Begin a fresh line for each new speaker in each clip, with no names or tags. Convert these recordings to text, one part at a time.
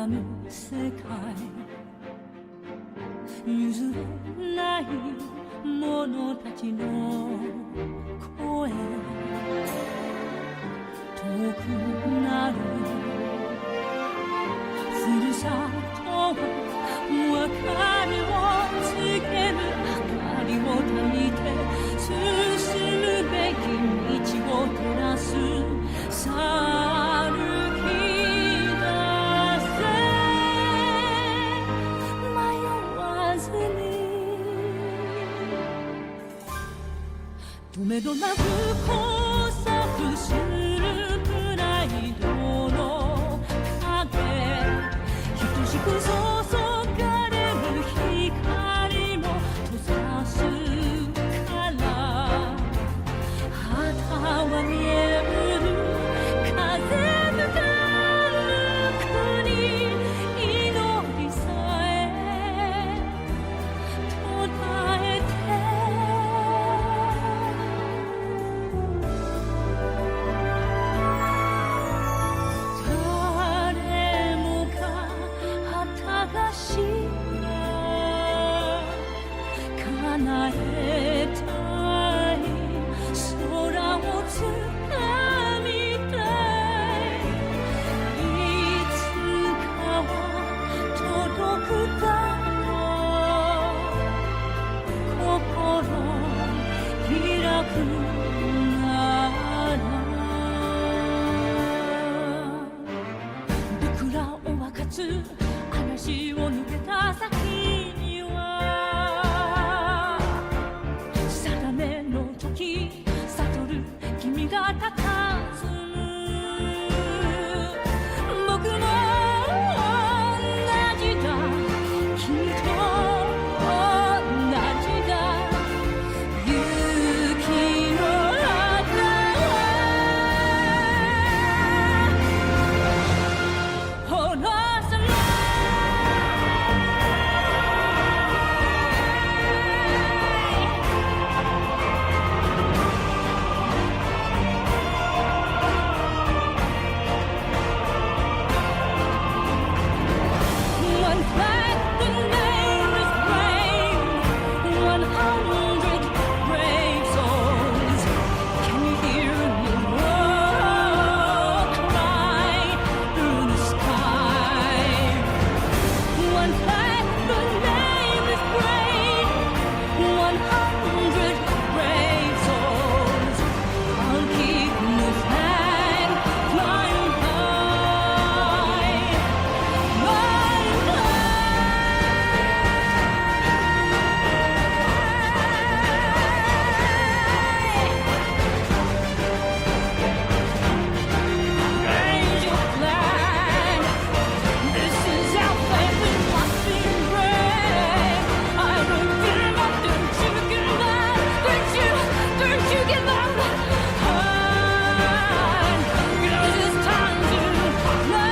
む世界譲れない者たちの声遠くなるふるさとは別れを告げる明かりを焚いて進むべき道を照らすさあ歩き出せ迷わずに止めどなく交錯するプライドの影等しく注がれる光も閉ざすから旗は見える風吹かぬ国祈りさえ途絶えて誰もが旗がしが叶えたい空をつかみたいいつかは届くだろう心開くなら僕らを分かつ嵐を抜けた先には定めの時悟る君が佇む僕も同じだ君と同じだ雪の中離さないOne flag, the name is brave. 100 brave souls. Can you hear the war cry through the sky? One flag, the name is brave. 100 brave souls. I'll keep the flag flying high, flying high. Raise your flag. This is our flag. We must be brave. I don't give up. Don't you give up. Don't you give up. Because it's time to fly.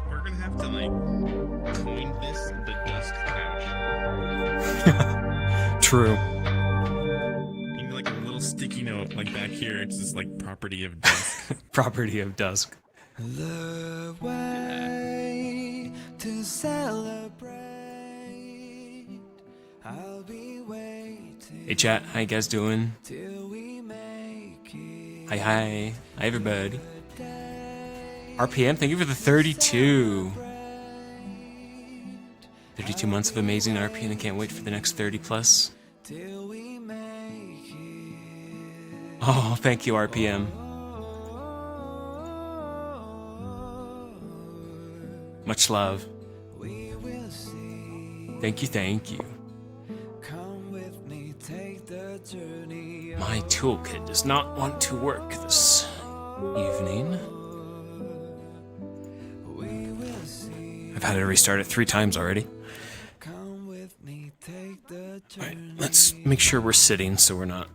We're gonna have to like coin this the Dusk couch.
True.
You need like a little sticky note like back here. It's just like property of Dusk.
Property of Dusk.
The way
to celebrate. I'll be waiting.
Hey chat, how you guys doing?
Till we make it.
Hi everybody. RPM, thank you for the 32. 32 months of amazing RPM, and can't wait for the next 30 plus.
Till we make it.
Oh, thank you RPM. Much love.
We will see.
Thank you, thank you.
Come with me, take the journey.
My toolkit does not want to work this evening.
We will see.
I've had to restart it 3 times already.
Come with me, take the
Alright,
journey.
let's make sure we're sitting so we're not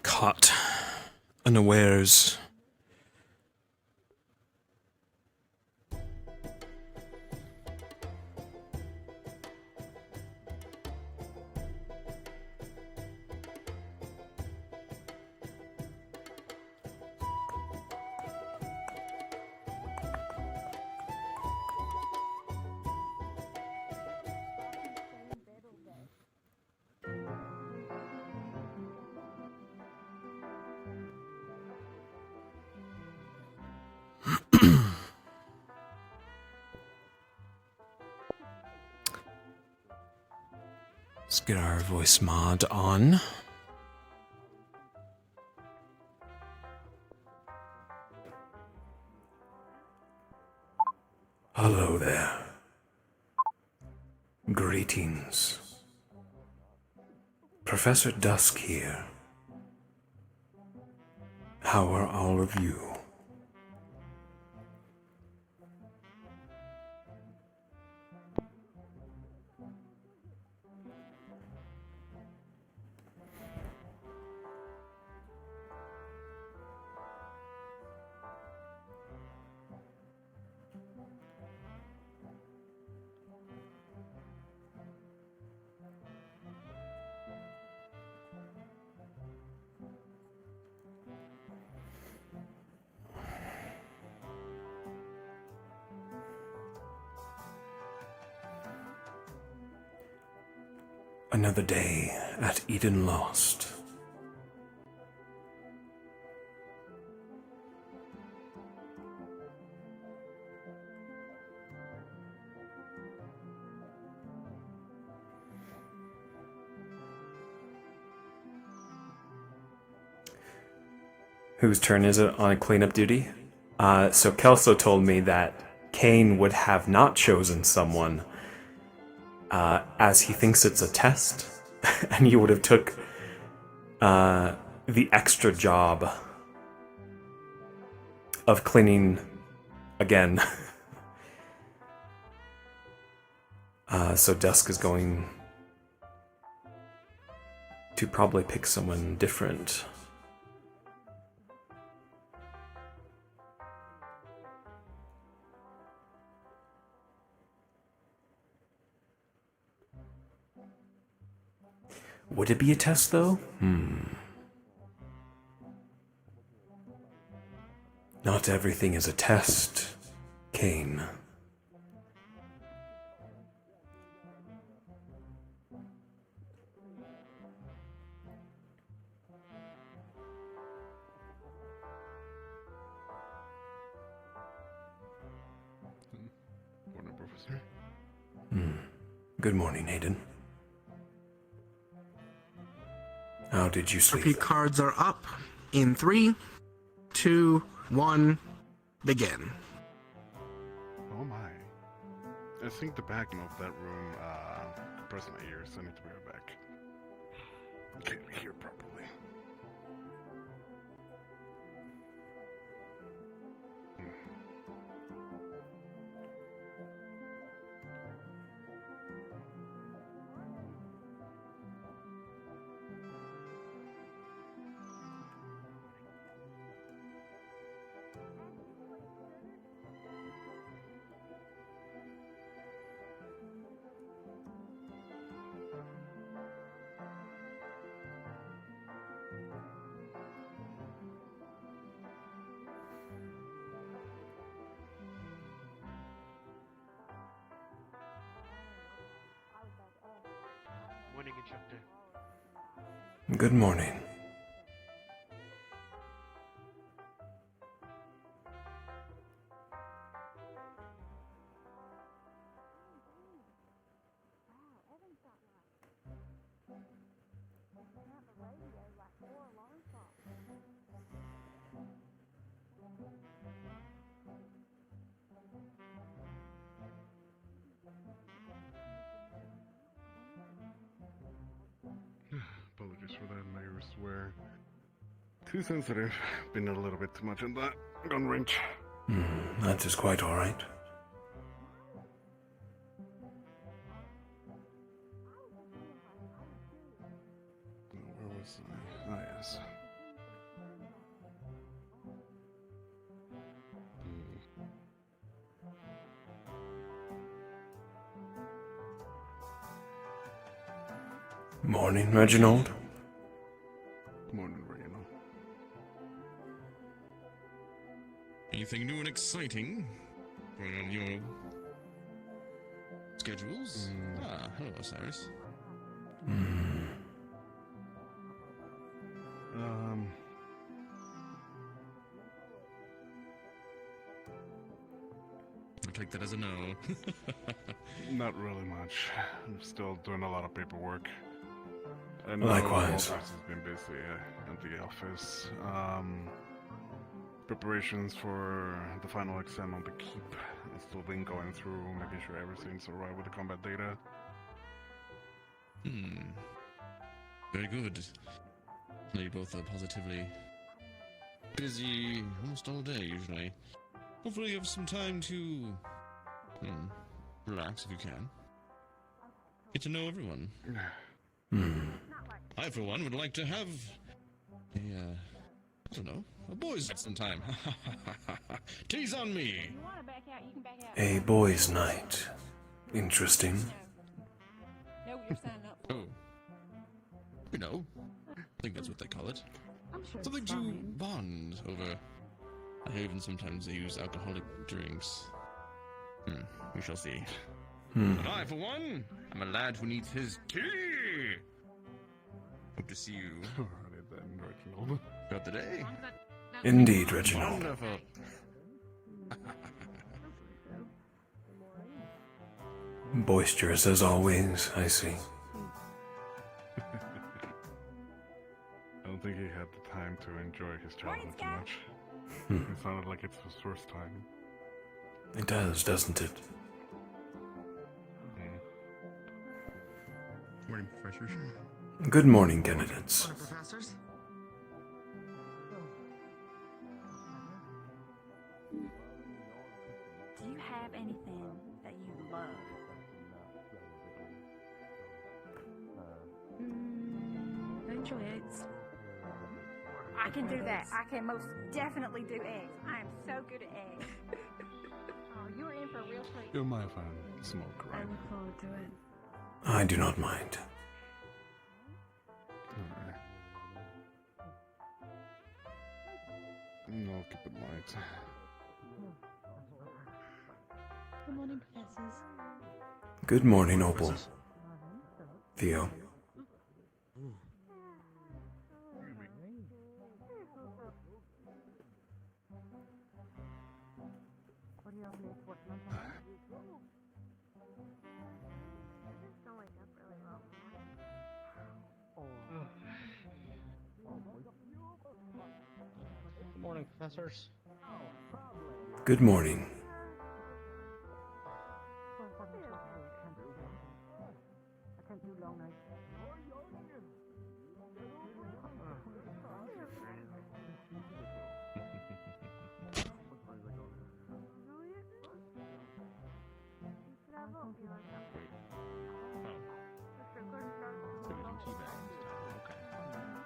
caught unawares. Let's get our voice mod on. Hello there. Greetings. Professor Dusk here. How are all of you? Another day at Eden Lost. Whose turn is it on cleanup duty? So Kelso told me that Kane would have not chosen someone as he thinks it's a test, and you would have took the extra job of cleaning again. So Dusk is going to probably pick someone different. Would it be a test, though? Not everything is a test, Kane.
Morning, Professor.
Good morning, Aiden. How did you sleep?
RP cards are up in 3, 2, 1, begin.
Oh my. I think the vacuum of that room compressed my ears. I need to be right back. I can't hear properly.
Good morning.
Apologies for that, I swear. Too sensitive. Been a little bit too much on that gun range.
That is quite alright.
Where was I? Ah, yes.
Morning, Reginald.
Morning, Reginald.
Anything new and exciting going on your schedules? Hello, Osiris. I'll take that as a no.
Not really much. I'm still doing a lot of paperwork. And
Likewise.
Has been busy at the office. Preparations for the final exam on the keep. I've still been going through, making sure everything's alright with the combat data.
Very good. You both are positively busy almost all day, usually. Hopefully you have some time to relax if you can. Get to know everyone. I, for one, would like to have I don't know, a boys' night sometime. Tease on me!
A boys' night. Interesting.
Know what you're signing up for.
Oh. You know, I think that's what they call it.
I'm sure
Something
it's
to
fine.
bond over. I hear even sometimes they use alcoholic drinks. We shall see. But I, for one, am a lad who needs his tea! Hope to see you
Alright then, Reginald.
throughout the day.
Indeed, Reginald.
Wonderful.
Boisterous as always, I see.
I don't think he had the time to enjoy his childhood too much. It sounded like it's his first time.
It does, doesn't it?
Morning, professors.
Good morning, candidates.
Morning, professors.
Do you have anything that you love? I enjoy eggs.
I can do that. I can most definitely do eggs. I am so good at eggs. Oh, you're in for a real treat.
You might find smoke,
I
right?
look forward to it.
I do not mind.
Alright. I'll keep it light.
Good morning, professors.
Good morning, Opal. Theo.
Good morning, professors.
Good morning.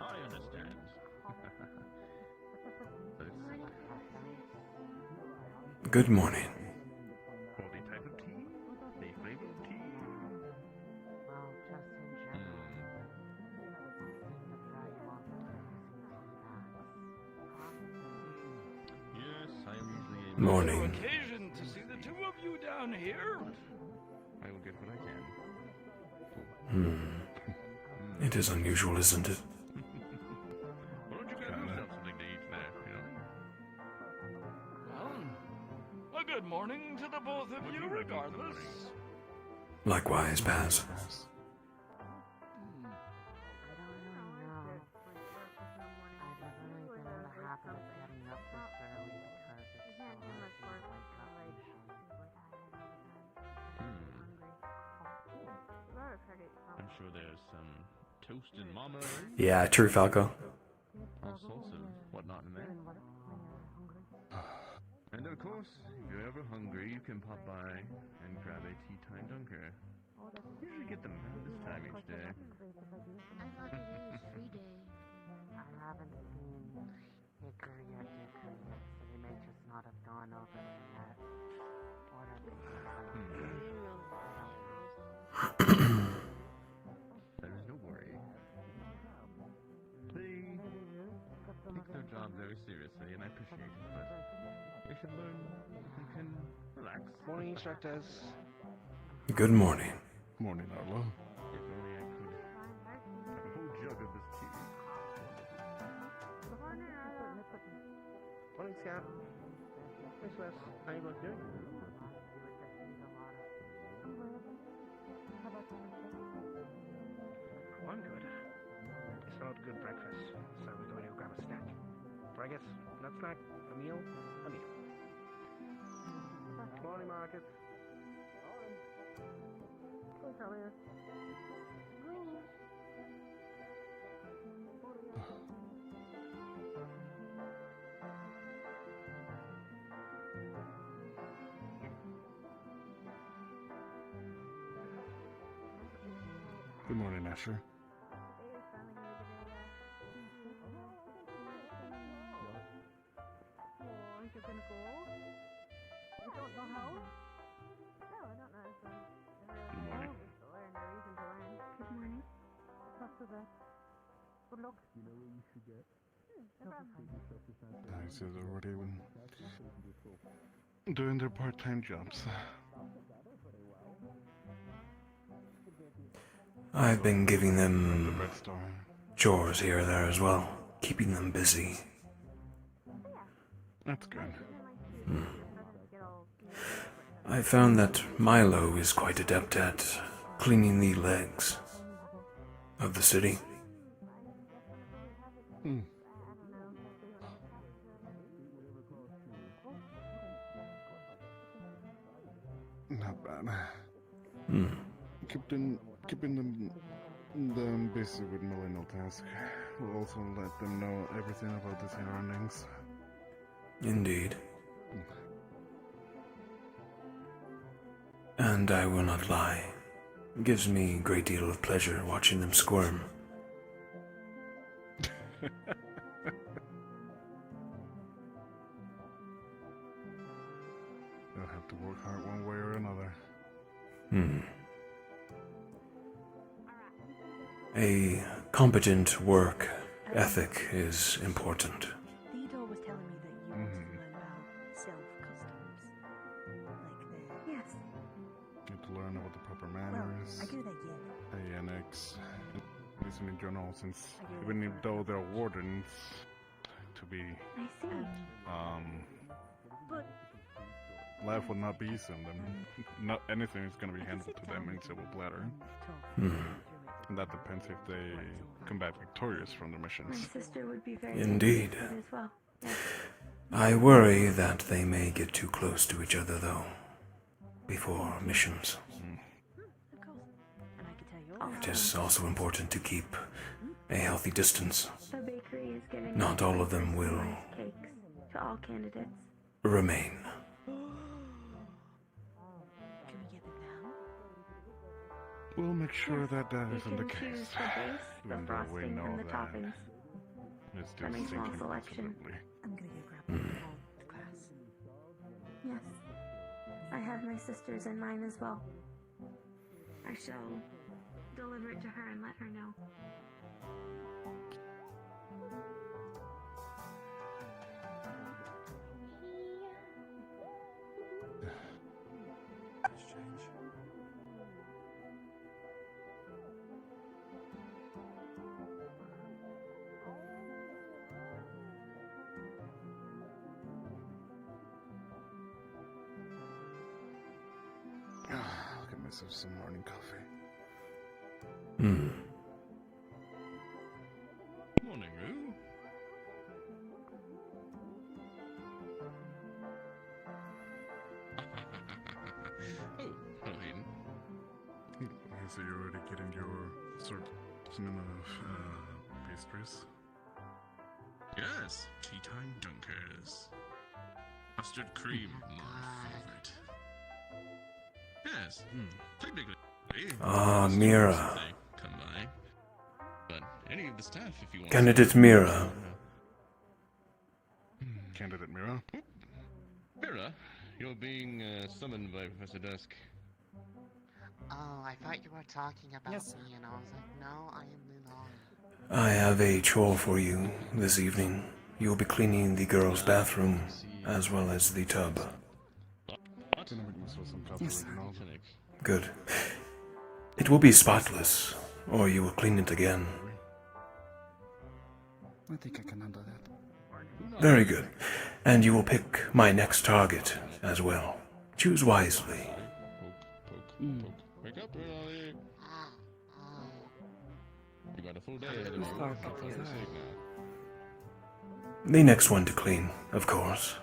I understand.
Good morning.
For the type of tea, the flavor of tea. Yes, I am usually a
Morning.
Occasion to see the two of you down here.
I will get what I can.
It is unusual, isn't it?
Why don't you get yourself something to eat there,
Well, a good morning to the both of you, regardless.
Likewise, Baz.
I'm sure there's some toast and marmalade.
Yeah, true, Falco.
All sorts of whatnot in there. And of course, if you're ever hungry, you can pop by and grab a tea time dunker. Usually get them around this time each day.
I haven't seen Hickory or Dickory yet, so they may just not have gone over there yet. What are they doing?
There is no worry. They take their job very seriously, and I appreciate it, but they should learn they can relax.
Morning, instructors.
Good morning.
Morning, Arlo.
If only I could have a whole jug of this tea.
Morning, Scout. Hey, Wes. How you both doing? Oh, I'm good. Still had a good breakfast, so we're going to go grab a snack. Or I guess, not snack, a meal, a meal. Morning, Marcus.
Good morning, Asher. I said already when doing their part-time jobs.
I've been giving
The
them
Red Star.
chores here or there as well, keeping them busy.
That's good.
I found that Milo is quite adept at cleaning the legs of the city.
Hmm. Not bad. Keeping them busy with millennial tasks will also let them know everything about the surroundings.
Indeed. And I will not lie. It gives me a great deal of pleasure watching them squirm.
They'll have to work hard one way or another.
A competent work ethic is important.
Theodore was telling me that you want to learn about self-customs. Like
Yes.
Need to learn about the proper manners.
I do that, yeah.
ANX, listen in general, since even though they're wardens, to be,
I see. But
life will not be easy on them. Not anything is going to be handled to them in civil platter. And that depends if they come back victorious from their
my
missions.
sister would be very
Indeed.
interested as well. Yes.
I worry that they may get too close to each other, though, before missions.
Of course. And I could tell you all
It is also important to keep a healthy distance.
The bakery is giving
Not all of them will
nice cakes to all candidates.
remain.
Can we get them now?
We'll make sure that that
You
isn't the
can choose
case.
the base, the
Even though we
frosting,
know
and the
that
toppings.
it's
From
just
a small
thinking
selection.
positively.
I'm gonna go grab them before the class.
Yes. I have my sisters in mine as well. I shall deliver it to her and let her know.
myself some morning coffee.
Morning, Roo. Oh, hello, Hayden.
So you're already getting your assortment of pastries?
Yes, tea time dunkers. Custard cream, my favorite. Yes, technically.
Mira.
Come by. But any of the staff, if you want.
Candidate Mira.
Candidate Mira?
Mira, you're being summoned by Professor Dusk.
Oh, I thought you were talking about me, and I was like, no, I am Mulan.
I have a chore for you this evening. You'll be cleaning the girls' bathroom as well as the tub. Good. It will be spotless, or you will clean it again.
I think I can handle that.
Very good. And you will pick my next target as well. Choose wisely.
Wake up, early. You got a full day ahead of you.
The next one to clean, of course.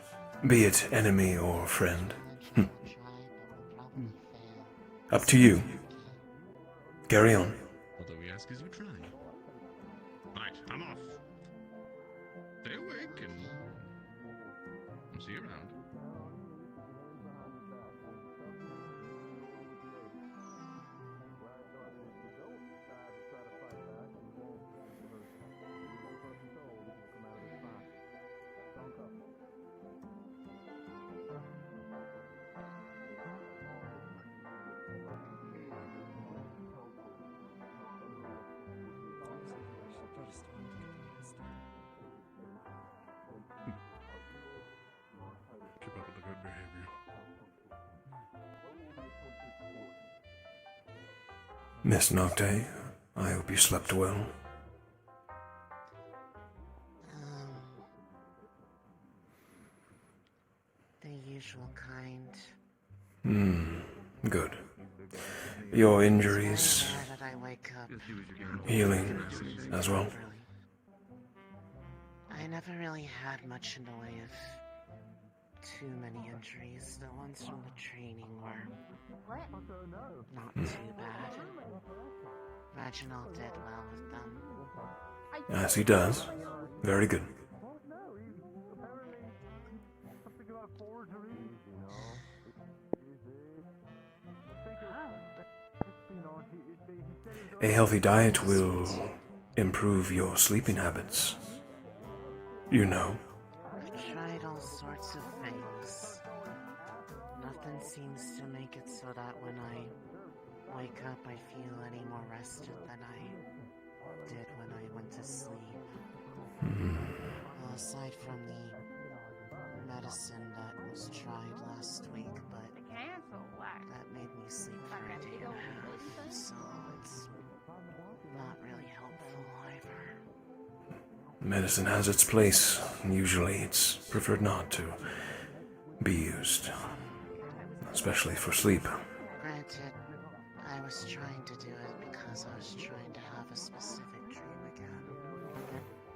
Be it enemy or friend. Up to you. Carry on.
Although we ask as you try. Right, I'm off. Stay awake and see you around.
Keep up with the good behavior.
Miss Nocte, I hope you slept well.
The usual kind.
Good. Your injuries,
Where did I wake up?
healing as well.
I never really had much in the way of too many injuries. The ones from the training were not too bad. Reginald did well with them.
As he does. Very good. A healthy diet will improve your sleeping habits. You know.
I've tried all sorts of things. Nothing seems to make it so that when I wake up I feel any more rested than I did when I went to sleep. Well, aside from the medicine that was tried last week, but that made me sleep for a day and a half, so it's not really helpful either.
Medicine has its place. Usually it's preferred not to be used. Especially for sleep.
Granted, I was trying to do it because I was trying to have a specific dream again.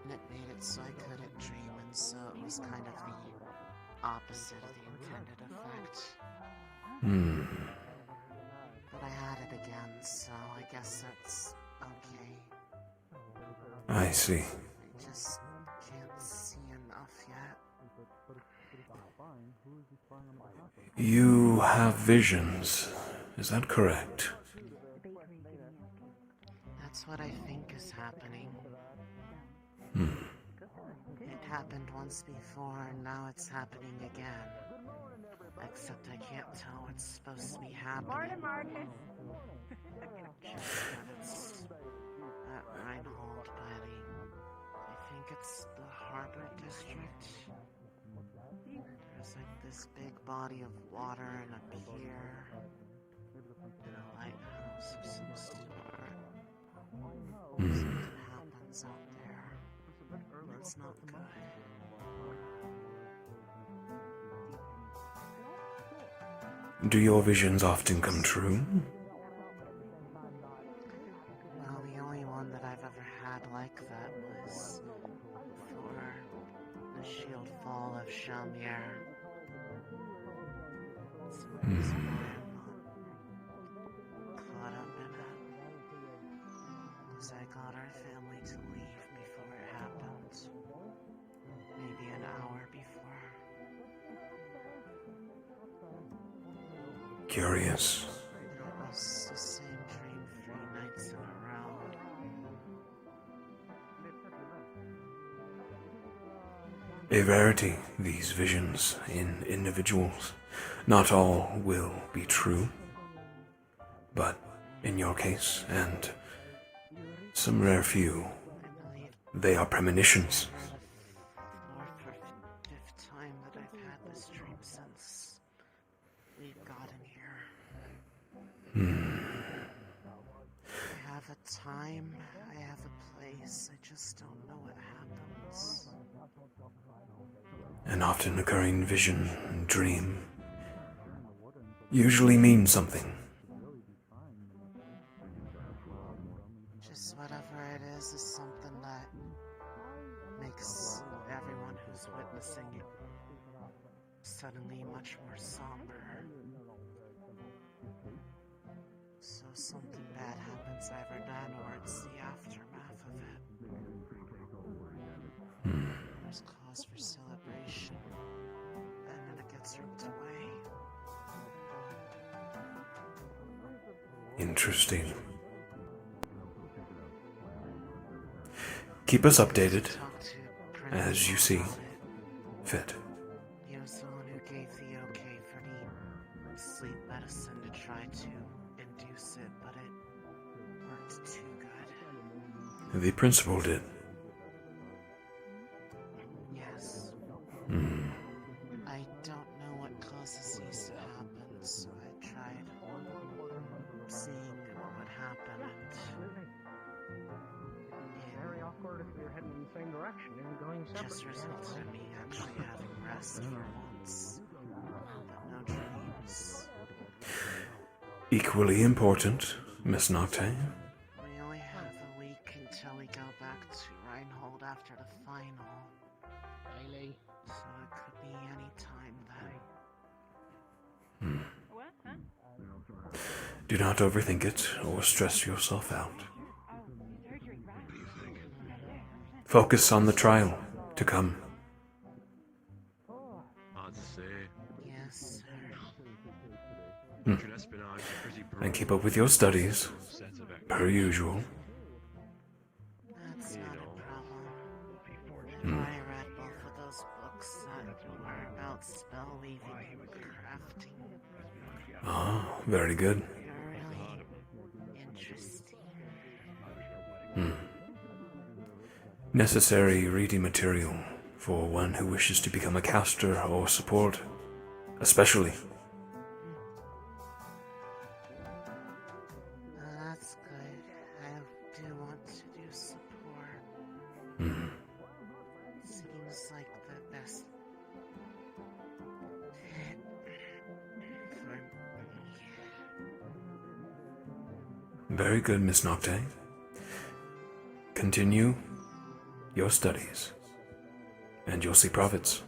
And it made it so I couldn't dream, and so it was kind of the opposite of the intended effect. But I had it again, so I guess that's okay.
I see.
I just can't see enough yet.
You have visions. Is that correct?
That's what I think is happening. It happened once before, and now it's happening again. Except I can't tell what's supposed to be happening. Just that it's at Reinhold by I think it's the Harbor District. There's like this big body of water and a pier. And a lighthouse of some sort. Something happens out there. It's not good.
Do your visions often come true?
So I'm not caught up in it. Because I got our family to leave before it happened. Maybe an hour before.
Curious.
And it was the same dream 3 nights in a row.
A rarity, these visions in individuals. Not all will be true. But in your case, and some rare few, they are premonitions.
Fourth or fifth time that I've had this dream since we've gotten here. I have a time, I have a place, I just don't know what happens.
An often occurring vision and dream usually means something.
Just whatever it is something that makes everyone who's witnessing it suddenly much more somber. So something bad happens either then or it's the aftermath of it. There's cause for celebration, and then it gets ripped away.
Interesting. Keep us updated as you see fit.
He was the one who gave the okay for the sleep medicine to try to induce it, but it worked too good.
The principal did.
Yes. I don't know what causes these to happen, so I tried seeing what would happen, and
Very awkward if we were heading in the same direction and going separate.
just resulted in me actually having rest for once, but no dreams.
Equally important, Miss Nocte.
We only have a week until we go back to Reinhold after the final.
Really?
So it could be any time then.
What? Huh?
Do not overthink it or stress yourself out. Focus on the trial to come.
I'd say.
Yes, sir.
And keep up with your studies, per usual.
That's not a problem. I read both of those books that were about spell weaving and crafting.
Ah, very good.
They're really interesting.
Necessary reading material for one who wishes to become a caster or support, especially.
That's good. I do want to do support. Seems like the best fit for me.
Very good, Miss Nocte. Continue your studies, and you'll see profits.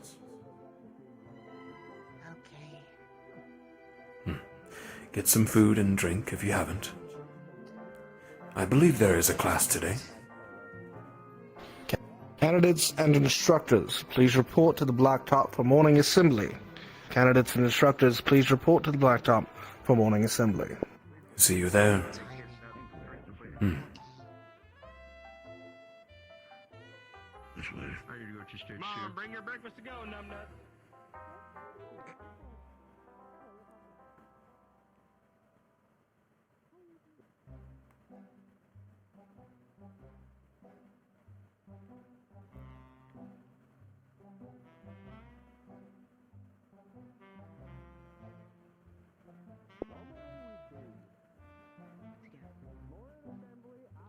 Okay.
Get some food and drink if you haven't. I believe there is a class today.
Candidates and instructors, please report to the blacktop for morning assembly. Candidates and instructors, please report to the blacktop for morning assembly.
See you there.
This way. I need to go to stage 2.
Mom, bring your breakfast to go, numbnut.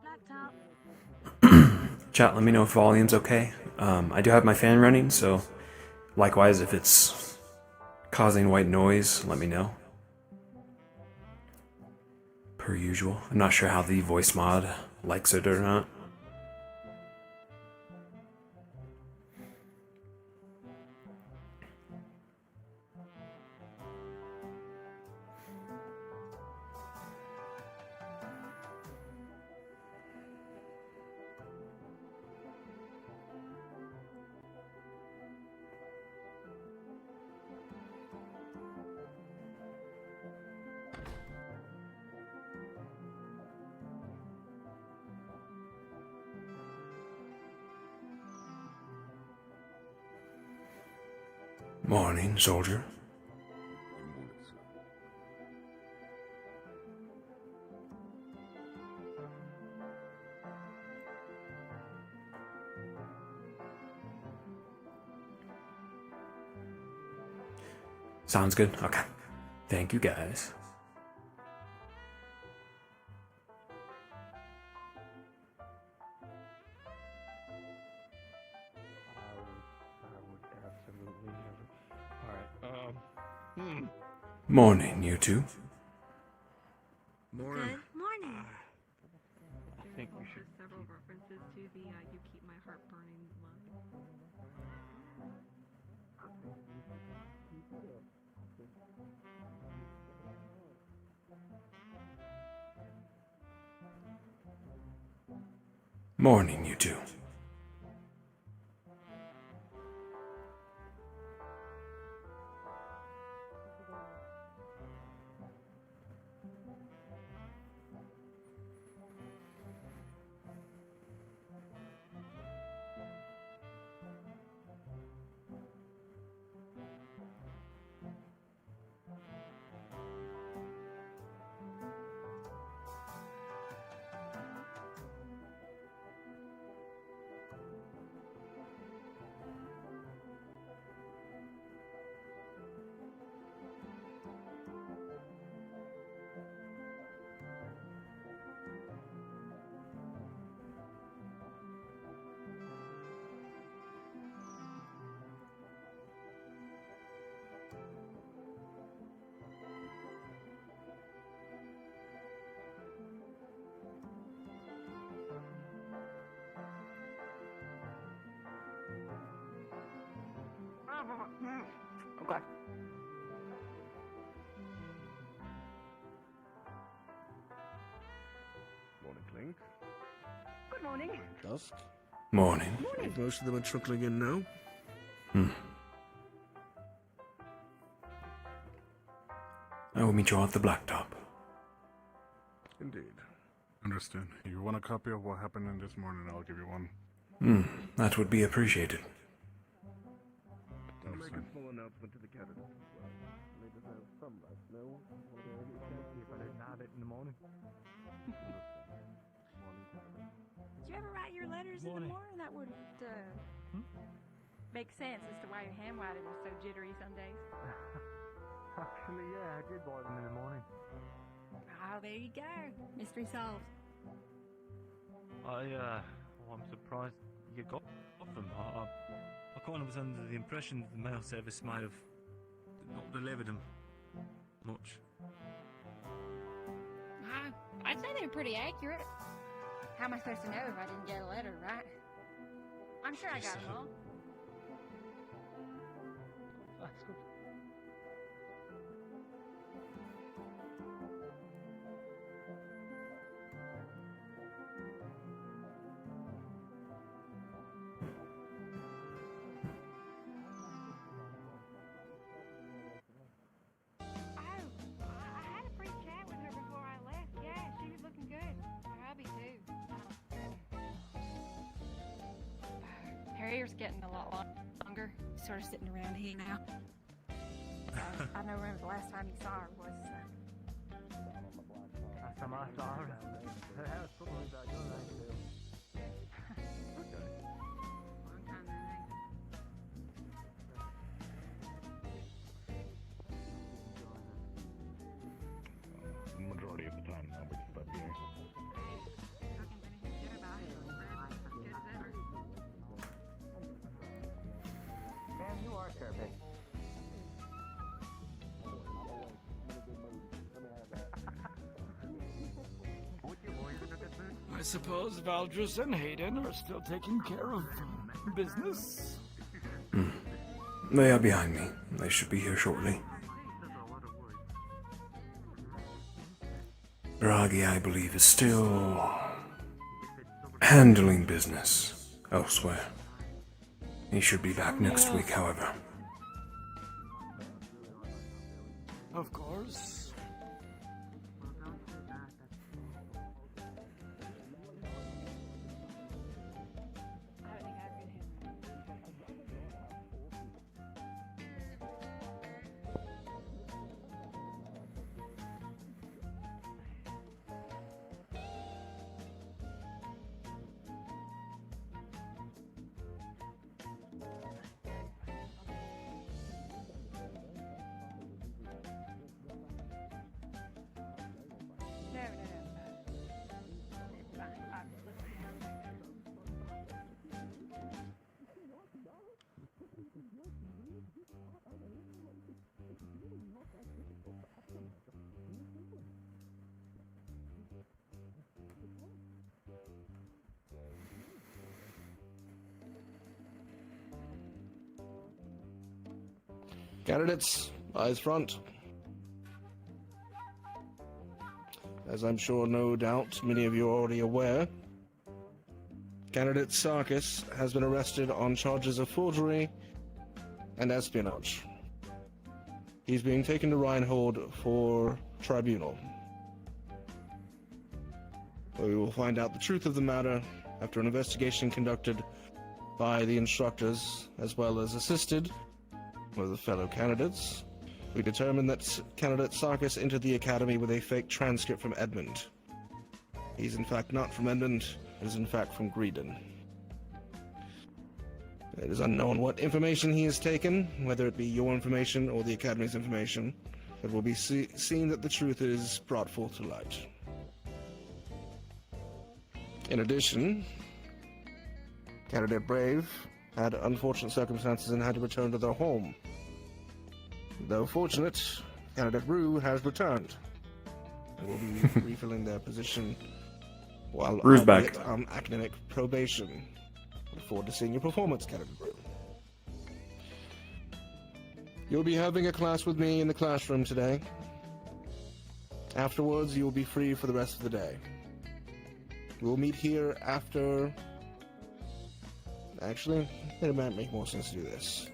Blacktop.
Chat, let me know if volume's okay. I do have my fan running, so likewise, if it's causing white noise, let me know. Per usual. I'm not sure how the voice mod likes it or not. Morning, soldier. Sounds good. Okay. Thank you, guys.
Absolutely never. Alright,
Morning, you two.
Morning.
Good morning.
I think we should.
Several references to the "You Keep My Heart Burning" line.
Morning, you two.
Okay.
Morning, Clink.
Good morning.
Dusk.
Morning.
Most of them are trickling in now.
I will meet you at the blacktop.
Indeed. Understood. You want a copy of what happened in this morning, I'll give you one.
That would be appreciated.
I'll make a small announcement to the candidates as well. They deserve some rest, no?
If I didn't have it in the morning.
Did you ever write your letters in the morning? That would make sense as to why your handwriting was so jittery some days.
Actually, yeah, I did write them in the morning.
Oh, there you go. Mystery solved.
I'm surprised you got them. I kind of was under the impression that the mail service might have not delivered them much.
I'd say they were pretty accurate. How am I supposed to know if I didn't get a letter, right? I'm sure I got them all.
That's good.
I had a brief chat with her before I left. Yeah, she was looking good. Her hubby, too. Harrier's getting a lot longer. He's sort of sitting around here now. I don't remember the last time you saw her was.
Last time I saw her, her hair was probably about your age, too.
Long time then,
The majority of the time, I'll be stuck here.
Cooking anything good about it. Bread's as good as ever.
Man, you are perfect.
I suppose Valdris and Hayden are still taking care of business.
They are behind me. They should be here shortly. Ragi, I believe, is still handling business elsewhere. He should be back next week, however.
Of course.
Candidates, eyes front. As I'm sure, no doubt, many of you are already aware, candidate Sarkis has been arrested on charges of forgery and espionage. He's being taken to Reinhold for tribunal. We will find out the truth of the matter after an investigation conducted by the instructors, as well as assisted with the fellow candidates. We determined that candidate Sarkis entered the academy with a fake transcript from Edmund. He's in fact not from Edmund, it is in fact from Greedon. It is unknown what information he has taken, whether it be your information or the academy's information. It will be seen that the truth is brought forth to light. In addition, candidate Brave had unfortunate circumstances and had to return to their home. Though fortunate, candidate Rue has returned and will be refilling their position while
Rue's back.
Academic probation. Look forward to seeing your performance, candidate Rue. You'll be having a class with me in the classroom today. Afterwards, you will be free for the rest of the day. We'll meet here after... Actually, it might make more sense to do this.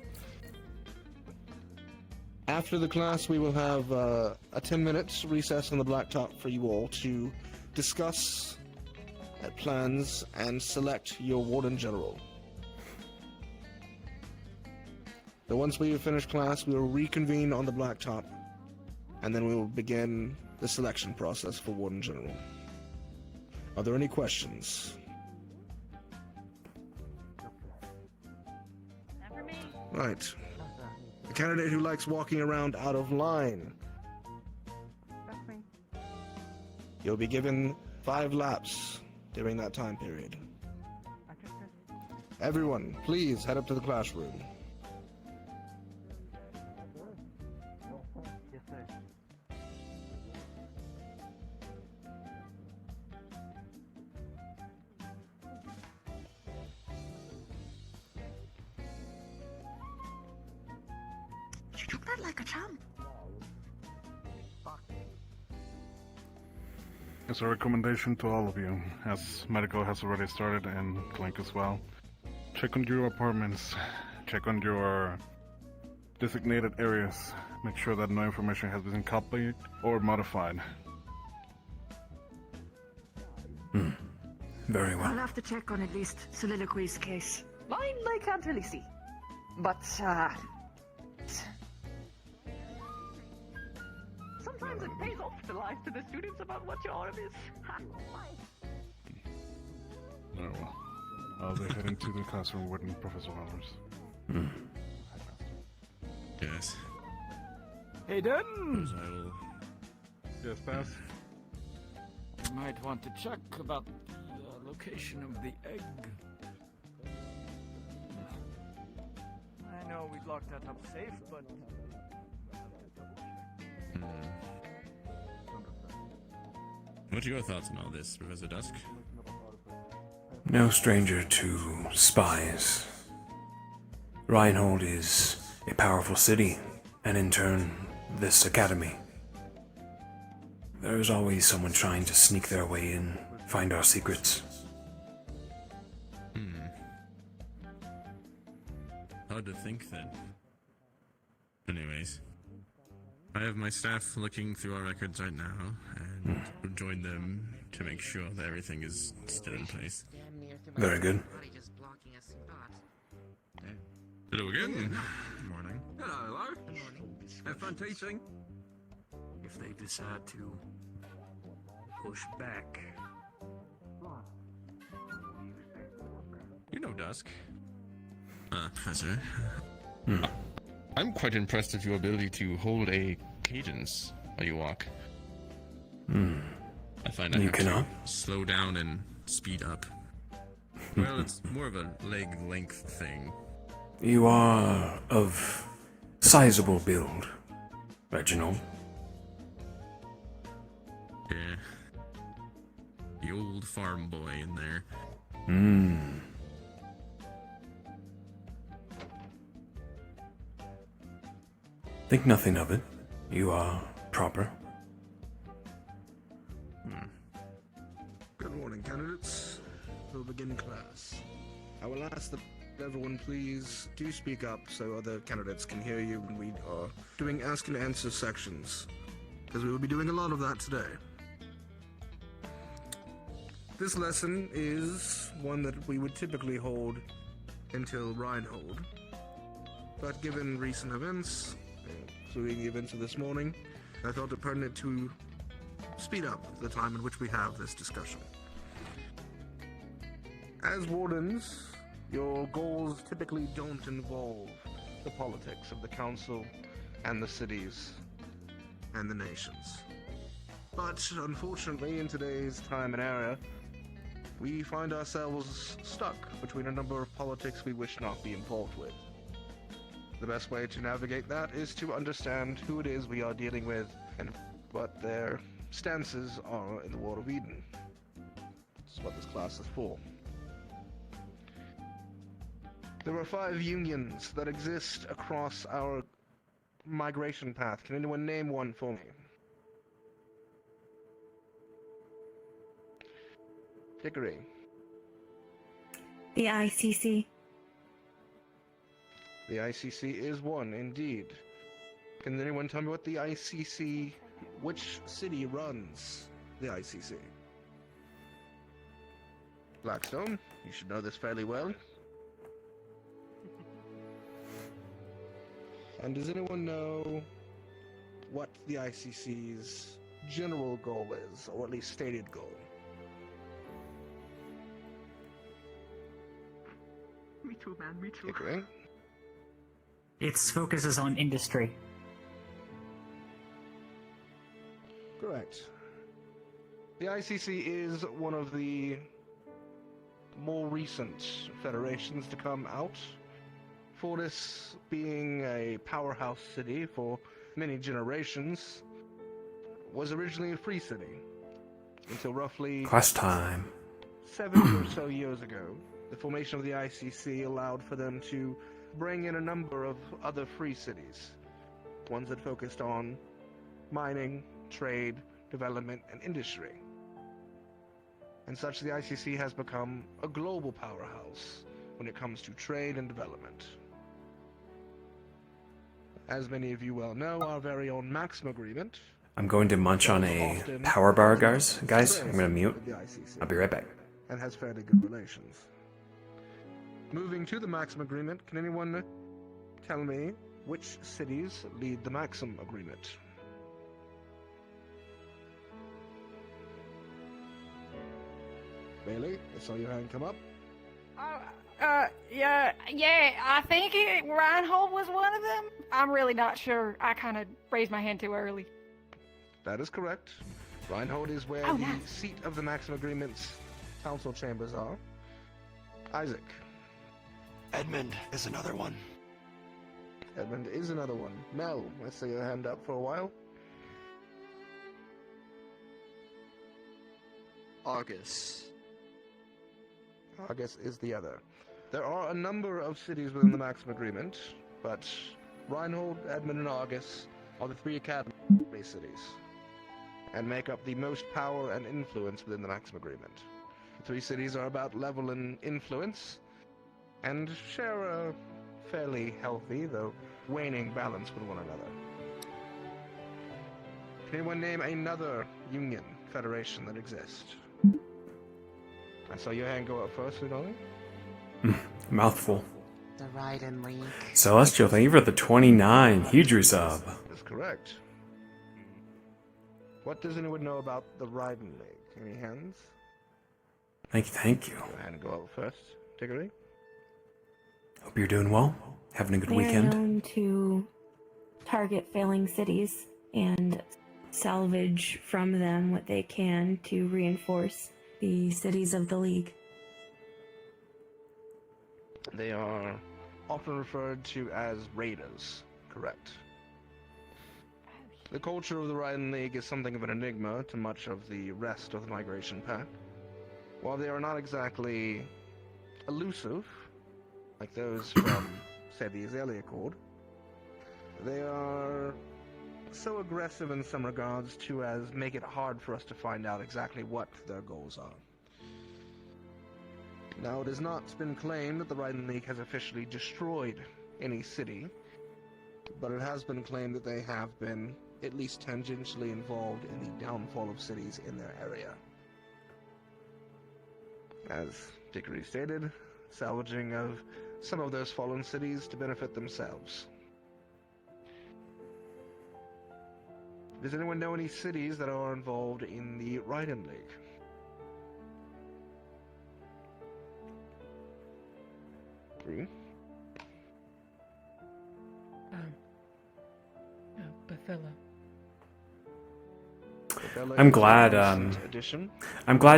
After the class, we will have a 10-minute recess on the blacktop for you all to discuss plans and select your Warden General. So once we have finished class, we will reconvene on the blacktop, and then we will begin the selection process for Warden General. Are there any questions?
Not for me.
Right. A candidate who likes walking around out of line.
That's me.
You'll be given 5 laps during that time period. Everyone, please head up to the classroom.
Yes, sir.
You took that like a champ.
It's a recommendation to all of you, as medical has already started and Clink as well. Check on your apartments, check on your designated areas, make sure that no information has been copied or modified.
Very well.
I'll have to check on at least Soliloquies' case. Mine, I can't really see. But, sometimes it pays off to lie to the students about what your arm is.
Oh well. I'll be heading to the classroom with Professor Hollers.
Yes.
Hey, Dun!
Yes, pass.
You might want to check about the location of the egg.
I know we'd locked that up safe, but...
What are your thoughts on all this, Professor Dusk?
No stranger to spies. Reinhold is a powerful city, and in turn, this academy. There is always someone trying to sneak their way in, find our secrets.
Hard to think then. Anyways, I have my staff looking through our records right now, and we'll join them to make sure that everything is still in place.
Very good.
Hello again.
Good morning.
Hello. Have fun teaching.
If they decide to push back...
You know Dusk. Professor. I'm quite impressed with your ability to hold a cadence while you walk. I find I
You
have
cannot?
to slow down and speed up. Well, it's more of a leg length thing.
You are of sizable build, Reginald.
Yeah. The old farm boy in there.
Think nothing of it. You are proper.
Good morning, candidates. We'll begin class. I will ask that everyone please do speak up so other candidates can hear you when we are doing ask and answer sections, because we will be doing a lot of that today. This lesson is one that we would typically hold until Reinhold, but given recent events, including the events of this morning, I felt it pertinent to speed up the time in which we have this discussion. As wardens, your goals typically don't involve the politics of the council and the cities and the nations. But unfortunately, in today's time and era, we find ourselves stuck between a number of politics we wish not be involved with. The best way to navigate that is to understand who it is we are dealing with and what their stances are in the World of Eden. This is what this class is for. There are 5 unions that exist across our migration path. Can anyone name one for me? Hickory.
The ICC.
The ICC is one, indeed. Can anyone tell me what the ICC, which city runs the ICC? Blackstone, you should know this fairly well. And does anyone know what the ICC's general goal is, or at least stated goal?
Me too, man, me too.
Hickory?
Its focus is on industry.
Correct. The ICC is one of the more recent federations to come out. Fortis, being a powerhouse city for many generations, was originally a free city until roughly
Quest time.
70 or so years ago. The formation of the ICC allowed for them to bring in a number of other free cities, ones that focused on mining, trade, development, and industry. And such, the ICC has become a global powerhouse when it comes to trade and development. As many of you well know, our very own Maxim agreement.
I'm going to munch on a power bar, guys. I'm gonna mute. I'll be right back.
And has fairly good relations. Moving to the Maxim agreement, can anyone tell me which cities lead the Maxim agreement? Bailey, I saw your hand come up.
Yeah, I think Reinhold was one of them. I'm really not sure. I kind of raised my hand too early.
That is correct. Reinhold is where the seat of the Maxim Agreement's council chambers are. Isaac.
Edmund is another one.
Edmund is another one. Mel, I see your hand up for a while.
August.
August is the other. There are a number of cities within the Maxim Agreement, but Reinhold, Edmund, and August are the 3 academy cities, and make up the most power and influence within the Maxim Agreement. The 3 cities are about level in influence, and share a fairly healthy, though waning balance with one another. Can anyone name another union federation that exists? I saw your hand go up first, Udali.
Mouthful.
The Raiden League.
Celestial, thank you for the 29 huge resub.
That's correct. What does anyone know about the Raiden League? Any hands?
Thank you.
Go ahead and go up first. Tiggery.
Hope you're doing well. Having a good
They're
weekend.
known to target failing cities and salvage from them what they can to reinforce the cities of the League.
They are often referred to as raiders, correct? The culture of the Raiden League is something of an enigma to much of the rest of the Migration Pact. While they are not exactly elusive, like those from, say, the Azalea Accord, They are so aggressive in some regards to as make it hard for us to find out exactly what their goals are. Now, it has not been claimed that the Raiden League has officially destroyed any city, but it has been claimed that they have been at least tangentially involved in the downfall of cities in their area. As Dickory stated, salvaging of some of those fallen cities to benefit themselves. Does anyone know any cities that are involved in the Raiden League? Three?
Bethella.
I'm glad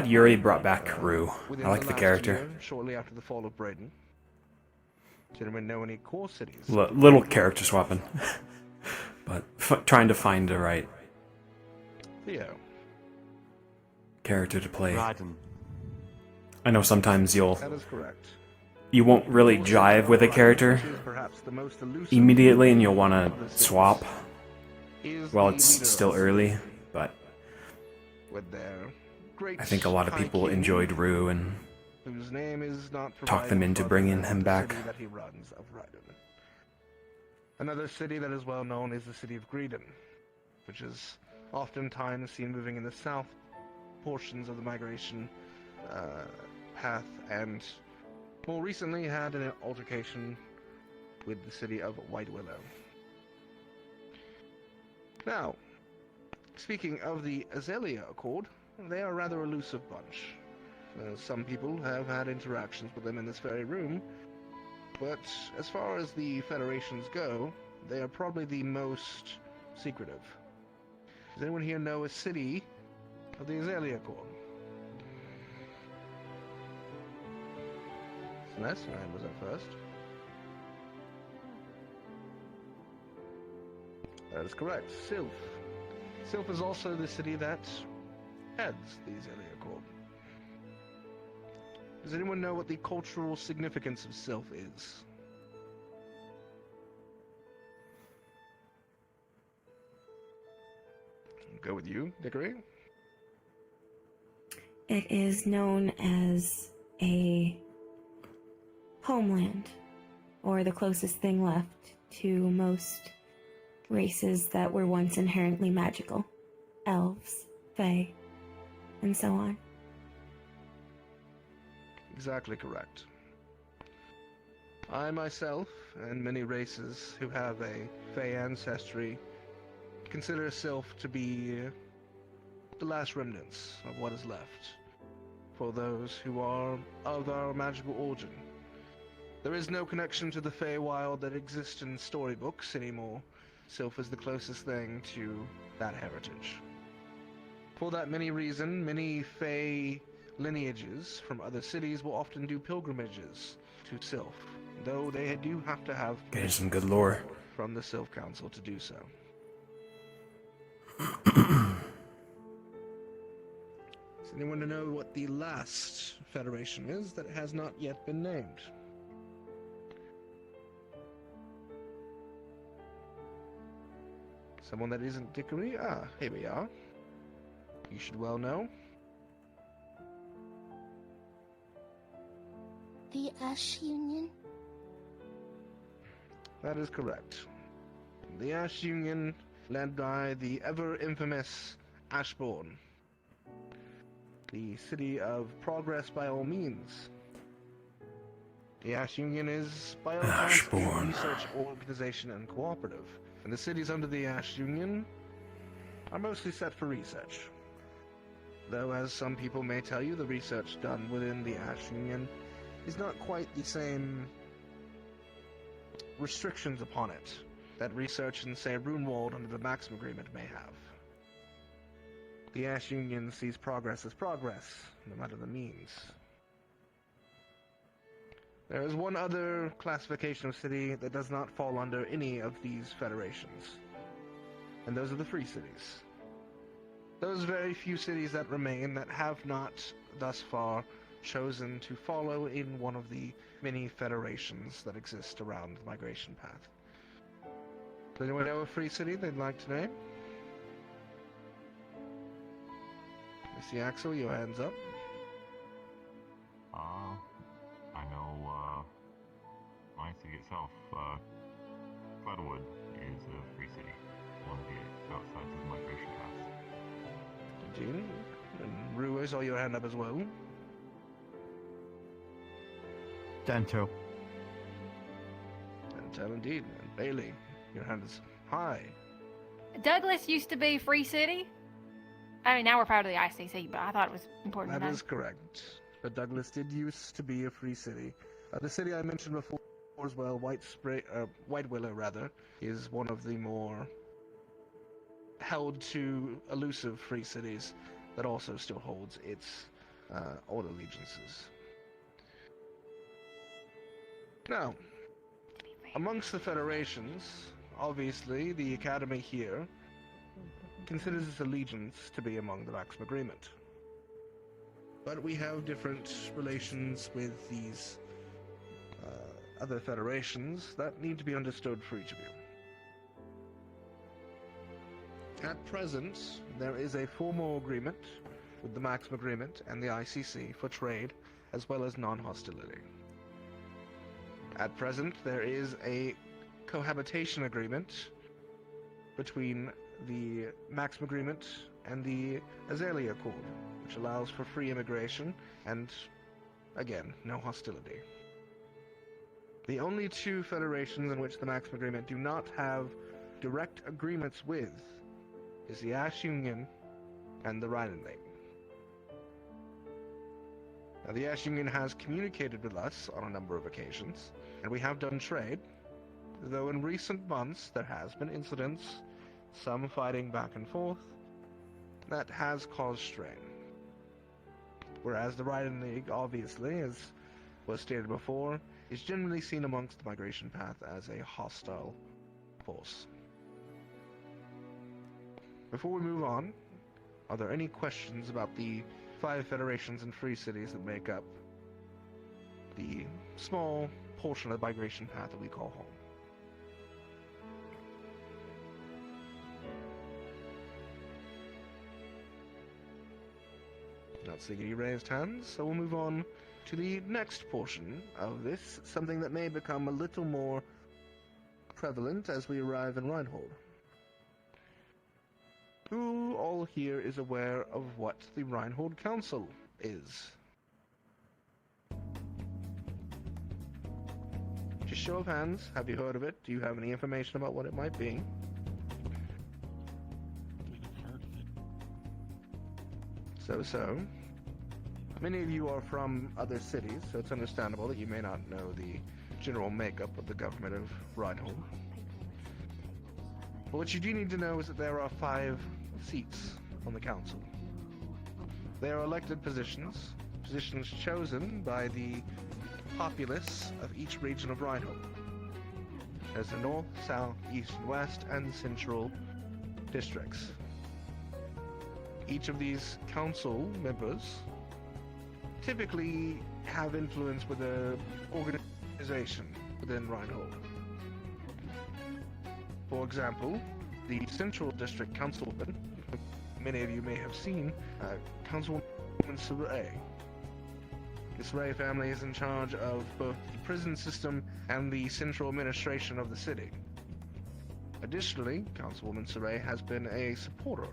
Yuri brought back Rue. I like the character.
Year, shortly after the fall of Braden. Does anyone know any core cities?
Little character swapping. But trying to find the right
Theo.
character to play.
Raiden.
I know sometimes
That is correct.
you won't really jive with a character immediately and you'll want to swap while it's still early, but
with their great
I think a lot of people enjoyed Rue and
whose name is not
talked them into bringing him back.
That he runs of Raiden. Another city that is well known is the city of Greedon, which is oftentimes seen moving in the south portions of the migration path, and more recently had an altercation with the city of White Willow. Now, speaking of the Azalea Accord, they are a rather elusive bunch. Some people have had interactions with them in this very room, but as far as the Federations go, they are probably the most secretive. Does anyone here know a city of the Azalea Accord? Celeste, Ryan was up first. That is correct. Sylph. Sylph is also the city that heads the Azalea Accord. Does anyone know what the cultural significance of Sylph is? I'll go with you, Dickory.
It is known as a homeland, or the closest thing left to most races that were once inherently magical. Elves, fae, and so on.
Exactly correct. I myself, and many races who have a fae ancestry, consider Sylph to be the last remnants of what is left for those who are of our magical origin. There is no connection to the Feywild that exists in storybooks anymore. Sylph is the closest thing to that heritage. For that many reason, many Fey lineages from other cities will often do pilgrimages to Sylph, though they do have to have
getting some good lore
from the Sylph Council to do so. Does anyone know what the last federation is that has not yet been named? Someone that isn't Dickory? Ah, here we are. You should well know.
The Ash Union?
That is correct. The Ash Union, led by the ever-infamous Ashbourne. The city of progress by all means. The Ash Union is, by all accounts, a research organization and cooperative. And the cities under the Ash Union are mostly set for research. Though, as some people may tell you, the research done within the Ash Union is not quite the same restrictions upon it that research in, say, Runewald under the Maxim Agreement may have. The Ash Union sees progress as progress, no matter the means. There is one other classification of city that does not fall under any of these federations, and those are the free cities. Those very few cities that remain that have not, thus far, chosen to follow in one of the many federations that exist around the migration path. Does anyone know a free city they'd like to name? I see Axel, your hands up.
I know, my city itself, Floodwood is a free city on the outside of the migration path.
Indeed. And Rue, I saw your hand up as well.
Danto.
Danto, indeed. And Bailey, your hand is high.
Douglas used to be Free City. I mean, now we're part of the ICC, but I thought it was important to know.
That is correct. But Douglas did used to be a free city. The city I mentioned before as well, White Willow, rather, is one of the more held to elusive free cities that also still holds its old allegiances. Now, amongst the federations, obviously the Academy here considers its allegiance to be among the Maxim Agreement. But we have different relations with these other federations that need to be understood for each of you. At present, there is a formal agreement with the Maxim Agreement and the ICC for trade as well as non-hostility. At present, there is a cohabitation agreement between the Maxim Agreement and the Azalea Accord, which allows for free immigration and, again, no hostility. The only two federations in which the Maxim Agreement do not have direct agreements with is the Ash Union and the Rheinland. Now, the Ash Union has communicated with us on a number of occasions, and we have done trade, though in recent months there has been incidents, some fighting back and forth, that has caused strain. Whereas the Rheinland League, obviously, as was stated before, is generally seen amongst the migration path as a hostile force. Before we move on, are there any questions about the 5 federations and free cities that make up the small portion of the migration path that we call home? Not seeing any raised hands, so we'll move on to the next portion of this, something that may become a little more prevalent as we arrive in Reinhold. Who all here is aware of what the Reinhold Council is? Just show of hands, have you heard of it? Do you have any information about what it might be? So. Many of you are from other cities, so it's understandable that you may not know the general makeup of the government of Reinhold. But what you do need to know is that there are 5 seats on the council. They are elected positions chosen by the populace of each region of Reinhold. There's the north, south, east, and west, and central districts. Each of these council members typically have influence with an organization within Reinhold. For example, the Central District Councilwoman, many of you may have seen, Councilwoman Saray. The Saray family is in charge of both the prison system and the central administration of the city. Additionally, Councilwoman Saray has been a supporter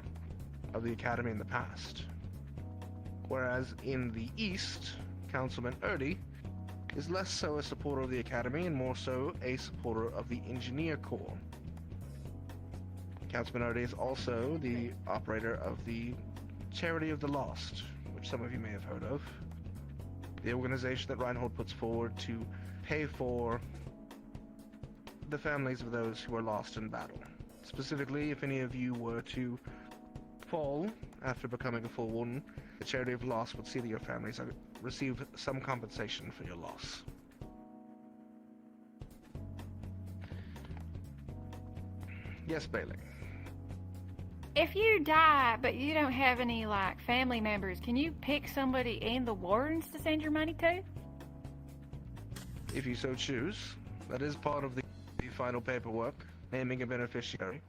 of the Academy in the past. Whereas in the east, Councilman Erdy is less so a supporter of the Academy and more so a supporter of the Engineer Corps. Councilman Erdy is also the operator of the Charity of the Lost, which some of you may have heard of. The organization that Reinhold puts forward to pay for the families of those who are lost in battle. Specifically, if any of you were to fall after becoming a full wound, the Charity of Loss would see that your families receive some compensation for your loss. Yes, Bailey.
If you die, but you don't have any, like, family members, can you pick somebody in the wardens to send your money to?
If you so choose. That is part of the final paperwork naming a beneficiary.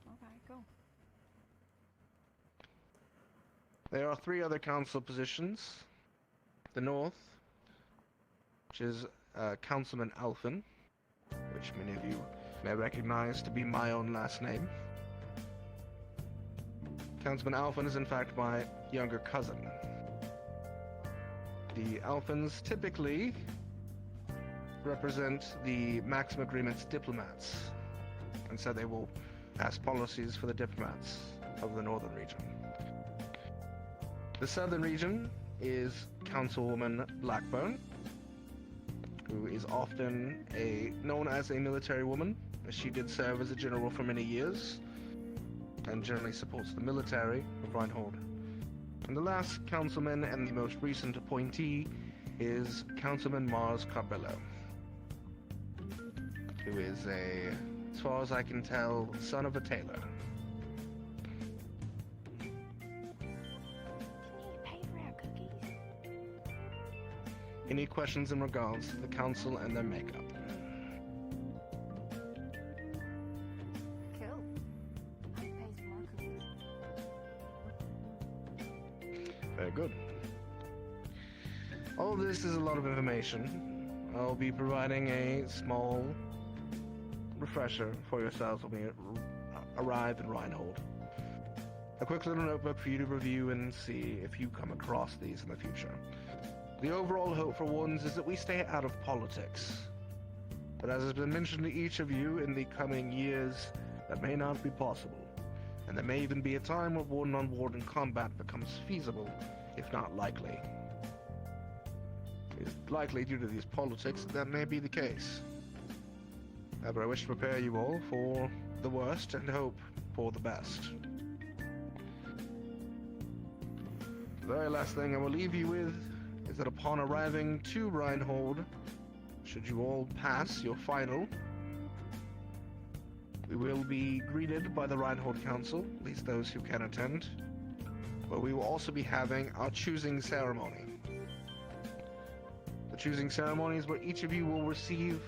Okay, cool.
There are 3 other council positions. The North, which is Councilman Alphen, which many of you may recognize to be my own last name. Councilman Alphen is in fact my younger cousin. The Alphens typically represent the Maxim Agreement's diplomats, and so they will pass policies for the diplomats of the northern region. The southern region is Councilwoman Blackburn, who is often known as a military woman, as she did serve as a general for many years, and generally supports the military of Reinhold. And the last councilman and the most recent appointee is Councilman Mars Carbello, who is as far as I can tell, son of a tailor. Any questions in regards to the council and their makeup?
Cool.
Very good. All this is a lot of information. I'll be providing a small refresher for yourselves when we arrive in Reinhold. A quick little notebook for you to review and see if you come across these in the future. The overall hope for Wardens is that we stay out of politics. But as has been mentioned to each of you, in the coming years, that may not be possible. And there may even be a time where warden-on-warden combat becomes feasible, if not likely. It's likely, due to these politics, that may be the case. However, I wish to prepare you all for the worst and hope for the best. The very last thing I will leave you with is that upon arriving to Reinhold, should you all pass your final, we will be greeted by the Reinhold Council, at least those who can attend, but we will also be having our choosing ceremony. The choosing ceremony is where each of you will receive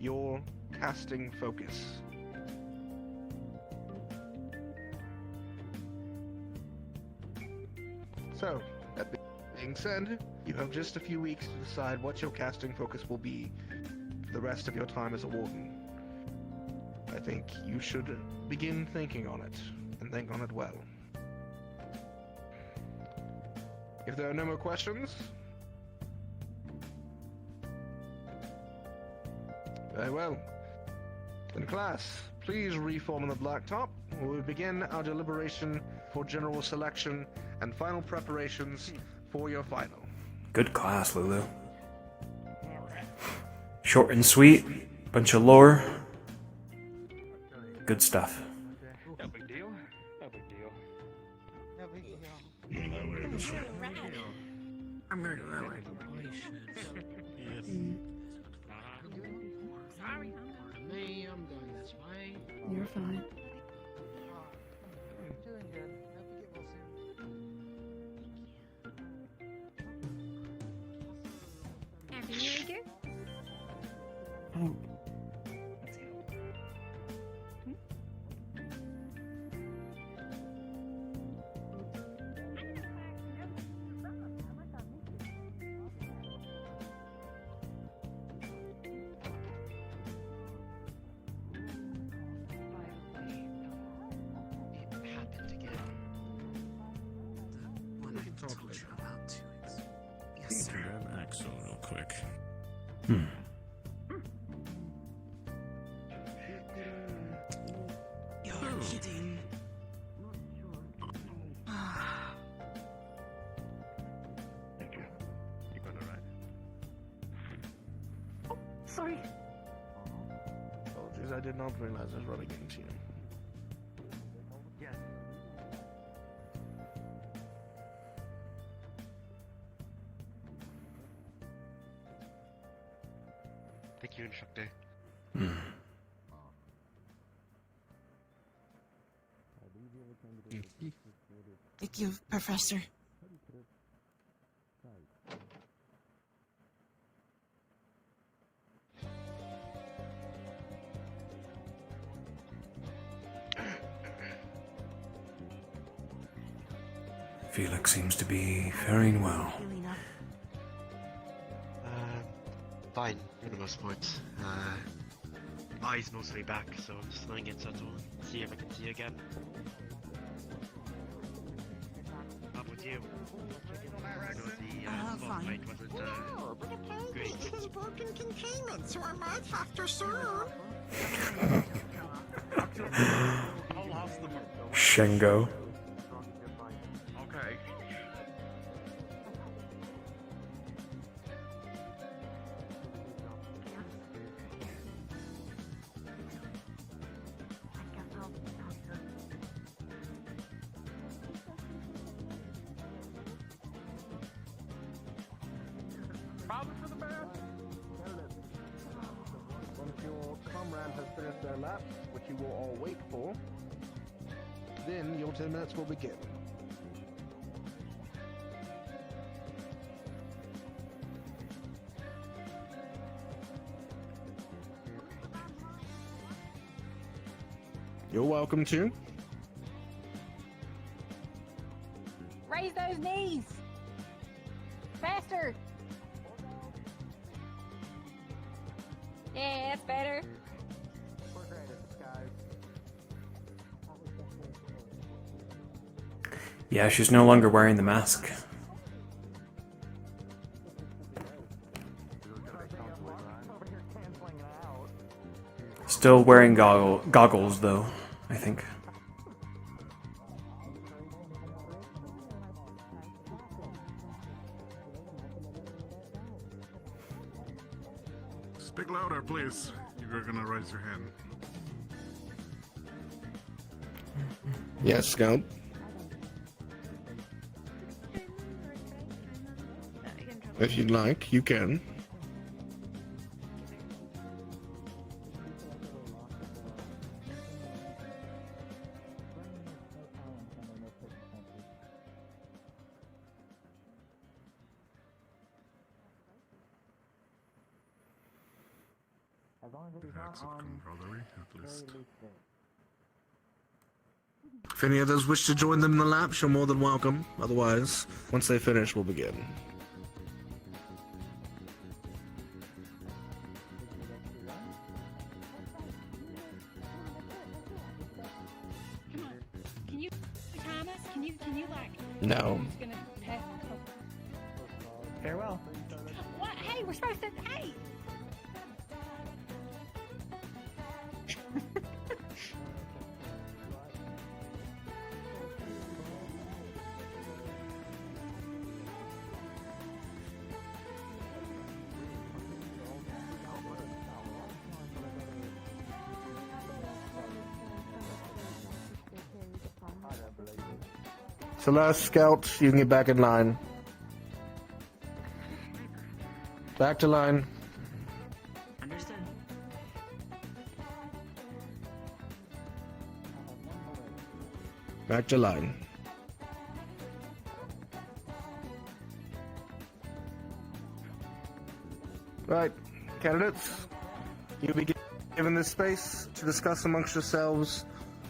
your casting focus. So, that being said, you have just a few weeks to decide what your casting focus will be for the rest of your time as a warden. I think you should begin thinking on it, and think on it well. If there are no more questions, very well. Then class, please reform on the blacktop. We will begin our deliberation for general selection and final preparations for your final.
Good class, Lulu. Short and sweet, bunch of lore. Good stuff.
No big deal. No big deal.
No big deal.
I'm gonna go that way.
Sorry. Me, I'm going this way.
You're fine.
Doing good. Hope you get well soon.
Happy New Year.
Oh.
It happened again.
The one I told you about 2 weeks. Yes, sir.
Grab Axel real quick.
You're kidding.
You got it right.
Sorry.
Apologies, I did not realize I was running into you.
Yes.
Thank you, instructor.
Thank you, Professor.
Felix seems to be faring well.
Fine, for the most part. Eyes mostly back, so I'm just letting it settle. See if I can see again. How about you? I know the spotlight wasn't great.
His broken containment, so I might have to soon.
Shengo.
Okay.
Probably for the best. Once your comrade has finished their lap, which you will all wait for, then your 10 minutes will begin. You're welcome to.
Raise those knees! Faster! Yeah, that's better.
Yeah, she's no longer wearing the mask. Still wearing goggles, though, I think.
Speak louder, please. You're gonna raise your hand.
Yes, Scout. If you'd like, you can.
Acts of camaraderie, at least.
If any others wish to join them in the laps, you're more than welcome. Otherwise, once they finish, we'll begin.
Come on. Can you time us? Can you like...
No.
I'm just gonna pass the
Farewell.
What? Hey, we're supposed to... Hey!
So last Scout, you can get back in line. Back to line.
Understood.
Back to line. Right, candidates, you'll be given this space to discuss amongst yourselves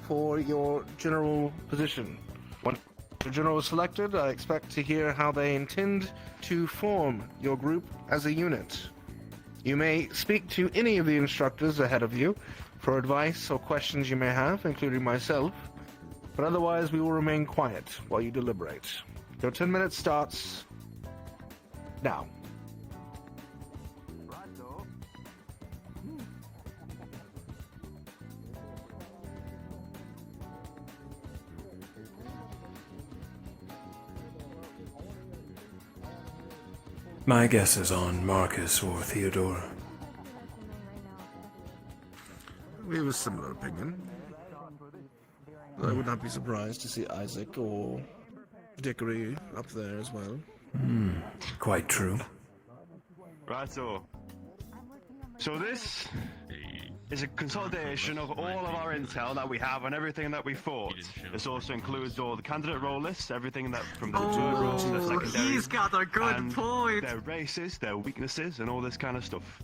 for your general position. Once your general is selected, I expect to hear how they intend to form your group as a unit. You may speak to any of the instructors ahead of you for advice or questions you may have, including myself, but otherwise we will remain quiet while you deliberate. Your 10 minutes starts now.
My guess is on Marcus or Theodore.
We have a similar opinion. I would not be surprised to see Isaac or Dickory up there as well.
Quite true.
Right, so this is a consolidation of all of our intel that we have and everything that we fought. This also includes all the candidate role lists, everything that from the third row to the secondary.
He's got a good
and
point.
Their races, their weaknesses, and all this kind of stuff.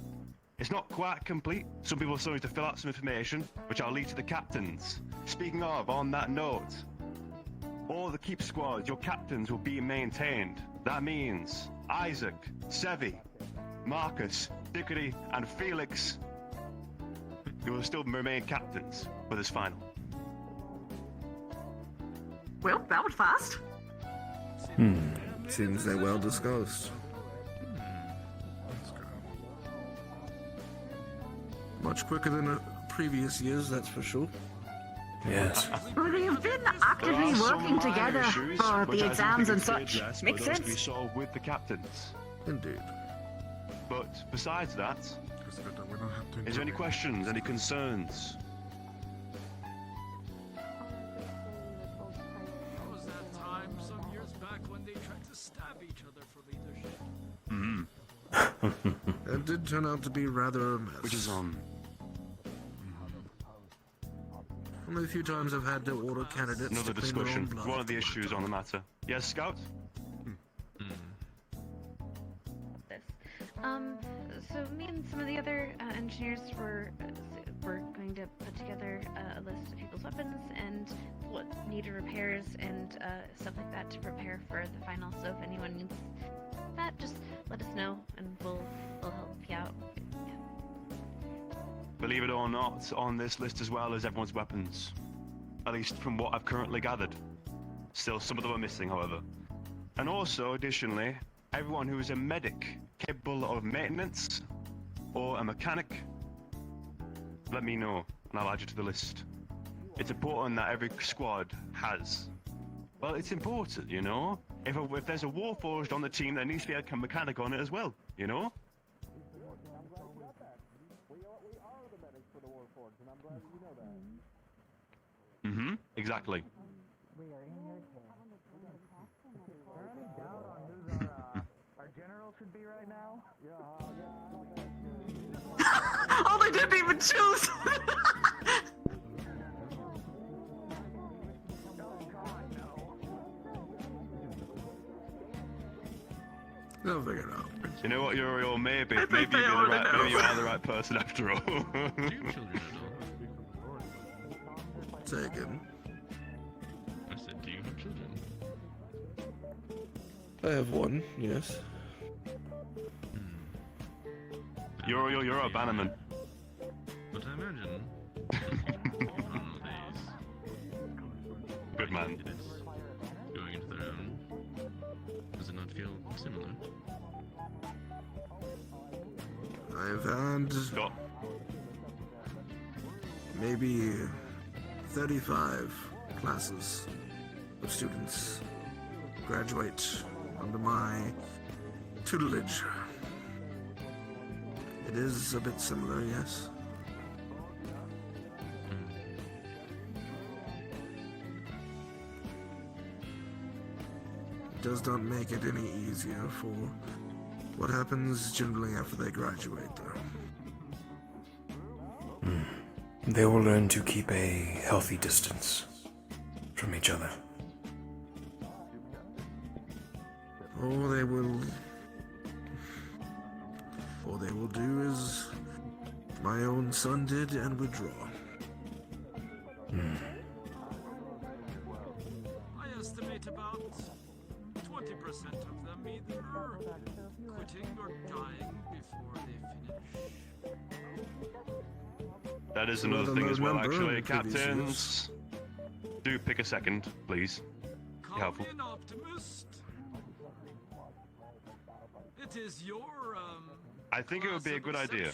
It's not quite complete. Some people still need to fill out some information, which I'll leave to the captains. Speaking of, on that note, all the keep squads, your captains will be maintained. That means Isaac, Sevi, Marcus, Dickory, and Felix, you will still remain captains for this final.
Well, that was fast.
Seems they're well discussed. Much quicker than previous years, that's for sure.
Yes.
Well, they have been actively
There are some
working
minor
together
issues,
for
which
the
I do
exams
think
and
is fair
such.
address,
Makes
but those can be
sense.
solved with the captains.
Indeed.
But besides that, is there any questions, any concerns?
How was that time some years back when they tried to stab each other for leadership?
That did turn out to be rather a mess.
Which is
Only a few times I've had to order candidates
another
to clean their own
discussion.
blood.
One of the issues on the matter. Yes, Scout?
So me and some of the other engineers were going to put together a list of people's weapons and what needed repairs and stuff like that to prepare for the final. So if anyone needs that, just let us know and we'll help you out.
Believe it or not, on this list as well is everyone's weapons. At least from what I've currently gathered. Still, some of them are missing, however. And also, additionally, everyone who is a medic capable of maintenance or a mechanic, let me know and I'll add you to the list. It's important that every squad has. Well, it's important, you know? If there's a Warforged on the team, there needs to be a mechanic on it as well, you know? Exactly.
Our general should be right now?
Oh, they didn't even choose!
They'll figure it out.
You know what, Uriel, maybe
think
maybe
they
you
already
are the right person after all.
Taken.
I said, do you have children?
I have one, yes.
Uriel, you're a bannerman.
But I imagine
Good man.
going into their own. Does it not feel similar?
I've had
Scott.
maybe 35 classes of students graduate under my tutelage. It is a bit similar, yes. It does not make it any easier for what happens generally after they graduate, though.
They will learn to keep a healthy distance from each other.
All they will do is my own son did and withdraw.
I estimate about 20% of them either quitting or dying before they finish.
That is
Rather
another thing
low
as well,
number
actually.
in previous
Captains, do pick a second, please. Be
Call
helpful.
me an optimist. It is your
I think it would be a good idea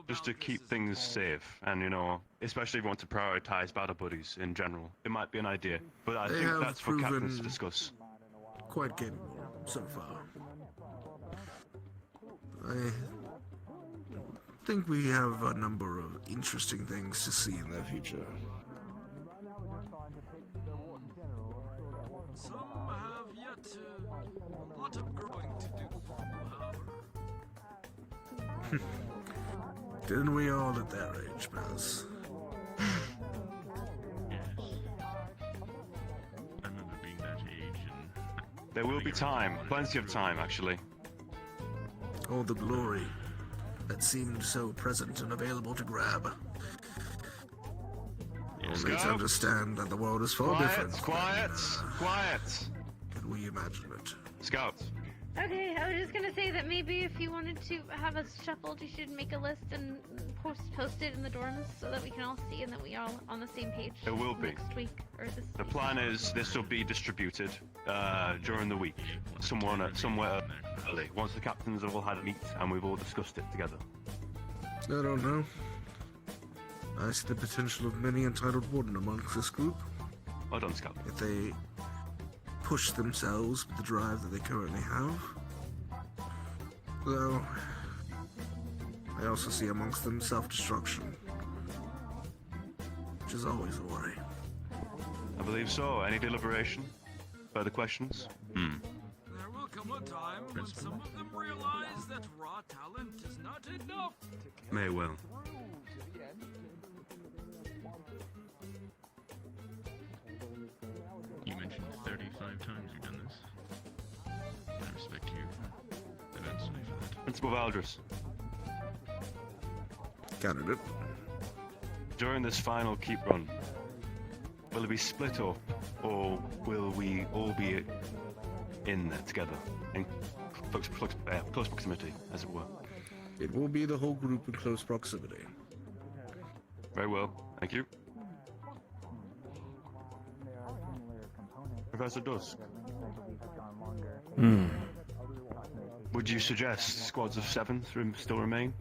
just to keep things safe, and you know, especially if you want to prioritize battle buddies in general. It might be an idea, but I
They
think
have
that's for captains to
proven-
discuss.
Quite capable so far. I think we have a number of interesting things to see in the future.
Some have yet a lot of growing to do.
Didn't we all at that age, Baz?
I remember being that age and
There will be time, plenty of time, actually.
All the glory that seemed so present and available to grab. Always understand that the world is far different.
Quiet!
Can we imagine it?
Scouts.
Okay, I was just gonna say that maybe if you wanted to have us shuffled, you should make a list and post it in the dorms so that we can all see and that we all on the same page.
It will be.
Next week or this.
The plan is this will be distributed during the week, somewhere early. Once the captains have all had a meet and we've all discussed it together.
I don't know. I see the potential of many entitled warden amongst this group.
Well done, Scout.
If they push themselves with the drive that they currently have. Though, I also see amongst them self-destruction, which is always a worry.
I believe so. Any deliberation? Further questions?
There will come a time when some of them realize that raw talent is not enough.
May well.
You mentioned 35 times you've done this. I respect you immensely for that.
Principal Valdris.
Candidate.
During this final keep run, will it be split up, or will we all be in there together, in close proximity, as it were?
It will be the whole group in close proximity.
Very well, thank you. Professor Dusk. Would you suggest squads of 7 still remain?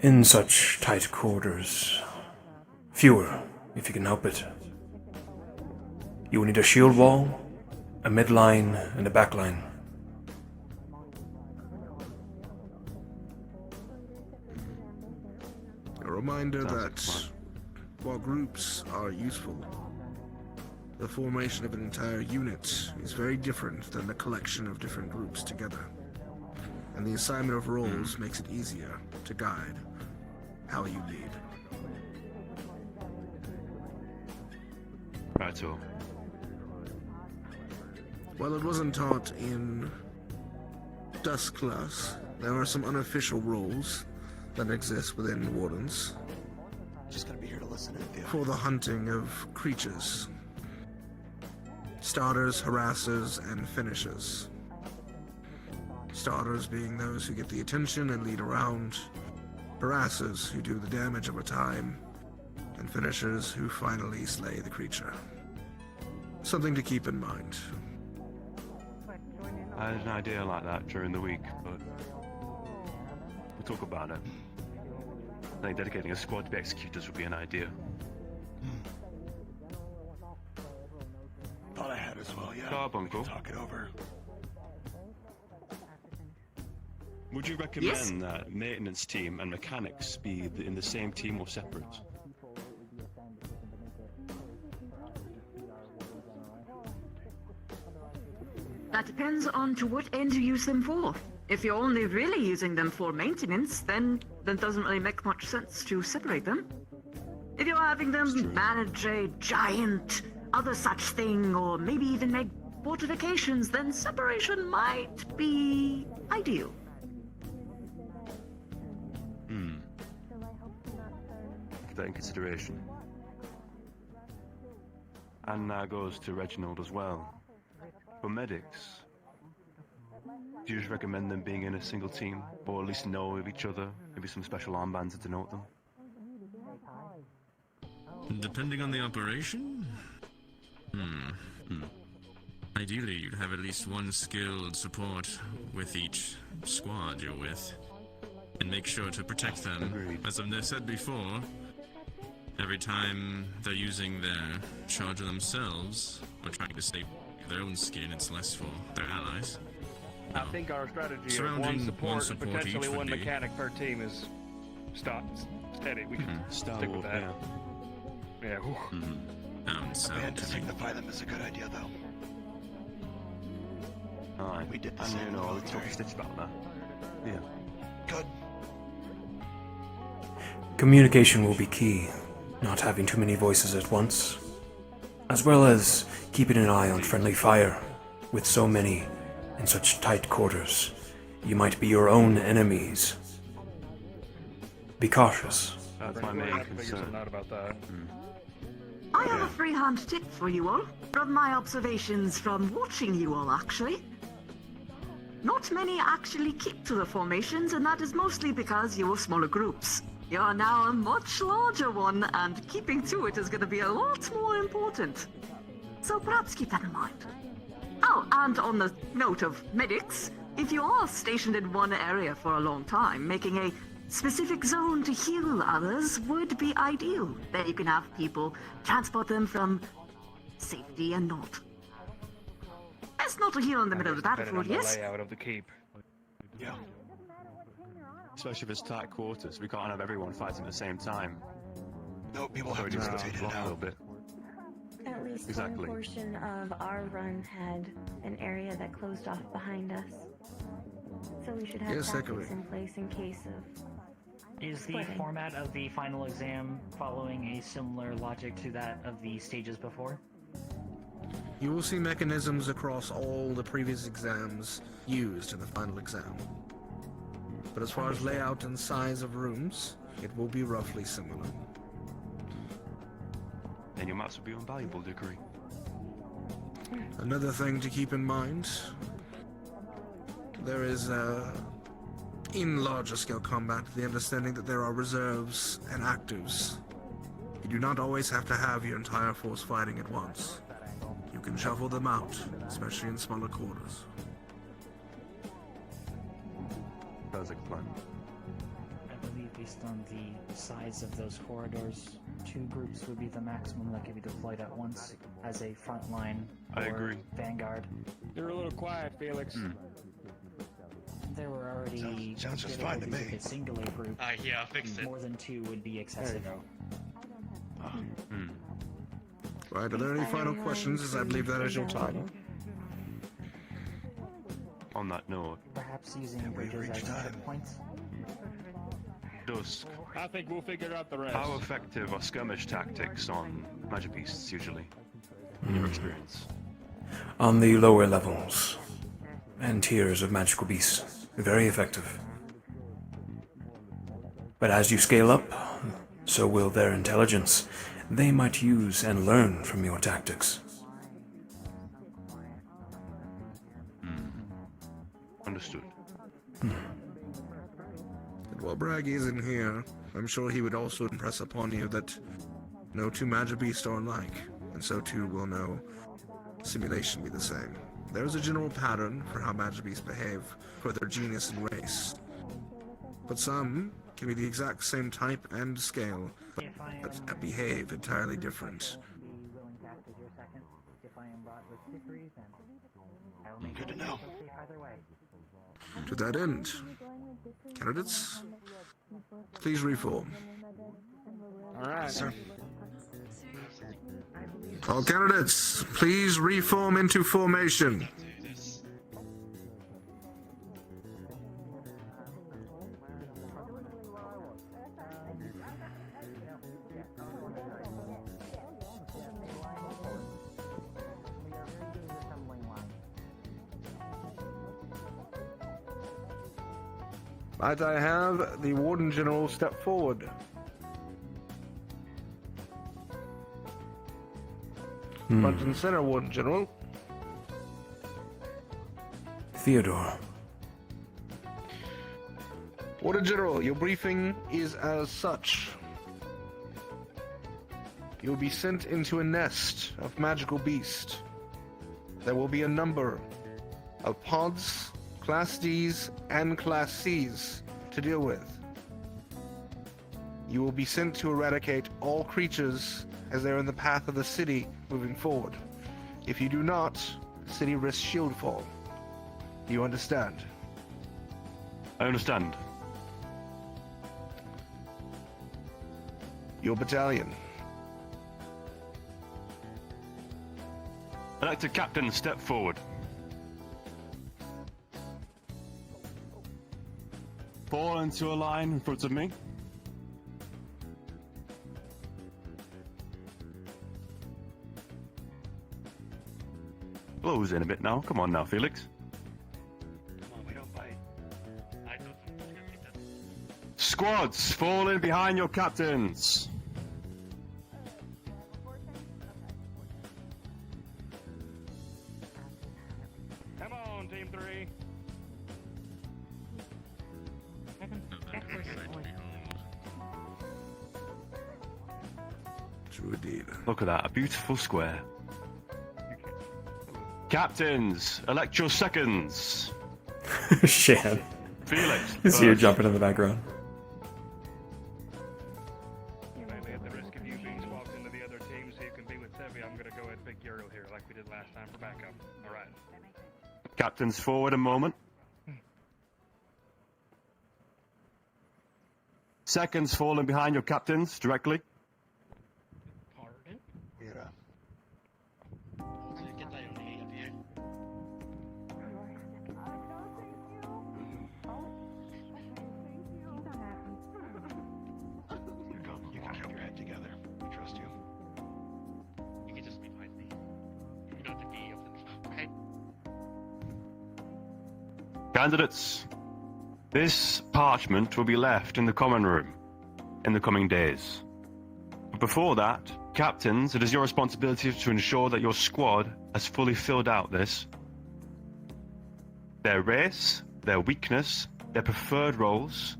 In such tight quarters, fewer, if you can help it. You will need a shield wall, a midline, and a backline.
A reminder that while groups are useful, the formation of an entire unit is very different than the collection of different groups together. And the assignment of roles makes it easier to guide how you lead.
Right, so.
While it wasn't taught in Dusk class, there are some unofficial roles that exist within Wardens.
Just gonna be here to listen to you.
For the hunting of creatures. Starters, harassers, and finishers. Starters being those who get the attention and lead around, harassers who do the damage over time, and finishers who finally slay the creature. Something to keep in mind.
I had an idea like that during the week, but we'll talk about it. I think dedicating a squad to be executors would be an idea.
Thought I had as well, yeah.
Carbuncle.
Talk it over.
Would you recommend that maintenance team and mechanics be in the same team or separate?
That depends on to what end you use them for. If you're only really using them for maintenance, then it doesn't really make much sense to separate them. If you're having them manage a giant other such thing, or maybe even make fortifications, then separation might be ideal.
Keep that in consideration. And that goes to Reginald as well. For medics, do you just recommend them being in a single team, or at least know of each other? Maybe some special armbands to denote them?
Depending on the operation? Ideally, you'd have at least one skilled support with each squad you're with, and make sure to protect them.
Agreed.
As I've said before, every time they're using their charge of themselves, or trying to save their own skin, it's less for their allies.
I think our strategy of
Surrounding
one support and potentially
each would
one
be-
mechanic per team is steady. We can
Star
stick with
Wolf,
that. Yeah. whew.
Sounds
A band to signify them is a good idea, though.
Alright.
We did the
and
same
you know,
in
the
the
talk
military.
stitch about that. Yeah.
Good.
Communication will be key, not having too many voices at once, as well as keeping an eye on friendly fire. With so many in such tight quarters, you might be your own enemies. Be cautious,
That's my
We're gonna
main
have to figure something
concern.
out about that.
I have a free-hand tip for you all, from my observations from watching you all, actually. Not many actually keep to the formations, and that is mostly because you are smaller groups. You are now a much larger one, and keeping to it is going to be a lot more important. So perhaps keep that in mind. Oh, and on the note of medics, if you are stationed in one area for a long time, making a specific zone to heal others would be ideal. Then you can have people transport them from safety and not. Best not to heal in the middle of the battlefield, yes?
Layout of the keep.
Yeah. Especially if it's tight quarters, we can't have everyone fighting at the same time.
No, people have
Already
to
started
rotate
to
it
block a
out.
little bit.
At least
Exactly.
one portion of our run had an area that closed off behind us. So we should have
Yes,
tactics
Zachary.
in place in case of
Is the
splitting.
format of the final exam following a similar logic to that of the stages before?
You will see mechanisms across all the previous exams used in the final exam. But as far as layout and size of rooms, it will be roughly similar.
Then your maps will be invaluable, degree.
Another thing to keep in mind, there is, in larger scale combat, the understanding that there are reserves and actives. You do not always have to have your entire force fighting at once. You can shuffle them out, especially in smaller quarters.
Sounds like a plan.
I believe based on the size of those corridors, 2 groups would be the maximum that could be deployed at once as a front line or
I agree.
vanguard.
You're a little quiet, Felix.
There were already
Sounds just fine to
difficulties with
me.
a singular group.
Yeah, I fixed it.
More than 2 would be excessive.
Right, are there any final questions, as I believe that is your time?
On that note,
Perhaps using bridges as trip points.
Dusk,
I think we'll figure out the rest.
how effective are skirmish tactics on magic beasts usually? In your experience?
On the lower levels and tiers of magical beasts, very effective. But as you scale up, so will their intelligence. They might use and learn from your tactics.
Understood.
And while Braggy isn't here, I'm sure he would also impress upon you that no 2 magic beasts are alike, and so too will no simulation be the same. There is a general pattern for how magic beasts behave for their genus and race, but some can be the exact same type and scale, but behave entirely different.
Good to know.
To that end, candidates, please reform.
All right,
sir.
All candidates, please reform into formation. Might I have the Warden General step forward? Front and center, Warden General.
Theodore.
Warden General, your briefing is as such. You'll be sent into a nest of magical beasts. There will be a number of pods, Class Ds, and Class Cs to deal with. You will be sent to eradicate all creatures as they're in the path of the city moving forward. If you do not, the city risks shield fall. Do you understand?
I understand.
Your battalion.
I'd like to Captain step forward. Fall into a line in front of me. Blows in a bit now. Come on now, Felix.
Come on, we don't fight. I don't think that's
Squads, fall in behind your captains.
Come on, Team 3.
True indeed.
Look at that, a beautiful square. Captains, elect your seconds.
Shan.
Felix.
You see her
first.
jumping in the background.
Maybe at the risk of you being swapped into the other team so you can be with Sevi, I'm gonna go ahead and pick Uriel here like we did last time for backup. Alright.
Captains, forward a moment. Seconds falling behind your captains directly.
You can keep your head together. I trust you.
You can just be behind me. You don't have to be up in the right?
Candidates, this parchment will be left in the common room in the coming days. But before that, captains, it is your responsibility to ensure that your squad has fully filled out this. Their race, their weakness, their preferred roles,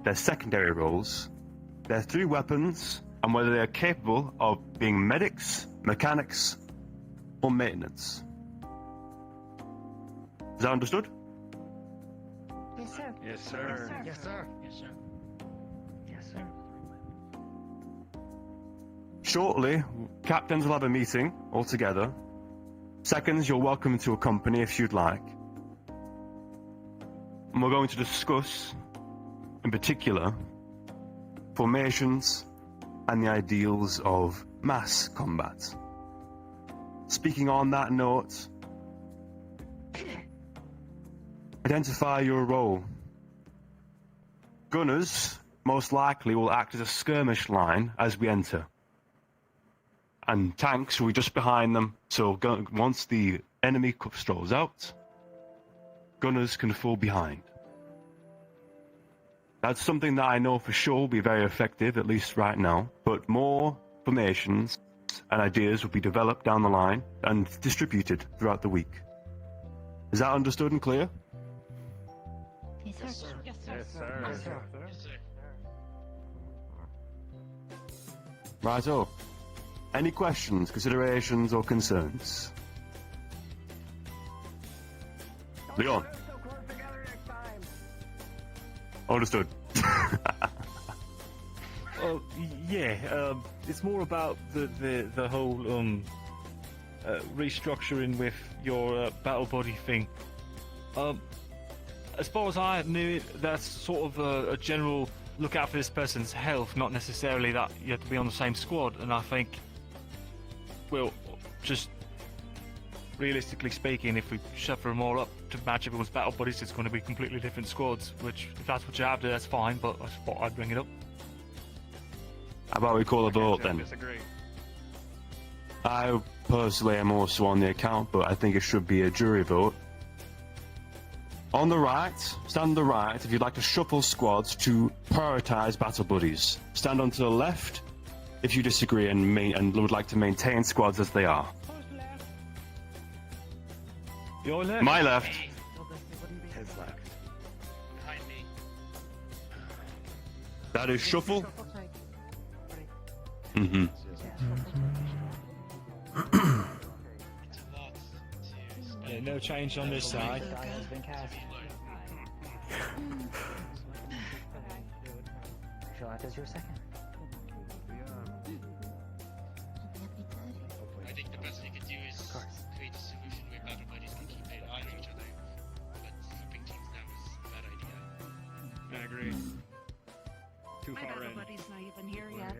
their secondary roles, their 3 weapons, and whether they are capable of being medics, mechanics, or maintenance. Is that understood?
Yes, sir.
Yes, sir.
Yes, sir.
Yes, sir.
Yes, sir.
Shortly, captains will have a meeting all together. Seconds, you're welcome to accompany if you'd like. And we're going to discuss, in particular, formations and the ideals of mass combat. Speaking on that note, identify your role. Gunners most likely will act as a skirmish line as we enter. And tanks will be just behind them, so once the enemy strolls out, gunners can fall behind. That's something that I know for sure will be very effective, at least right now, but more formations and ideas will be developed down the line and distributed throughout the week. Is that understood and clear?
Yes, sir. Yes, sir.
Yes, sir.
Yes, sir.
Yes, sir.
Righto. Any questions, considerations, or concerns? Leon. Understood.
Oh yeah, it's more about the whole restructuring with your battle body thing. As far as I knew it, that's sort of a general look out for this person's health, not necessarily that you have to be on the same squad. And I think, well, just realistically speaking, if we shuffle them all up to match everyone's battle bodies, it's going to be completely different squads. Which, if that's what you have to, that's fine. But I thought I'd bring it up.
How about we call a vote then?
Disagree.
I personally am also on the account, but I think it should be a jury vote. On the right, stand on the right if you'd like to shuffle squads to prioritize battle buddies. Stand on to the left if you disagree and would like to maintain squads as they are.
Your left.
My left.
His left.
Behind me.
That is shuffle. Mm-hmm.
Yeah, no change on this side.
Shall I act as your second?
I think the best thing you could do is create a solution where battle buddies can keep an eye on each other. But keeping teams now is a bad idea.
I agree. Too
My
far
battle
in.
buddy's not even here yet.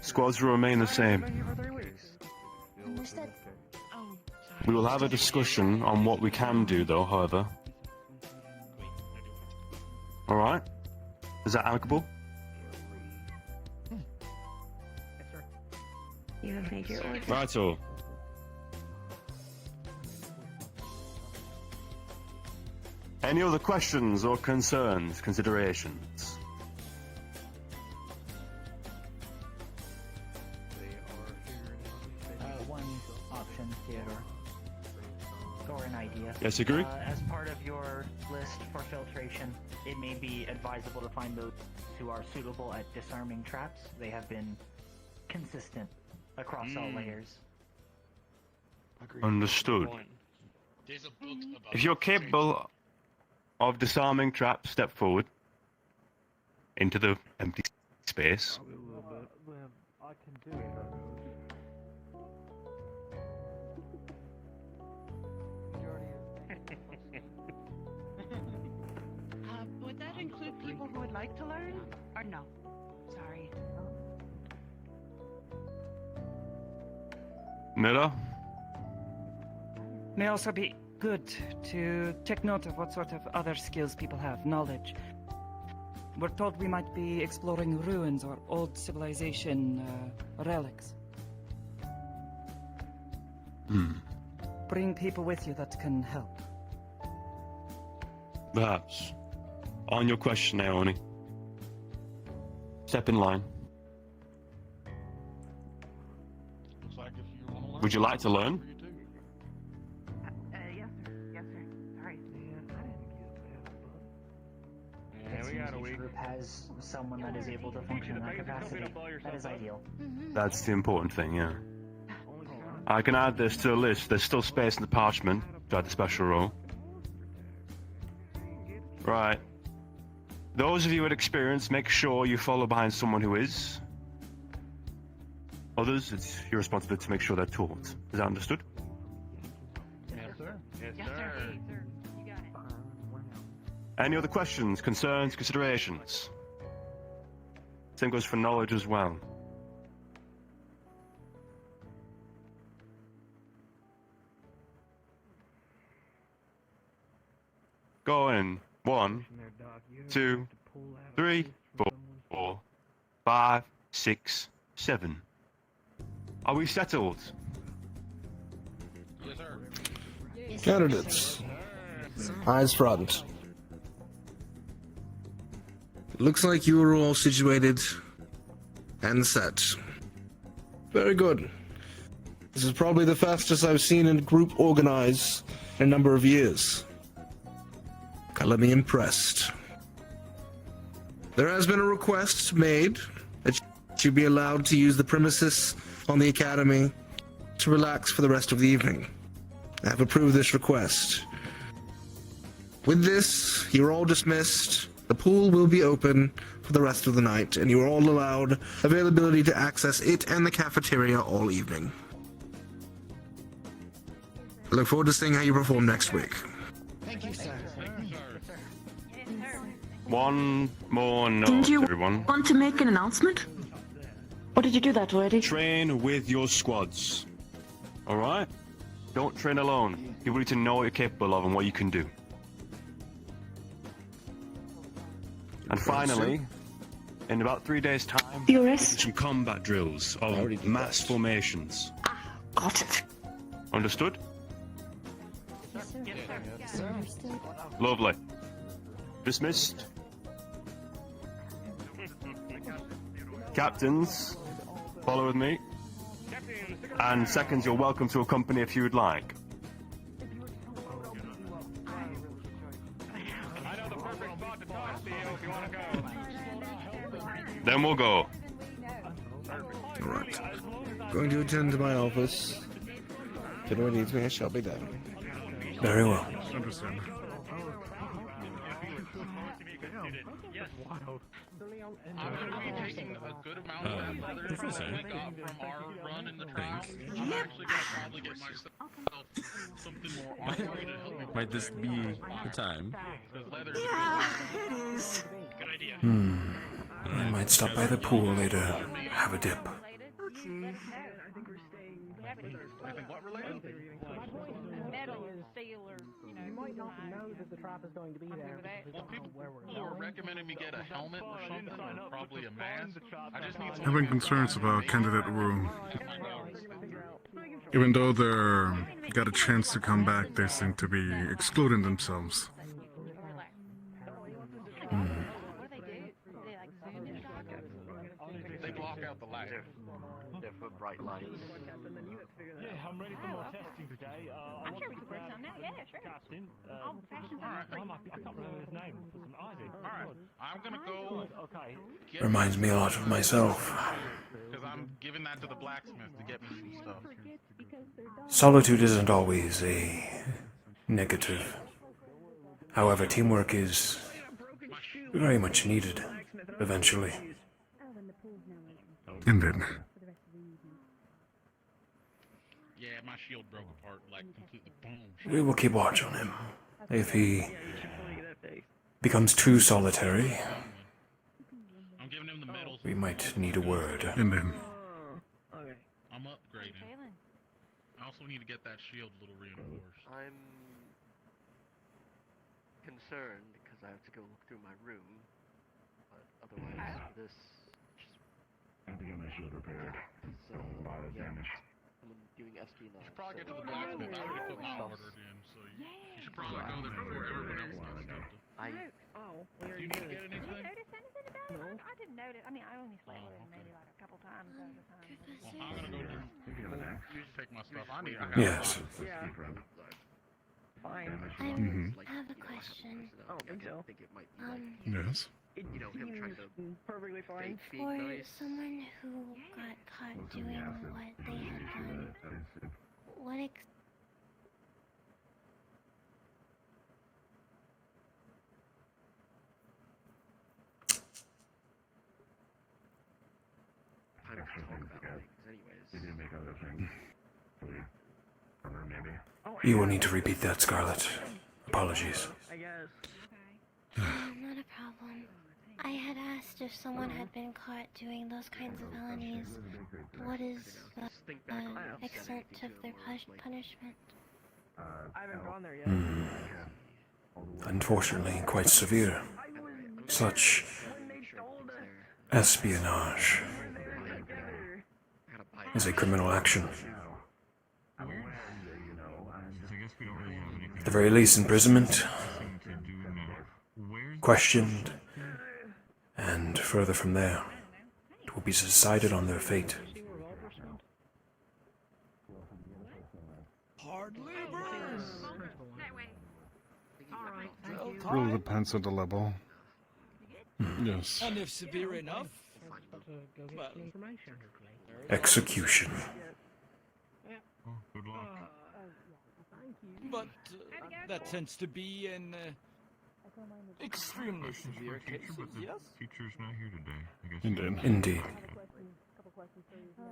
Squads will remain the same.
Understood. Oh,
We will have a discussion on what we can do, though, however. Alright? Is that amicable?
You have made your order.
Righto. Any other questions or concerns, considerations?
suggestion, Theodore. Or an idea.
Yes, agree.
As part of your list for filtration, it may be advisable to find those who are suitable at disarming traps. They have been consistent across all layers.
Understood. If you're capable of disarming traps, step forward into the empty space.
I can do it.
Would that include people who would like to learn? Or no? Sorry.
Miller?
May also be good to take note of what sort of other skills people have, knowledge. We're told we might be exploring ruins or old civilization relics. Bring people with you that can help.
Perhaps. On your question, Naomi. Step in line. Would you like to learn?
Yes, sir. Yes, sir. Sorry.
If each group has someone that is able to function in that capacity, that is ideal.
That's the important thing, yeah. I can add this to the list. There's still space in the parchment to add the special role. Right. Those of you with experience, make sure you follow behind someone who is. Others, it's your responsibility to make sure they're taught. Is that understood?
Yes, sir.
Yes, sir.
You got it.
Any other questions, concerns, considerations? Same goes for knowledge as well. Go in. 1, 2, 3, 4, 5, 6, 7. Are we settled?
Yes, sir.
Candidates. Eyes front. Looks like you are all situated and set. Very good. This is probably the fastest I've seen a group organize in a number of years. Color me impressed. There has been a request made that you be allowed to use the premises on the academy to relax for the rest of the evening. I have approved this request. With this, you're all dismissed. The pool will be open for the rest of the night, and you are all allowed availability to access it and the cafeteria all evening. I look forward to seeing how you perform next week.
Thank you, sir.
One more
Didn't
note,
you
everyone.
want to make an announcement? Or did you do that already?
Train with your squads. Alright? Don't train alone. You need to know what you're capable of and what you can do. And finally, in about 3 days' time, some combat drills of mass formations.
Got it.
Understood?
Yes, sir.
Lovely. Dismissed. Captains, follow with me. And seconds, you're welcome to accompany if you would like. Then we'll go.
Alright. Going to attend to my office. If anyone needs me, I shall be there.
Very well.
Understand.
I'm going to be taking a good amount of that leather
Professor.
that we got from our run in the trials. I'm actually going to probably get myself something more honorary to help me.
Might this be the time?
Because leather is
It is.
good idea.
I might stop by the pool later. Have a dip.
Okay.
What related?
Metal, steel, or, you might not know that the trap is going to be there.
Well, people were recommending me get a helmet or something, or probably a mask. I just need some.
Having concerns about candidate room. Even though they're got a chance to come back, they seem to be excluding themselves.
They block out the light.
put bright lights.
Yeah, I'm ready for more testing today.
I'm sure we can work on that. Yeah, sure.
Captain.
Old-fashioned
I can't remember his name. Isaac.
Alright, I'm gonna go.
Okay.
Reminds me a lot of myself.
Because I'm giving that to the blacksmith to get me some stuff.
Solitude isn't always a negative. However, teamwork is very much needed, eventually.
Indeed.
Yeah, my shield broke apart, like, completely. Boom.
We will keep watch on him. If he becomes too solitary,
I'm giving him the medals.
we might need a word.
Indeed.
I'm upgrading. I also need to get that shield a little reinforced.
I'm concerned because I have to go look through my room, but otherwise this.
I have to get my shield repaired.
So
A lot of damage.
I'm doing SP now.
You should probably get to the blacksmith. I already put my order in, so you should probably go there before everyone else gets stuff. Do you need to get anything?
Did you notice anything about it? I didn't notice. I mean, I only slept with him maybe like a couple times over the time.
Well, I'm gonna go just take my stuff. I got
Yes.
I have a question.
Oh, so.
Yes.
You know, him trying to
perfectly fine.
For someone who got caught doing what they had done, what
Time to talk about things, anyways.
We did make other things. Maybe.
You will need to repeat that, Scarlet. Apologies.
I guess.
not a problem. I had asked if someone had been caught doing those kinds of felonies. What is the extent of their punishment?
I haven't gone there yet.
Unfortunately, quite severe. Such espionage is a criminal action. At the very least, imprisonment, questioned, and further from there, it will be decided on their fate.
Really depends on the level. Yes.
And if severe enough, well,
Execution.
Good luck.
but that tends to be an extremely severe case. Yes.
Teacher's not here today. I guess.
Indeed.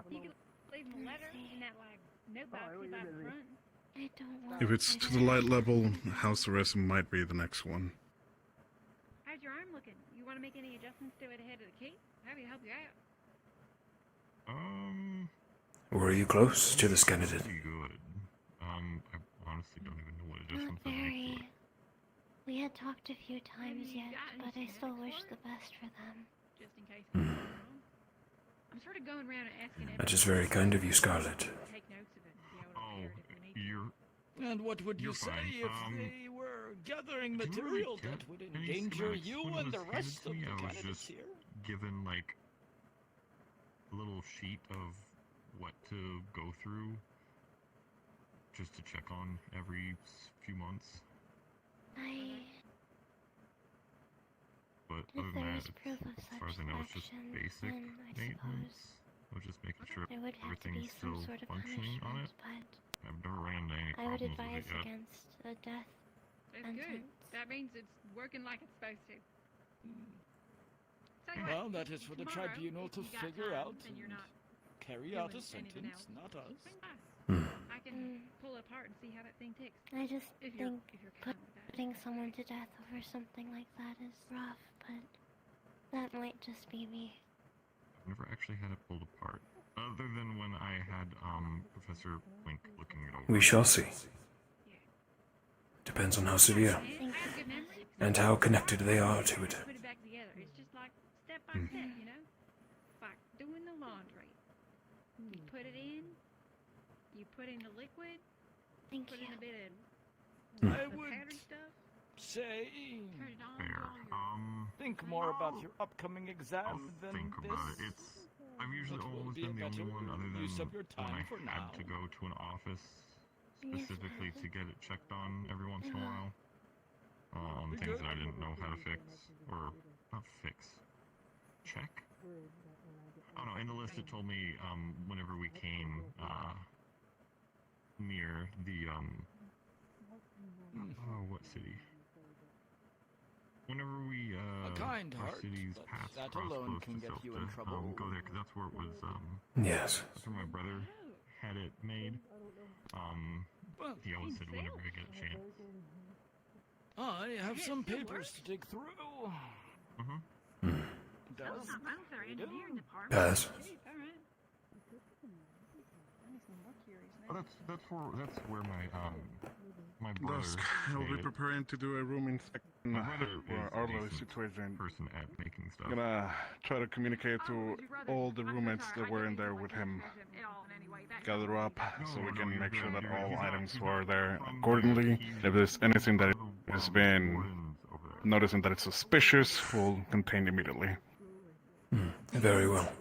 You can leave him a letter in that like note box by the front.
I don't want.
If it's to the light level, house arrest might be the next one.
How's your arm looking? You want to make any adjustments to it ahead of the key? Happy to help you out.
Were you close to this candidate?
Pretty good. I honestly don't even know what adjustments
Not
I make.
very. We had talked a few times yet, but I still wish the best for them.
Just in case. I'm sort of going around and asking
That is very kind of you, Scarlet.
take notes of it and be able to compare it if we need to.
And what would you
You're
say
fine.
if they were gathering material that would endanger you and the rest of the
I was
candidates
just
here?
given like a little sheet of what to go through, just to check on every few months. But
If
other
there
than
was
that,
proof of
as
such
far as I know, it's just
actions,
basic
then I
maintenance.
suppose
I was just making sure
there would have to be
everything's
some
still
sort of
functioning on it.
punishment, but
I've never ran into any
I would
problems with
advise
it yet.
against a death
That's good.
sentence.
That means it's working like it's supposed to. Tell you
Well,
what,
that is for the
tomorrow,
tribunal
if
to
you got
figure
time
out
and you're not
carry out a
doing anything
sentence,
else,
not us.
swing by. I can pull it apart and see how that thing ticks.
I just
If you're,
think
if you're kind with that.
putting someone to death over something like that is rough, but that might just be me.
I've never actually had it pulled apart, other than when I had Professor Link looking it over.
We shall see. Depends on how severe and how connected they are to it.
Put it back together. It's just like step by step, you know? Like doing the laundry. You put it in, you put in the liquid,
Thank
put
you.
in a bit of
I
the
would
powdered stuff,
say
turn it on,
Fair.
do all your
think more about your upcoming exam
I'll
than
think
this.
about it. It's I've usually
But will
always
be a
been the only
better
one, other than
use of your
when I
time for
had
now.
to go to an office specifically to get it checked on every once in a while. On things that I didn't know how to fix, or not fix, check. Oh no, in the list it told me whenever we came near the oh, what city? Whenever we
A kind
our
heart,
city's
but
paths
that
crossed
alone
close
can
to
get you in
Silta,
trouble.
go there because that's where it was.
Yes.
That's where my brother had it made.
Well,
he always said whenever I get a chance.
I have some papers to dig through. Does
Guys.
Oh, that's where my brother.
Dusk, I will be
made it.
preparing to do a room inspection
My brother
for
is
our
a decent
situation.
person at making stuff.
I'm gonna try to communicate to all the roommates that were in there with him. Gather up so we can make sure that all items were there accordingly. If there's anything that has been noticing that it's suspicious, we'll contain immediately.
Very well.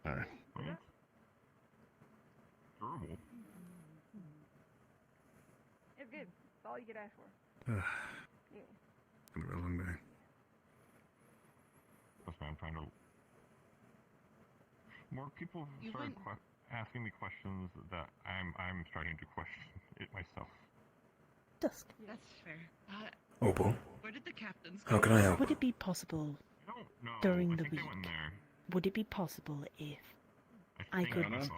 Alright.
Durable.
It's good. That's all you could ask for.
It's
Yeah.
gonna be a long day.
That's why I'm trying to. More people
You
started
went-
asking me questions that I'm starting to question it myself.
Dusk. That's fair.
Opal.
Where did the captains
How can I help?
Would it be possible during the week? Would it be possible if I could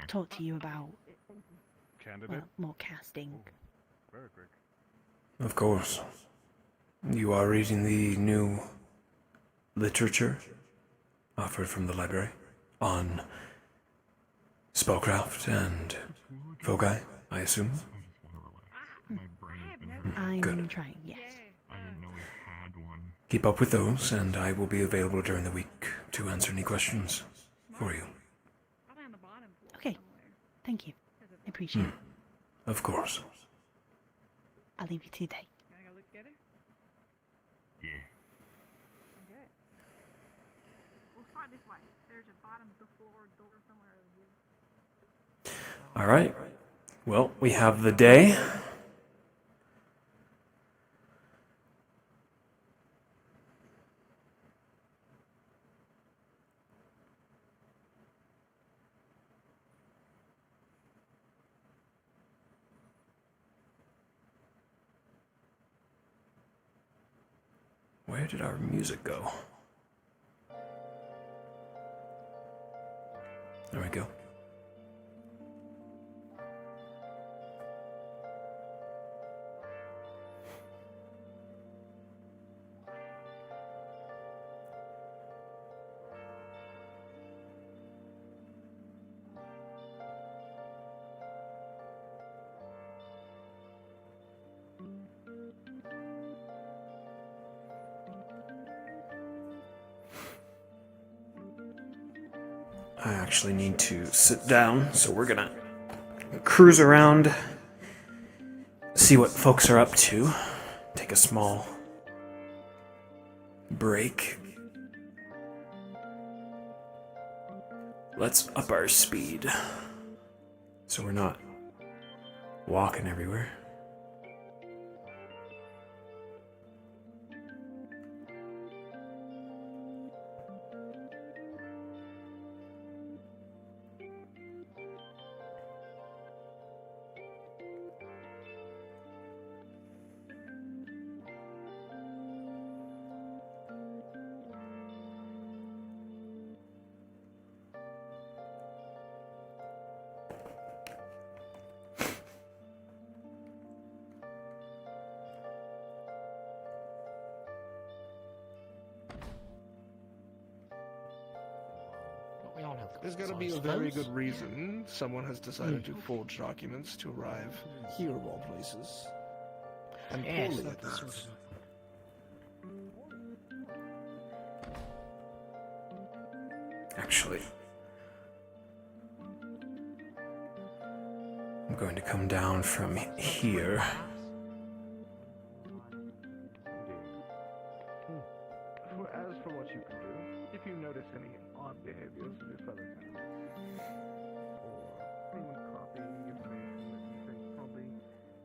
talk to you about more casting?
Very quick.
Of course. You are reading the new literature offered from the library on spellcraft and foci, I assume?
I'm trying, yes.
Keep up with those, and I will be available during the week to answer any questions for you.
Okay, thank you. I appreciate it.
Of course.
I'll leave you to today.
Wanna go look together?
Yeah.
Okay. We'll start this way. There's a bottom of the floor door somewhere over here.
Alright. Well, we have the day. Where did our music go? There we go. I actually need to sit down, so we're gonna cruise around, see what folks are up to, take a small break. Let's up our speed, so we're not walking everywhere.
There's got to be a very good reason someone has decided to forge documents to arrive here of all places. And
Yes,
poorly at that.
Actually, I'm going to come down from here.
any odd behaviors of your fellow candidates, or anyone copying information that you think probably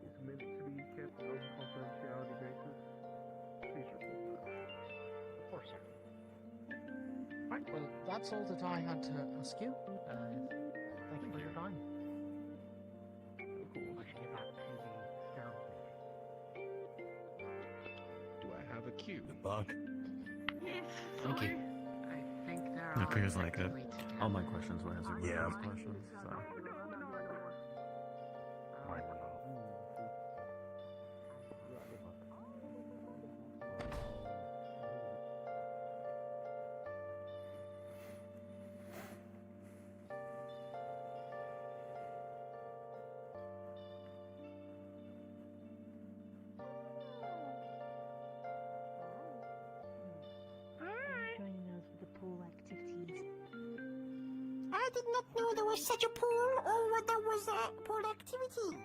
is meant to be kept on a confidentiality basis, please report that.
Of course, sir. Right, well, that's all that I had to ask you. Thank you for your time.
Cool.
I should get back to the Herald meeting.
Do I have a cue?
Good luck.
Thank you.
I think there
It
are
appears like it.
ways to
All my questions were answered with
Yeah.
those questions, so.
Joining us for the pool activities.
I did not know there was such a pool or there was pool activities.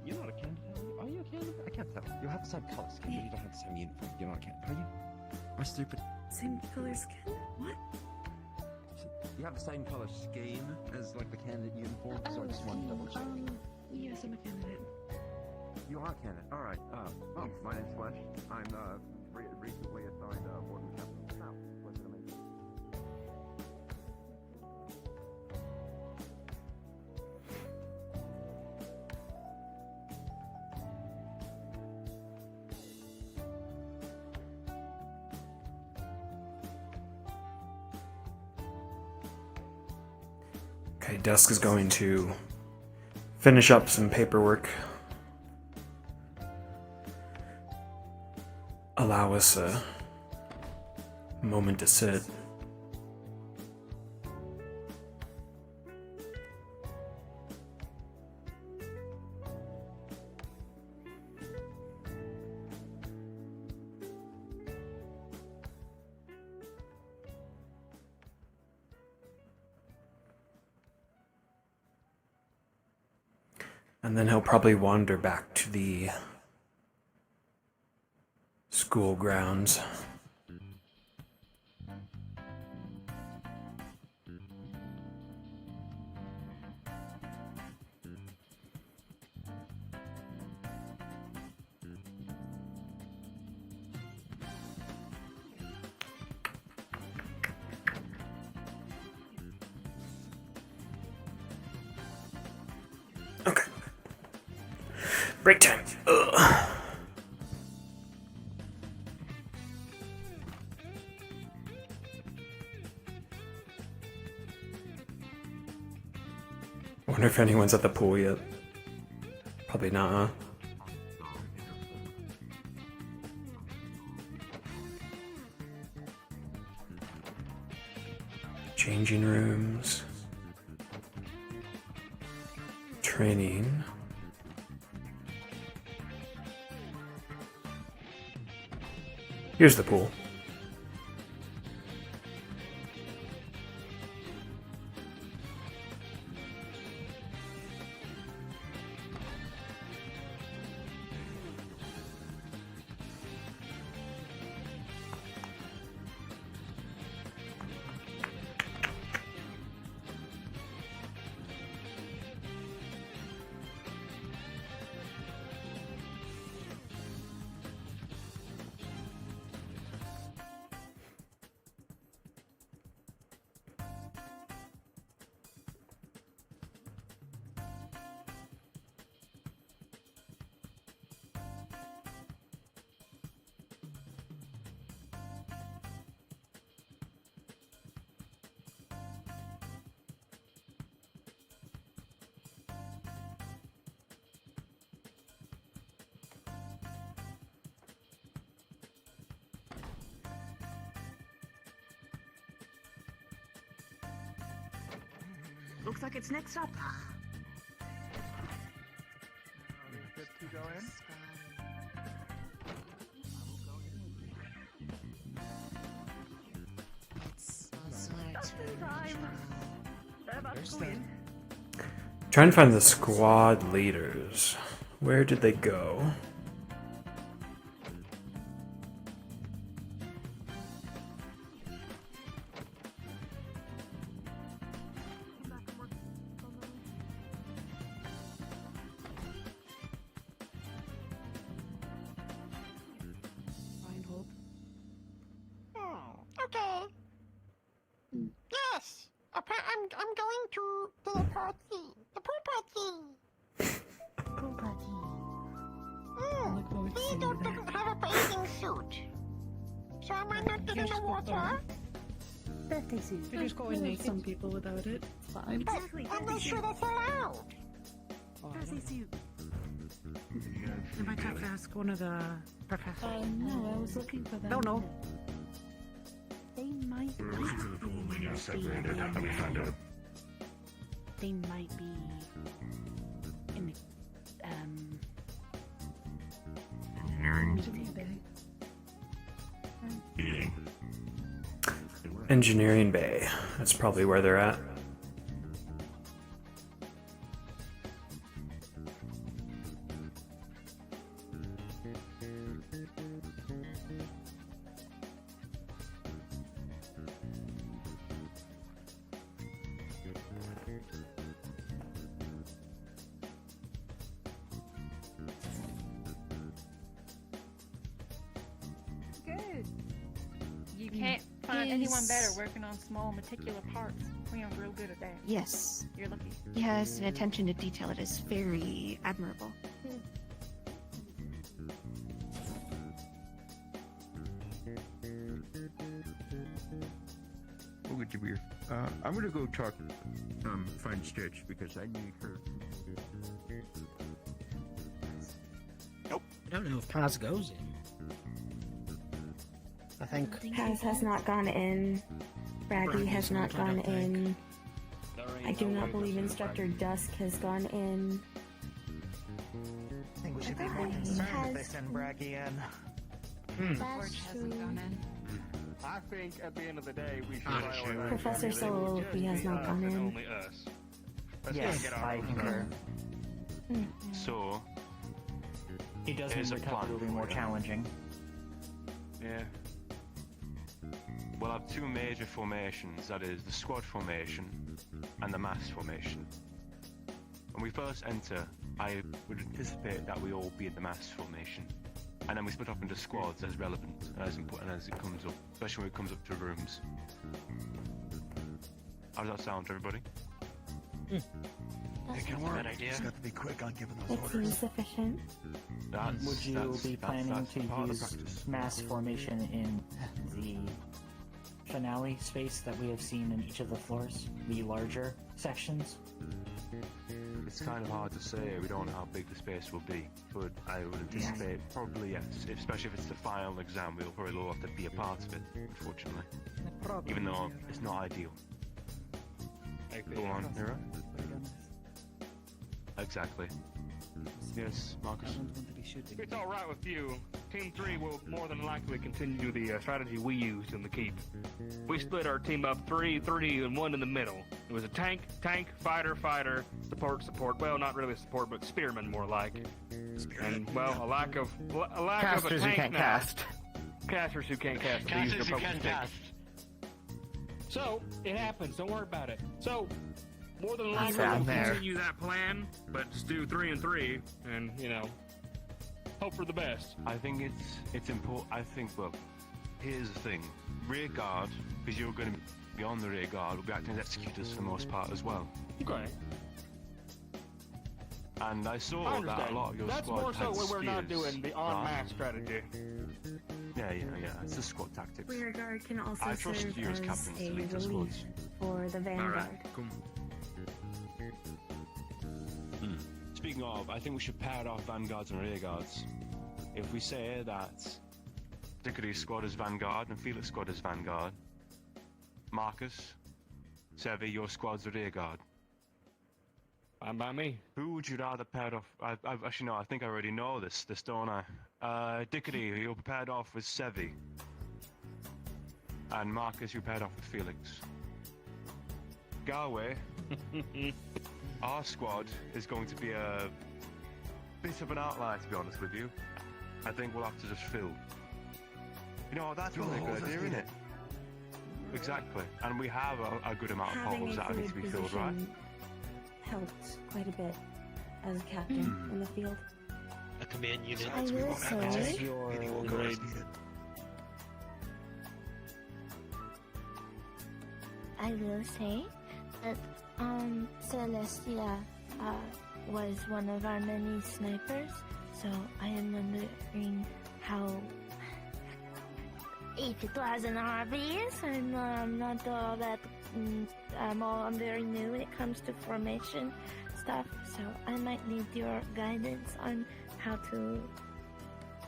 You're not a candidate, are you a candidate? I can't tell. You have the same color skin, but you don't have the same uniform. You're not a candidate, are you? Am I stupid?
Same color skin? What?
You have the same color scheme as like the candidate uniform, so I just wanted to double check.
Yes, I'm a candidate.
You are a candidate. All right. My name's Flesh. I'm recently assigned warden captain. Now, pleasure to meet you.
Okay, Dusk is going to finish up some paperwork. Allow us a moment to sit. And then he'll probably wander back to the school grounds. Okay. Break time. Ugh. Wonder if anyone's at the pool yet. Probably not, huh? Changing rooms. Training. Here's the pool.
Looks like it's next up.
Good to go in?
Trying to find the squad leaders. Where did they go?
Okay. Yes. I'm going to the party. The pool party.
Pool party.
Theodore doesn't have a bathing suit. So I might not get in the water.
Birthday suit.
You're just going to some people without it. It's fine.
Exactly. I'm not sure that's allowed.
Birthday suit.
I might have to ask one of the professors.
No, I was looking for them.
No.
They might be. They might be in the
Engineering Bay. That's probably where they're at.
Good. You can't find anyone better working on small, meticulous parts. Leon's real good at that.
Yes.
You're lucky.
He has an attention to detail that is very admirable.
Oh, good to be here. I'm gonna go talk, find Stitch because I need her.
Nope. I don't know if Paz goes in. I think
Paz has not gone in. Braggy has not gone in. I do not believe Instructor Dusk has gone in.
I think we should be more concerned if they send Braggy in.
Forge hasn't gone in.
I think at the end of the day, we should prioritize
Professor Soliloquy has not gone in.
only us. Let's
Yes,
get our
I concur.
So,
He does
here's
mean
a
the
plan
will be
for
more
you.
challenging.
Yeah. We'll have two major formations, that is, the squad formation and the mass formation. When we first enter, I would anticipate that we all be in the mass formation. And then we split up into squads as relevant and as important as it comes up, especially when it comes up to rooms. How does that sound to everybody?
It
Just got to be quick on giving
seems sufficient.
Would you be planning to use mass formation in the finale space that we have seen in each of the floors, the larger sections?
It's kind of hard to say. We don't know how big the space will be, but I would anticipate probably, yes, especially if it's the final exam, we'll probably all have to be a part of it, unfortunately. Even though it's not ideal. Go on, Hero. Exactly. Yes, Marcus.
If it's alright with you, Team 3 will more than likely continue the strategy we used in the keep. We split our team up 3, and 1 in the middle. It was a tank, fighter, support. Well, not really support, but spearman more like. And, well, a lack of a
Casters
tank
who can't
now.
cast.
Casters who can't cast.
Casters who can cast.
So, it happens. Don't worry about it. So, more than likely,
Sad
we'll
there.
continue that plan, but just do 3 and 3, and, you know, hope for the best.
I think it's important. I think, well, here's the thing. Rear guard, because you're going to be on the rear guard, will be acting as executors for the most part as well.
Okay.
And I saw
I
that
understand.
a lot of your
That's
squad
more so
had
when we're not
spears,
doing the
right?
en-masse strategy.
Yeah. It's the squad tactics.
Rear guard can also
I
serve
trust you as
as
captains to
a
lead the
relief
squads.
for the vanguard.
Cool. Speaking of, I think we should pair off vanguards and rear guards. If we say that Dickory's squad is vanguard and Felix squad is vanguard, Marcus, Sevi, your squad's the rear guard.
Fine by me.
Who would you rather pair off? I've actually no, I think I already know this don't I? Dickory, you're paired off with Sevi. And Marcus, you paired off with Felix. Galway, our squad is going to be a bit of an outlier, to be honest with you. I think we'll have to just fill. You know, that's really a good idea, isn't it? Exactly. And we have a good amount of
Having
holes
a
that need to
fluid
be filled, right?
position helped quite a bit as a captain in the field.
A command unit.
I will say,
We'll go as needed.
I will say that Celestia was one of our many snipers, so I am wondering how, if it wasn't obvious. I'm not all that. I'm very new when it comes to formation stuff, so I might need your guidance on how to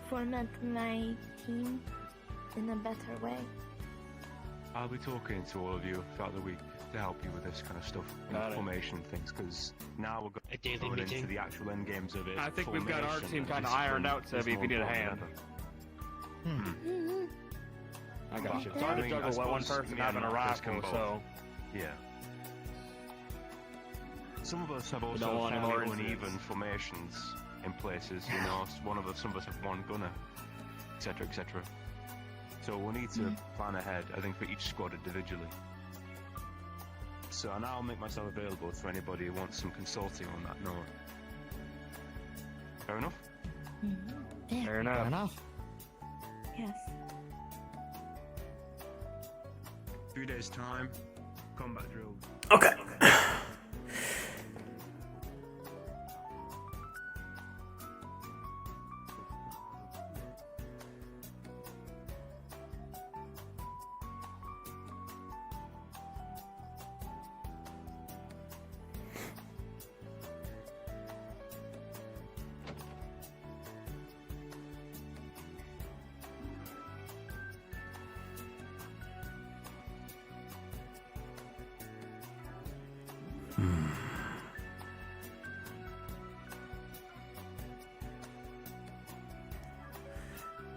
format my team in a better way.
I'll be talking to all of you throughout the week to help you with this kind of stuff, formation things, because now we're going into the actual end games of it.
I think we've got our team kind of ironed out, Sebi, if you need a hand. I got you. It's hard to juggle one person having a rifle, so...
Yeah. Some of us have
don't
also
want any
fairly
more
uneven
incidents.
formations in places, you know, some of us have one gunner, etc, etc. So we'll need to plan ahead, I think, for each squad individually. So and I'll make myself available for anybody who wants some consulting on that note. Fair enough?
Fair enough.
Yes.
3 days time, combat drill.
Okay.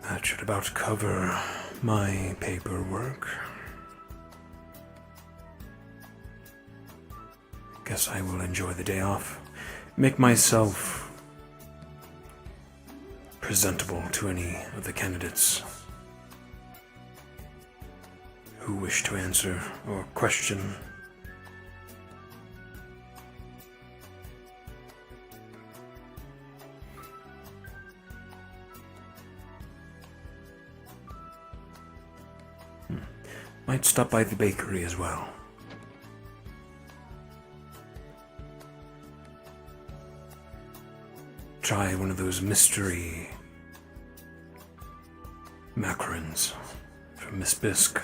That should about cover my paperwork. Guess I will enjoy the day off. Make myself presentable to any of the candidates who wish to answer or question. Might stop by the bakery as well. Try one of those mystery macarons from Miss Bisk.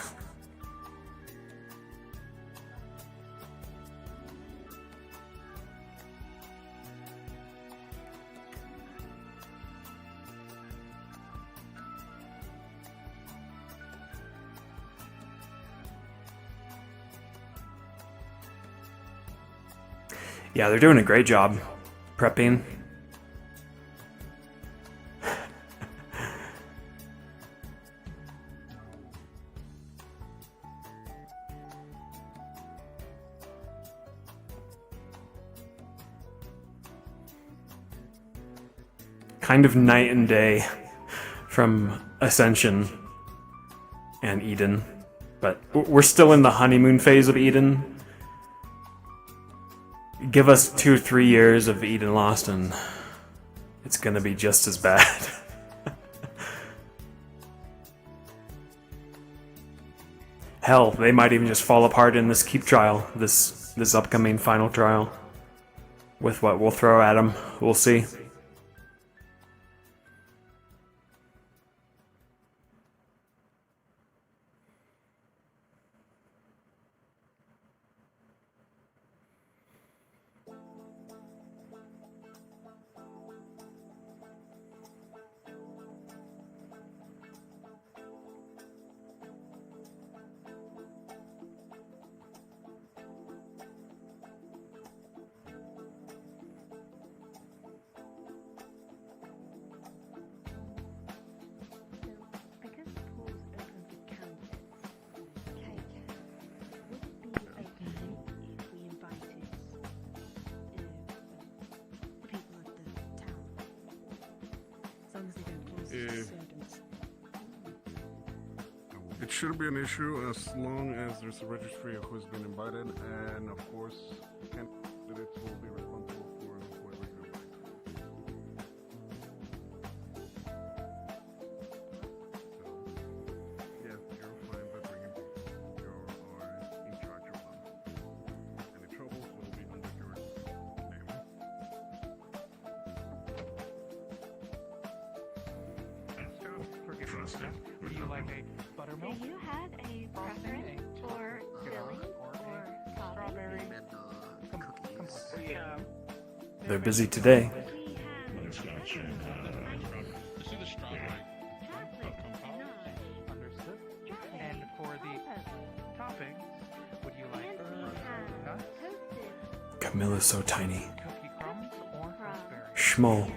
Yeah, they're doing a great job prepping. Kind of night and day from Ascension and Eden, but we're still in the honeymoon phase of Eden. Give us 2-3 years of Eden Lost and it's gonna be just as bad. Hell, they might even just fall apart in this keep trial, this upcoming final trial. With what we'll throw at them, we'll see.
It shouldn't be an issue as long as there's a registry of who's been invited, and of course, candidates will be responsible for whoever you invite. So, yeah, you're fine by bringing people. You are in charge of them. Any troubles will be under your name.
Forgive me, Steph. Would you like a buttermilk?
Do you have a preference for filling or strawberry?
They're busy today.
Understood. And for the toppings, would you like nuts,
Camilla's so tiny.
cookie crumbs, or raspberry?
Schmo.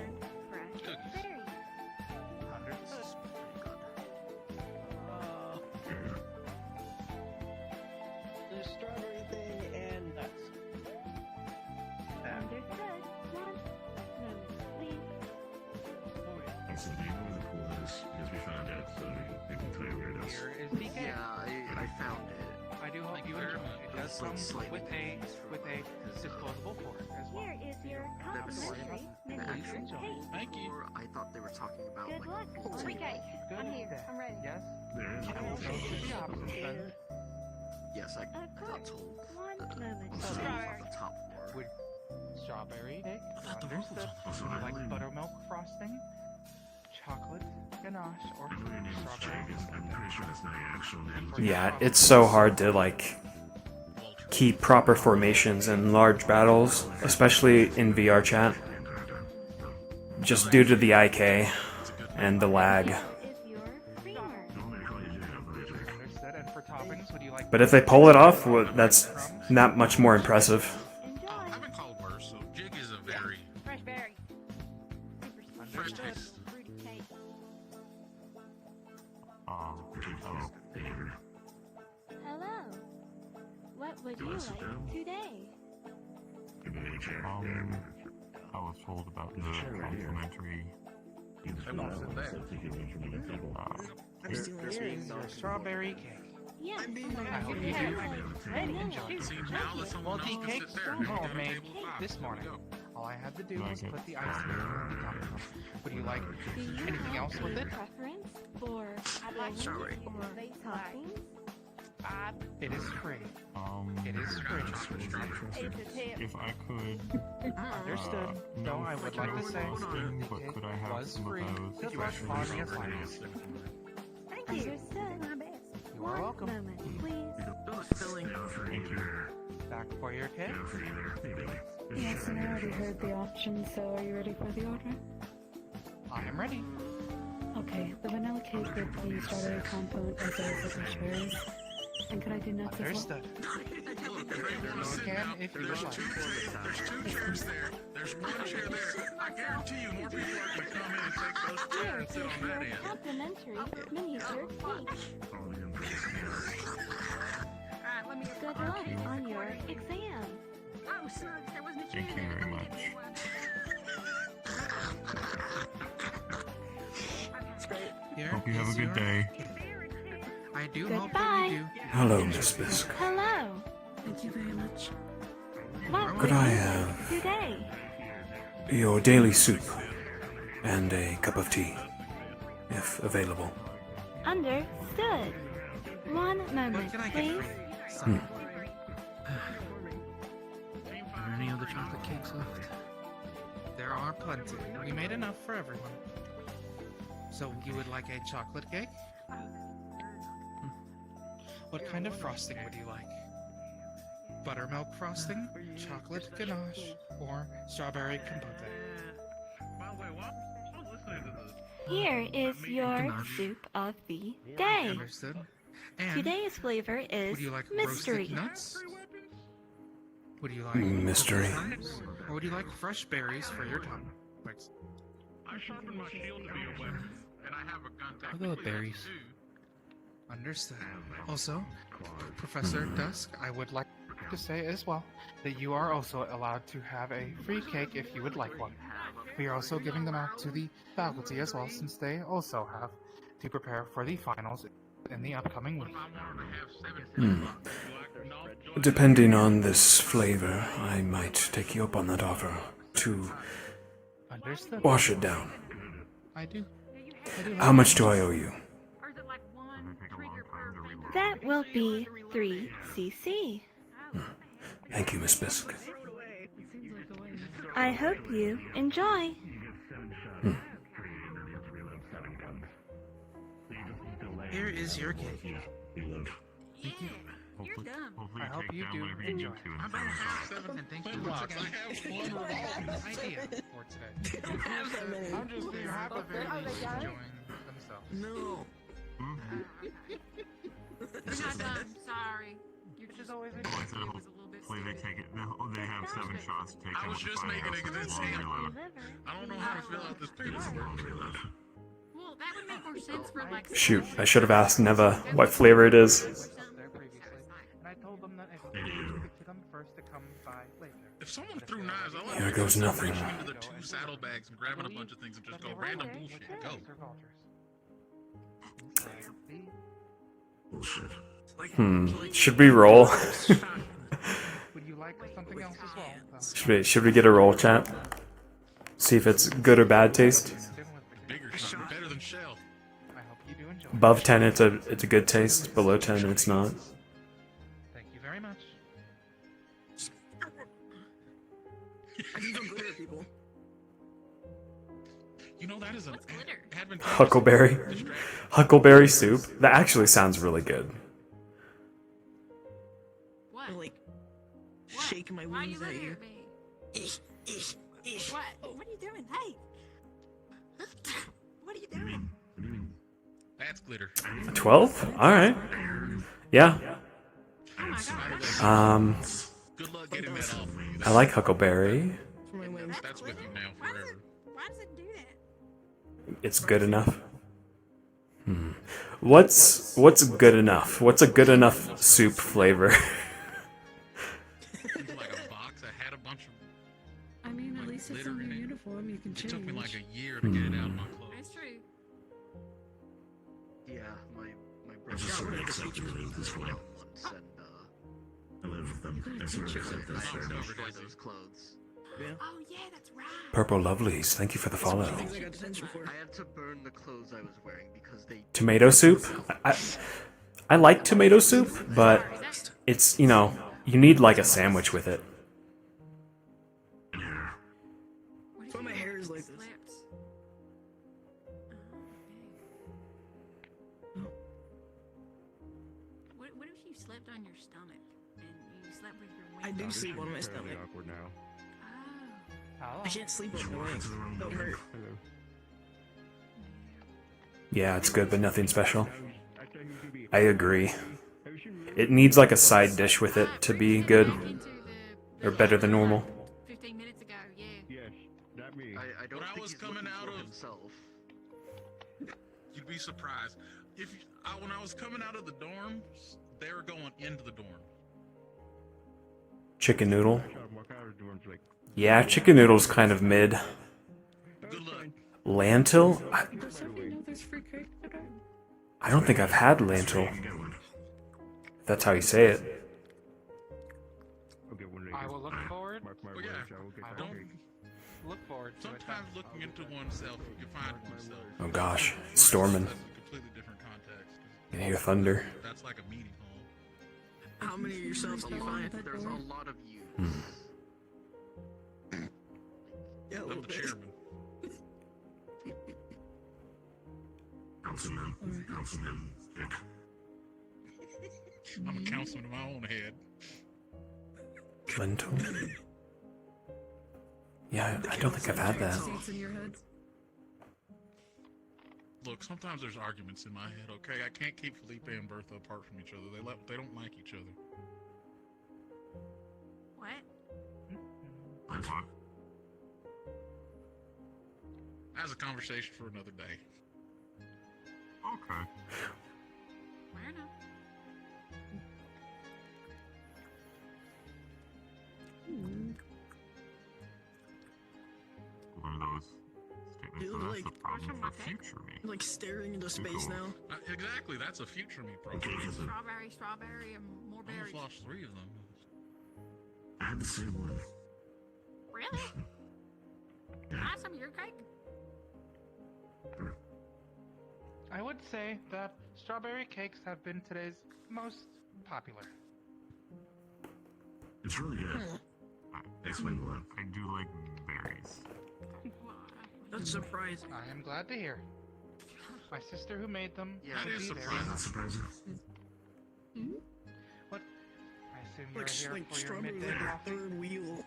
The strawberry thing and nuts.
Understood. One moment, please.
Also, do you know where the pool is? Because we found it, so we can tell you where it is.
Here is the cake.
Yeah, I found it.
I do hope you enjoy it. It does come with a disposable fork as well.
Here is your complimentary miniature cake.
Thank you. I thought they were talking about
Good luck. Free cake. I'm here. I'm ready.
Yes?
There is
I will go to the options then.
Yes, I got told.
One moment.
On the top floor.
Would strawberry cake? Understood. Would you like buttermilk frosting? Chocolate ganache or strawberry?
I'm pretty sure that's not your actual name.
Yeah, it's so hard to like keep proper formations in large battles, especially in VR chat. Just due to the IK and the lag.
Understood. And for toppings, would you like
But if they pull it off, well, that's not much more impressive.
I've been called worse, so Jig is a very
Fresh berry.
fresh taste.
Fruity cake. Hello. What would you like today?
I was told about the complimentary.
I won't sit there.
Here is your strawberry cake.
Yes.
I hope you do. Enjoy.
See, now that someone
Well, the
else can
cake's
sit there,
still
make it
homemade
table five.
this morning.
Go.
All I had to do was put the icing on the top of it. Would you like anything else with it?
Preference for
I'd like strawberry.
or toppings?
It is free. It is free.
If I could.
Understood. No, I would like to say
but
it
could I have
was
some
free.
of those?
Good luck on the assignments.
Thank you. Understood.
You are welcome.
One moment, please.
Thank you.
Back for your cake.
Yes, and I already heard the options, so are you ready for the order?
I am ready.
Okay, the vanilla cake with the strawberry compote as well as the fresh berries.
And could I do nuts as well?
Understood. Can if you would like.
There's two chairs there. There's one chair there. I guarantee you more people are going to come in and take those chairs and sit on that end.
Complimentary miniature cake.
Alright, let me get
Good luck on your exam.
Oh, sir, there wasn't a chair
Thank you
there.
very much.
Here
Hope you have a
is
good
your-
day.
I do
Goodbye.
hope that you do.
Hello, Miss Bisk.
Hello.
Thank you very much.
What
Could
will
I
you
have
like today?
your daily soup and a cup of tea, if available?
Understood. One moment,
can I get
please.
for you? Are there any other chocolate cakes left? There are plenty. We made enough for everyone. So you would like a chocolate cake? What kind of frosting would you like? Buttermilk frosting, chocolate ganache, or strawberry compote?
Here is your
Ganache.
soup of the day.
Understood. And
Today's flavor is
would you like
mystery.
roasted nuts? Would you like
Mystery.
mushrooms? Or would you like fresh berries for your tongue? Like,
I sharpened my shield to be a weapon, and I have a gun
I'll go with berries. Understood. Also, Professor Dusk, I would like to say as well that you are also allowed to have a free cake if you would like one. We are also giving them out to the faculty as well, since they also have to prepare for the finals in the upcoming week.
Depending on this flavor, I might take you up on that offer to
Understood.
wash it down.
I do.
How much do I owe you?
That will be 3 cc.
Thank you, Miss Bisk.
I hope you enjoy.
Here is your cake. Thank you.
You're dumb.
I hope you do enjoy.
I don't have 7
And thank you
flint
once
locks.
again
I have
for
one revolver.
idea for today.
I'm just being happy.
Enjoying themselves.
No.
You're not dumb. Sorry. You're just always
So hopefully they take it. They have 7 shots to take
I
it
was
with the
just making
firehouse.
an example. I don't know how to fill out this paperwork.
well, that would make more sense for like.
Shoot, I should have asked Neva what flavor it is.
There previously, and I told them that if you needed to come first, to come by later.
If someone threw knives, I
Here
like
goes nothing.
reaching into the 2 saddlebags and grabbing a bunch of things and just go random bullshit. Go.
Should we roll?
Would you like something else as well?
Should we get a roll, chat? See if it's good or bad taste.
Bigger shot, better than shell.
I hope you do enjoy.
Above 10, it's a good taste. Below 10, it's not.
Thank you very much.
I can throw glitter at people.
You know that is an advantageous
Huckleberry. Huckleberry soup. That actually sounds really good.
What?
I like shaking my
Why are you
wings at
looking
you.
at me?
Ish, ish, ish.
What? What are you doing? Hey. What are you doing?
That's glitter.
12? Alright. Yeah.
Good luck getting that off.
I like Huckleberry.
That's with you now forever.
Why does it do that?
It's good enough. What's good enough? What's a good enough soup flavor?
Like a box that had a bunch of.
I mean, at least it's on your uniform. You can
It
change.
took me like a year to get it out of my clothes.
That's true.
Yeah, my brother.
I live with them.
That's where those clothes.
Yeah.
Oh yeah, that's right.
Purple Lovelies, thank you for the follow.
I got detention for.
I had to burn the clothes I was wearing because they.
Tomato soup? I like tomato soup, but it's, you know, you need like a sandwich with it.
That's why my hair is like this.
What if you slept on your stomach and you slept with your wings?
I do sleep on my stomach.
Awkward now.
I can't sleep on my wings. That would hurt.
Yeah, it's good, but nothing special. I agree. It needs like a side dish with it to be good. Or better than normal.
15 minutes ago, yeah.
Yes, that me.
I don't
When I
think
was
he's
coming
looking
out
for
of-
himself.
You'd be surprised. When I was coming out of the dorm, they were going into the dorm.
Chicken noodle.
What kind of dorms like?
Yeah, chicken noodle's kind of mid.
Good luck.
Lentil?
Does somebody know there's free cake today?
I don't think I've had lentil. If that's how you say it.
Okay, when they
I will look forward.
mark my
Well,
words,
yeah,
I will get
I
that
don't
cake.
look forward to it.
Sometimes looking into oneself, you can find oneself.
Oh gosh, it's storming.
That's a completely different context.
I hear thunder.
That's like a meeting hall.
How many of yourselves do you find? There's a lot of you. Yeah, a
I'm
little
the
bit.
chairman.
Councilman Dick.
I'm a councilman in my own head.
Lentil? Yeah, I don't think I've had that.
Seats in your head.
Look, sometimes there's arguments in my head, okay? I can't keep Felipe and Bertha apart from each other. They don't like each other.
What?
What?
That's a conversation for another day.
Okay.
Where now?
One of those statements
You
that
look
that's the
like-
problem for future me.
Like staring into space
Cool.
now.
Exactly, that's a future me problem.
Strawberry, and more
I almost
berries.
lost 3 of them.
I had the same one.
Really? Can I have some of your cake?
I would say that strawberry cakes have been today's most popular.
It's really good. It's way more. I do like berries.
That's surprising.
I am glad to hear. My sister who made them.
Yeah,
will
that is
be there.
surprising.
That's surprising.
What? I assume you're
Like,
here
like
for your
strawberry
midday
like a
coffee.
third wheel.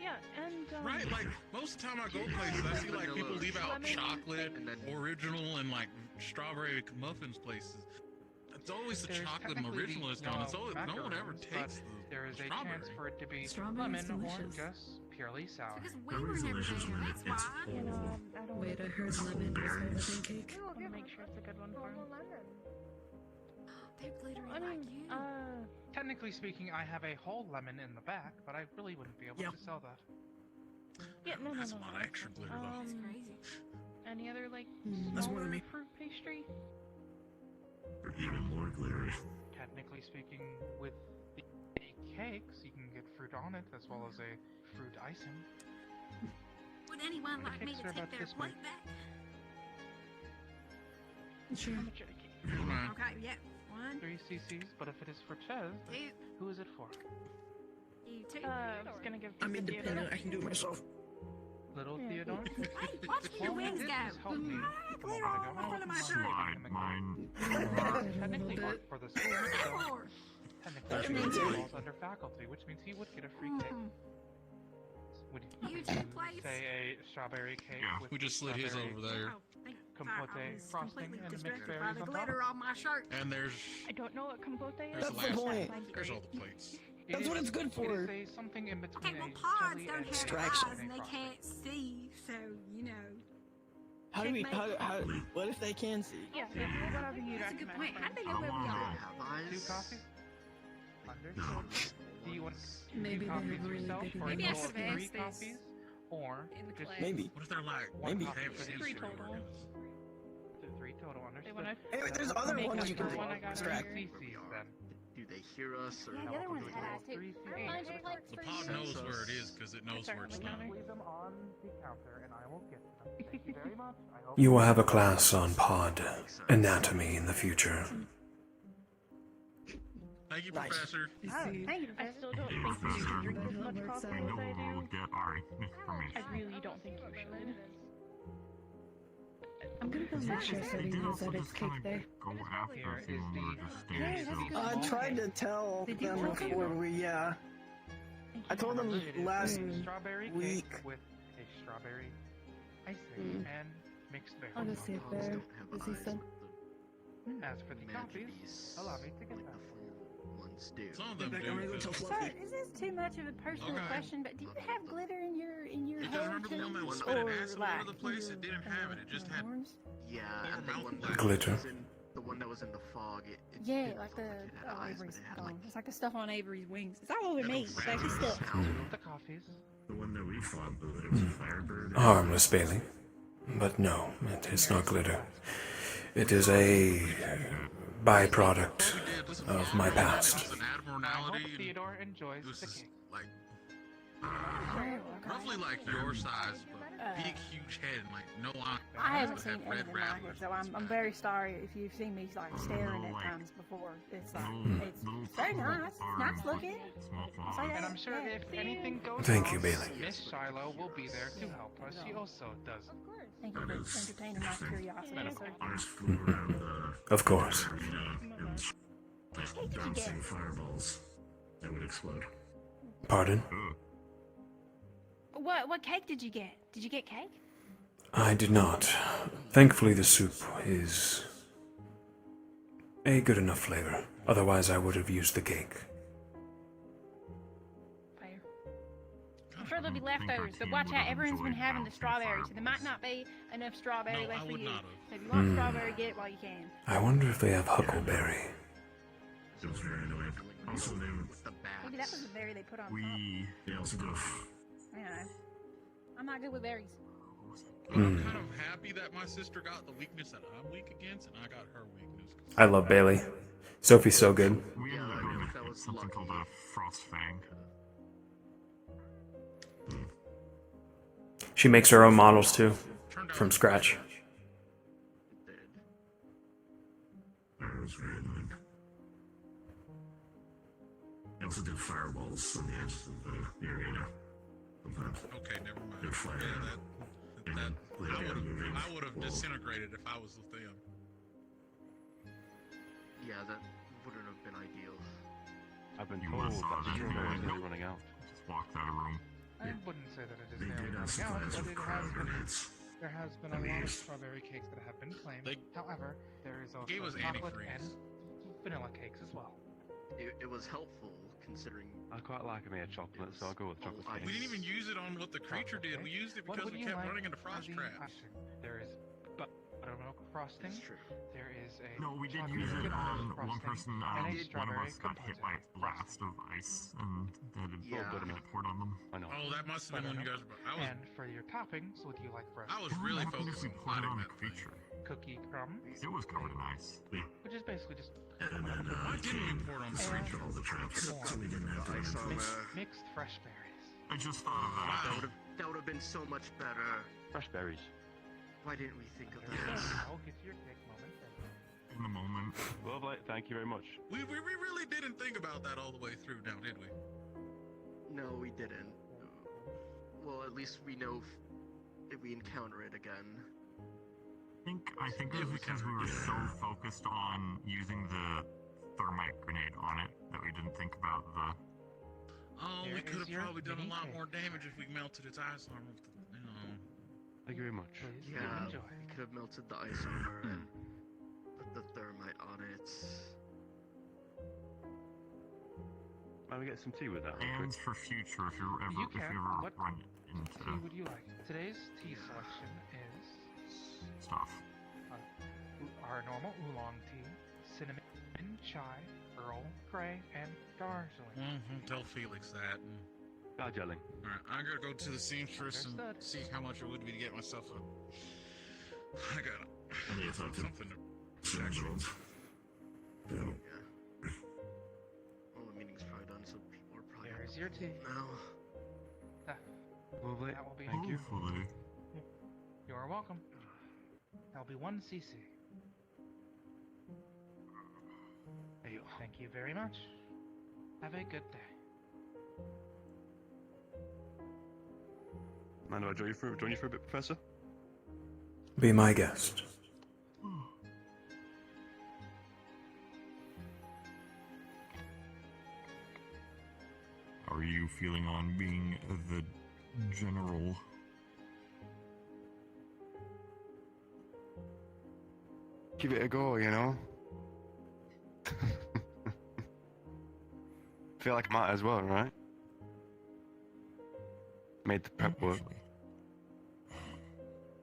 Yeah, and
Right, like most of the time I go places, I see like people leave out chocolate, original, and like strawberry muffins places. It's always the
There's
chocolate
technically
original is gone. It's always, no one ever
macaroons,
takes
but there is a
strawberry.
chance for it to be
Strawberry's
lemon or
delicious.
just purely sour.
Because we were never there, that's why.
you know, I don't.
Wait, I heard lemon was better than cake.
I want to make sure it's a good one for him.
They're glittery
I mean,
like you.
Technically speaking, I have a whole lemon in the back, but I really wouldn't be able to sell that.
Yeah, no,
That's a lot of extra glitter though.
That's crazy.
Any other like
That's more than me.
fruit pastry?
Even more glittery.
Technically speaking, with the cakes, you can get fruit on it as well as a fruit icing.
Would anyone
The
like me
cakes
to
are
take
about
their
this big.
plate back?
Sure.
How much are the cake?
Okay, yeah. 1,
3 cc's, but if it is for Ches,
2,
who is it for?
you 2.
I was gonna give.
I'm
this to
independent.
Theodore.
I can do it myself.
Little
Yeah.
Theodore?
Hey, watch your
Well,
wings
you
go.
did just help me a moment ago.
Slide mine.
Technically worked for the school, so technically he falls under faculty, which means he would get a free cake. Would
You
you
two plates?
say a strawberry cake
Yeah,
with
we just slid his
strawberry
over there.
Oh, thank
compote
God, I was
frosting
completely
and mixed
distracted by
berries
the
on top?
glitter on my shirt.
And there's
I don't know what compote is.
the
That's the
last
point.
one. There's all the plates.
That's what it's good for.
It is a something in between
Okay, well,
a
pods
jelly
don't
and
have
Distraction.
eyes and they can't see, so, you know.
How do we?
Checkmate.
How? What if they can see?
Yeah, whatever you
That's a good
recommend.
point. How do they know where we are?
2 coffees? Understood. Do you want
Maybe
2
they
coffees
have really
yourself,
big
or a
Maybe I
total
should
of
have
3
asked this
coffees, or
in the
just
class.
Maybe.
What if they're like
one
Maybe.
coffee
have
for
seats
3
or
total.
whatever?
3 total, understood.
When I
Hey, there's other
make
ones
up
you
the
can
one I got
extract.
earlier.
CC's then.
Do they hear us or
Yeah, the other one's had eyes too.
3
Mine's
CC's.
plates
The
for
pod
you.
knows where it is because it knows where it's not.
Leave them on the counter, and I will get them. Thank you very much. I hope
You will have a class on pod anatomy in the future.
Thank you,
Nice.
Professor.
You
Oh,
see,
thank you. I still don't think you should drink as much coffee
I
as
know
I
we will
do.
get our information.
I really don't think you should.
I'm gonna go make sure
They
Sadie
do
knows
also
that it's
just
cake
kind
there.
of go after
Here
us
is
when we're
the-
just standing still.
I tried to tell
They do
them
want to.
before we. I told them
It is
last
a strawberry
week.
cake with a strawberry icing and mixed berries.
I'll go see if
Pods
they're
don't have
busy
eyes
still.
with
As for the
the
coffees,
mandibles,
allow me to get
like
that.
the full
ones do.
Some of them
Like,
do.
I'm gonna go tell
Sir,
Fluffy.
is this too much of a personal
Okay.
question? But do you have glitter in your
Because
hair
remember the one that was
too?
spitting
Or
acid all
like
over the place? It didn't have it. It just had
Yeah,
more
and the
mouth
one
black.
Glitter.
the one that was in the fog.
Yeah, like the Avery's gone. It's like the stuff on Avery's wings. It's all over me. Sexy stuff.
The coffees.
The one that we fought, it was a Firebird.
Harmless, Bailey. But no, it is not glitter. It is a byproduct of my past.
I hope Theodore enjoys the cake.
Like, roughly like your size, but big, huge head and like no eyes.
I haven't
but
seen
had red
anything like it,
rattlers.
so I'm very sorry if you've seen me like staring at times before. It's like it's very nice. It's nice looking. I'll say that.
And I'm sure if anything goes
Thank
wrong,
you, Bailey.
Miss Shiloh will be there to help us. She also does.
Thank you for entertaining my curiosity, sir.
Of course.
Like bouncing fireballs that would explode.
Pardon?
What cake did you get? Did you get cake?
I did not. Thankfully, the soup is a good enough flavor. Otherwise, I would have used the cake.
Fair. I'm sure there'll be leftovers, but watch out. Everyone's been having the strawberries, so there might not be enough strawberry
No,
left
I
for
would
you.
not
So if you want
Mm.
strawberry, get it while you can.
I wonder if they have huckleberry.
It was very annoying. Also,
Maybe that was the berry they put on top.
they also go.
I don't know. I'm not good with berries.
I'm kind of happy that my sister got the weakness that I'm weak against, and I got her weakness.
I love Bailey. Sophie's so good.
We ended up going with something called a Frost Fang.
She makes her own models too, from scratch.
That was very annoying. I also did fireballs on the edges of the arena.
Okay, never mind.
They're fire.
I would have disintegrated if I was with them.
Yeah, that wouldn't have been ideal.
I've been
You
told
must saw
that
that.
strawberries are running out.
Just walked out of the room.
I wouldn't say that it is
They
nearly
did
running
us
out,
supplies
but
with
it
cryo
has been,
grenades.
there has been a lot of strawberry cakes that have been claimed. However, there is also
gave us
chocolate
antifreeze.
and vanilla cakes as well.
It was helpful considering.
I quite like a mere chocolate, so I'll go with chocolate cake.
We didn't even use it on what the creature did. We used it
What
because
would
we
you
kept
like
running into
for
frost
the
traps.
icing? There is buttermilk frosting. There is a
No, we did
chocolate
use it on
frosting
one person.
and a
One of
strawberry
us got hit by a blast of ice, and they had it poured on them.
I know.
Oh, that must have been when you guys were.
And for your toppings, would you like fresh?
I was really focused on plotting that
creature.
Cookie crumbs,
It was covered in ice.
which is basically just
And then
Why didn't we pour it on the creature?
all the traps, so we didn't have to
Ice on
mixed fresh berries.
I just thought of that.
That would have been so much better.
Fresh berries.
Why didn't we think of that?
I'll get to your cake moment.
In the moment.
Lovely, thank you very much.
We really didn't think about that all the way through now, did we?
No, we didn't. Well, at least we know if we encounter it again.
I think it was because we were so focused on using the thermite grenade on it that we didn't think about the.
Oh,
Here
we could
is
have
your
probably done a
mini
lot
cake.
more damage if we melted its ice armor.
Thank you very much.
Please
Yeah,
enjoy.
we could have melted the ice armor and put the thermite on it.
Might we get some tea with that?
And for future, if you ever
You can.
run
Tea
into
would you like? Today's tea selection is
stuff.
our normal oolong tea, cinnamon, chai, Earl Grey, and Darjeeling.
Tell Felix that.
Darjeeling.
Alright, I'm gonna go to the seamstress and see how much it would be to get myself a. I got something to check.
Yeah. Well, the meeting's probably done, so people are probably.
There's your tea.
No.
Lovely.
That will be.
Thank you.
You are welcome. That'll be 1 cc. Thank you very much. Have a good day.
Mind if I join you for a bit, Professor?
Be my guest.
How are you feeling on being the general?
Give it a go, you know? feel like I might as well, right? Made the prep work.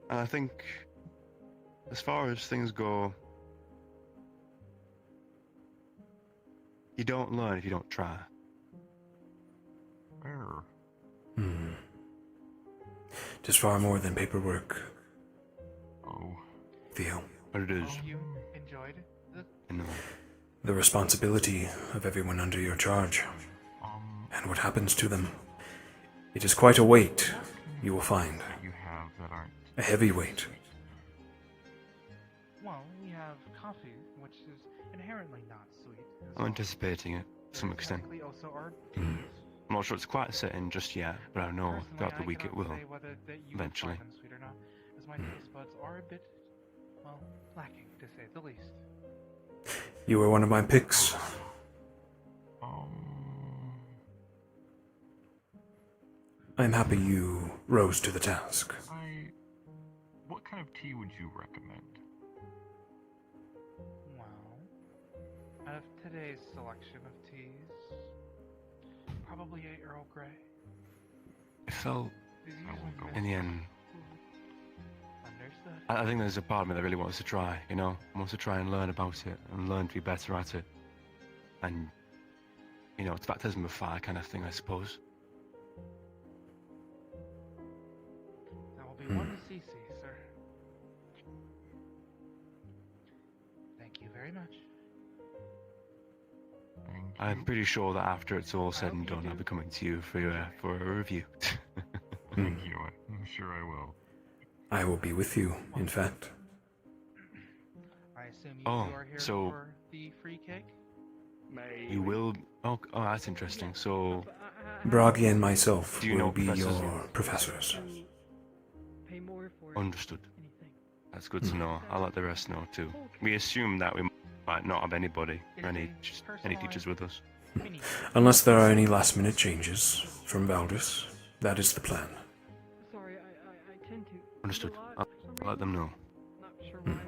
And I think, as far as things go, you don't learn if you don't try.
It is far more than paperwork.
Oh.
Theo.
But it is.
You enjoyed the...
The responsibility of everyone under your charge. And what happens to them. It is quite a weight, you will find.
You have that aren't.
A heavy weight.
Well, we have coffee, which is inherently not sweet.
I'm anticipating it to some extent.
Technically also our
I'm not sure it's quite set in just yet, but I know
Personally,
throughout the
I
week it
cannot
will.
say whether that you would
Eventually.
find them sweet or not, as my taste buds are a bit, well, lacking, to say the least.
You were one of my picks. I'm happy you rose to the task.
What kind of tea would you recommend?
Well, out of today's selection of teas, probably a Earl Grey.
It felt, in the end,
Understood.
I think there's a part of me that really wants to try, you know? Wants to try and learn about it, and learn to be better at it. And, you know, it's baptism of fire kind of thing, I suppose.
That will be 1 cc, sir. Thank you very much.
I'm pretty sure that after it's all said and done, I'll be coming to you for a review.
Thank you. I'm sure I will.
I will be with you, in fact.
I assume you
Oh,
two are here
so-
for the free cake?
You will... Oh, that's interesting. So...
Bragi and myself
Do you
will
know
be
professors?
your professors.
Pay more for it.
Understood. That's good to know. I'll let the rest know too. We assume that we might not have anybody or any teachers with us.
Unless there are any last-minute changes from Valdis, that is the plan.
Sorry, I tend to.
Understood. I'll let them know.
Not sure why.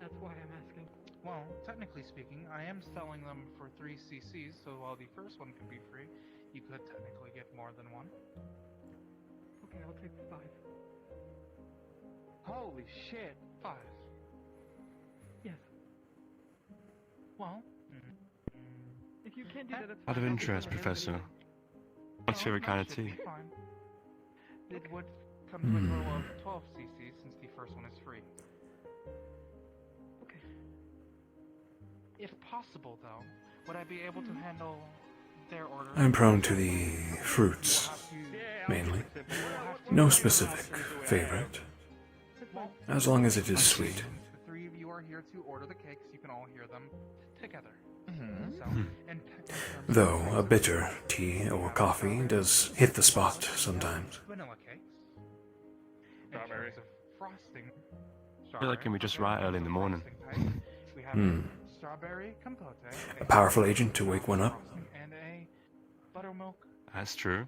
That's why I'm asking.
Well, technically speaking, I am selling them for 3 cc's, so while the first one could be free, you could technically get more than one.
Okay, I'll take the 5.
Holy shit, 5.
Yes.
Well,
if you can't do that, it's
Out of
fine.
interest, Professor, what's your favorite kind of tea?
fine. It would come to a total of 12 cc's since the first one is free.
Okay.
If possible, though, would I be able to handle their order?
I'm prone to the fruits, mainly. No specific favorite, as long as it is sweet.
The 3 of you are here to order the cakes. You can all hear them together. So, in
Though a bitter tea or coffee does hit the spot sometimes.
vanilla cakes. In terms of frosting,
I feel like can we just write early in the morning?
we have strawberry compote,
A powerful agent to wake one up.
and a buttermilk.
That's true.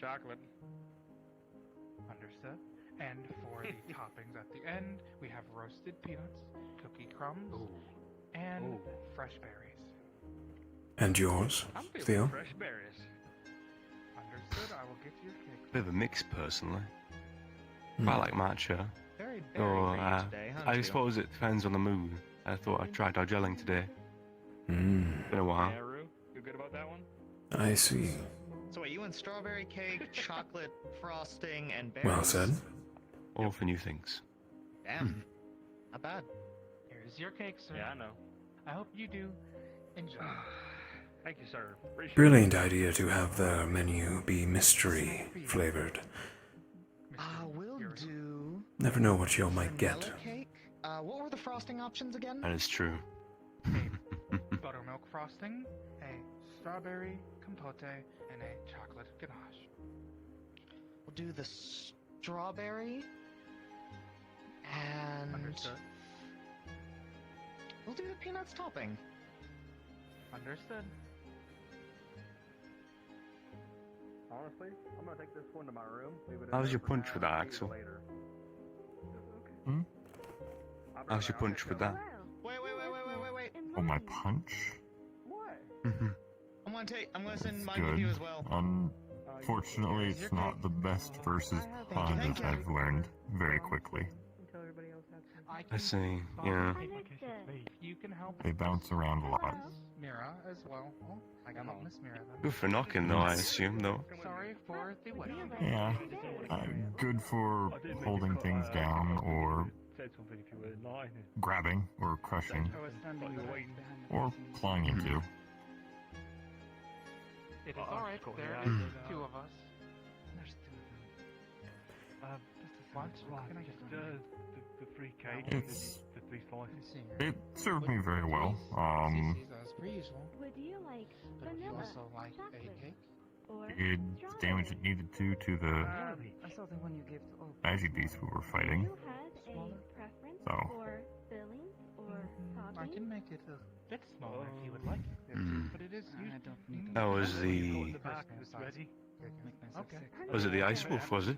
Chocolate.
Understood. And for the toppings at the end, we have roasted peanuts, cookie crumbs, and fresh berries.
And yours, Theo?
Fresh berries.
Understood. I will get your cake.
Bit of a mix, personally. I like matcha.
Very
So,
berry for you today, huh,
I
Theo?
suppose it depends on the mood. I thought I'd try Darjeeling today.
Hmm.
Been a while.
Yeah, Rue, you good about that one?
I see.
So wait, you want strawberry cake, chocolate frosting, and berries?
Well said.
All for new things.
Damn. Not bad.
Here's your cake, sir.
Yeah, I know.
I hope you do enjoy.
Thank you, sir. Appreciate
Brilliant idea to have the menu be mystery flavored.
We'll do
Never know what you might get.
vanilla cake. What were the frosting options again?
That is true.
Buttermilk frosting, a strawberry compote, and a chocolate ganache.
We'll do the strawberry. And
Understood.
we'll do the peanuts topping.
Understood.
Honestly, I'm gonna take this one to my room. Leave it in
How's
there
your
for
punch
now,
with that,
and eat it
Axel?
later.
How's your punch with that?
Wait.
Oh, my punch?
What?
I'm gonna send
It's
mine with
good.
you as well.
Unfortunately, it's not the best versus pond, as I've learned very quickly.
I see, yeah.
You can help.
They bounce around a lot.
Mira as well. Oh, I got Miss Mira then.
Good for knocking, though, I assume, though.
Sorry for the wait.
Yeah, good for holding things down or grabbing or crushing or clawing into.
It is alright, there are two of us. There's two of them. What? Can I get
the free cake,
It's-
the 3 slices?
It served me very well.
As per usual.
Would you like
But would you
vanilla,
also like a
chocolate,
cake?
or
It did the damage it needed to the
I saw the one you gave to
magic beast we were fighting.
you had a preference
So.
for filling or
I
topping?
can make it a bit smaller if you would like. But it is usually...
That was the...
Okay.
Was it the Ice Wolf, was it?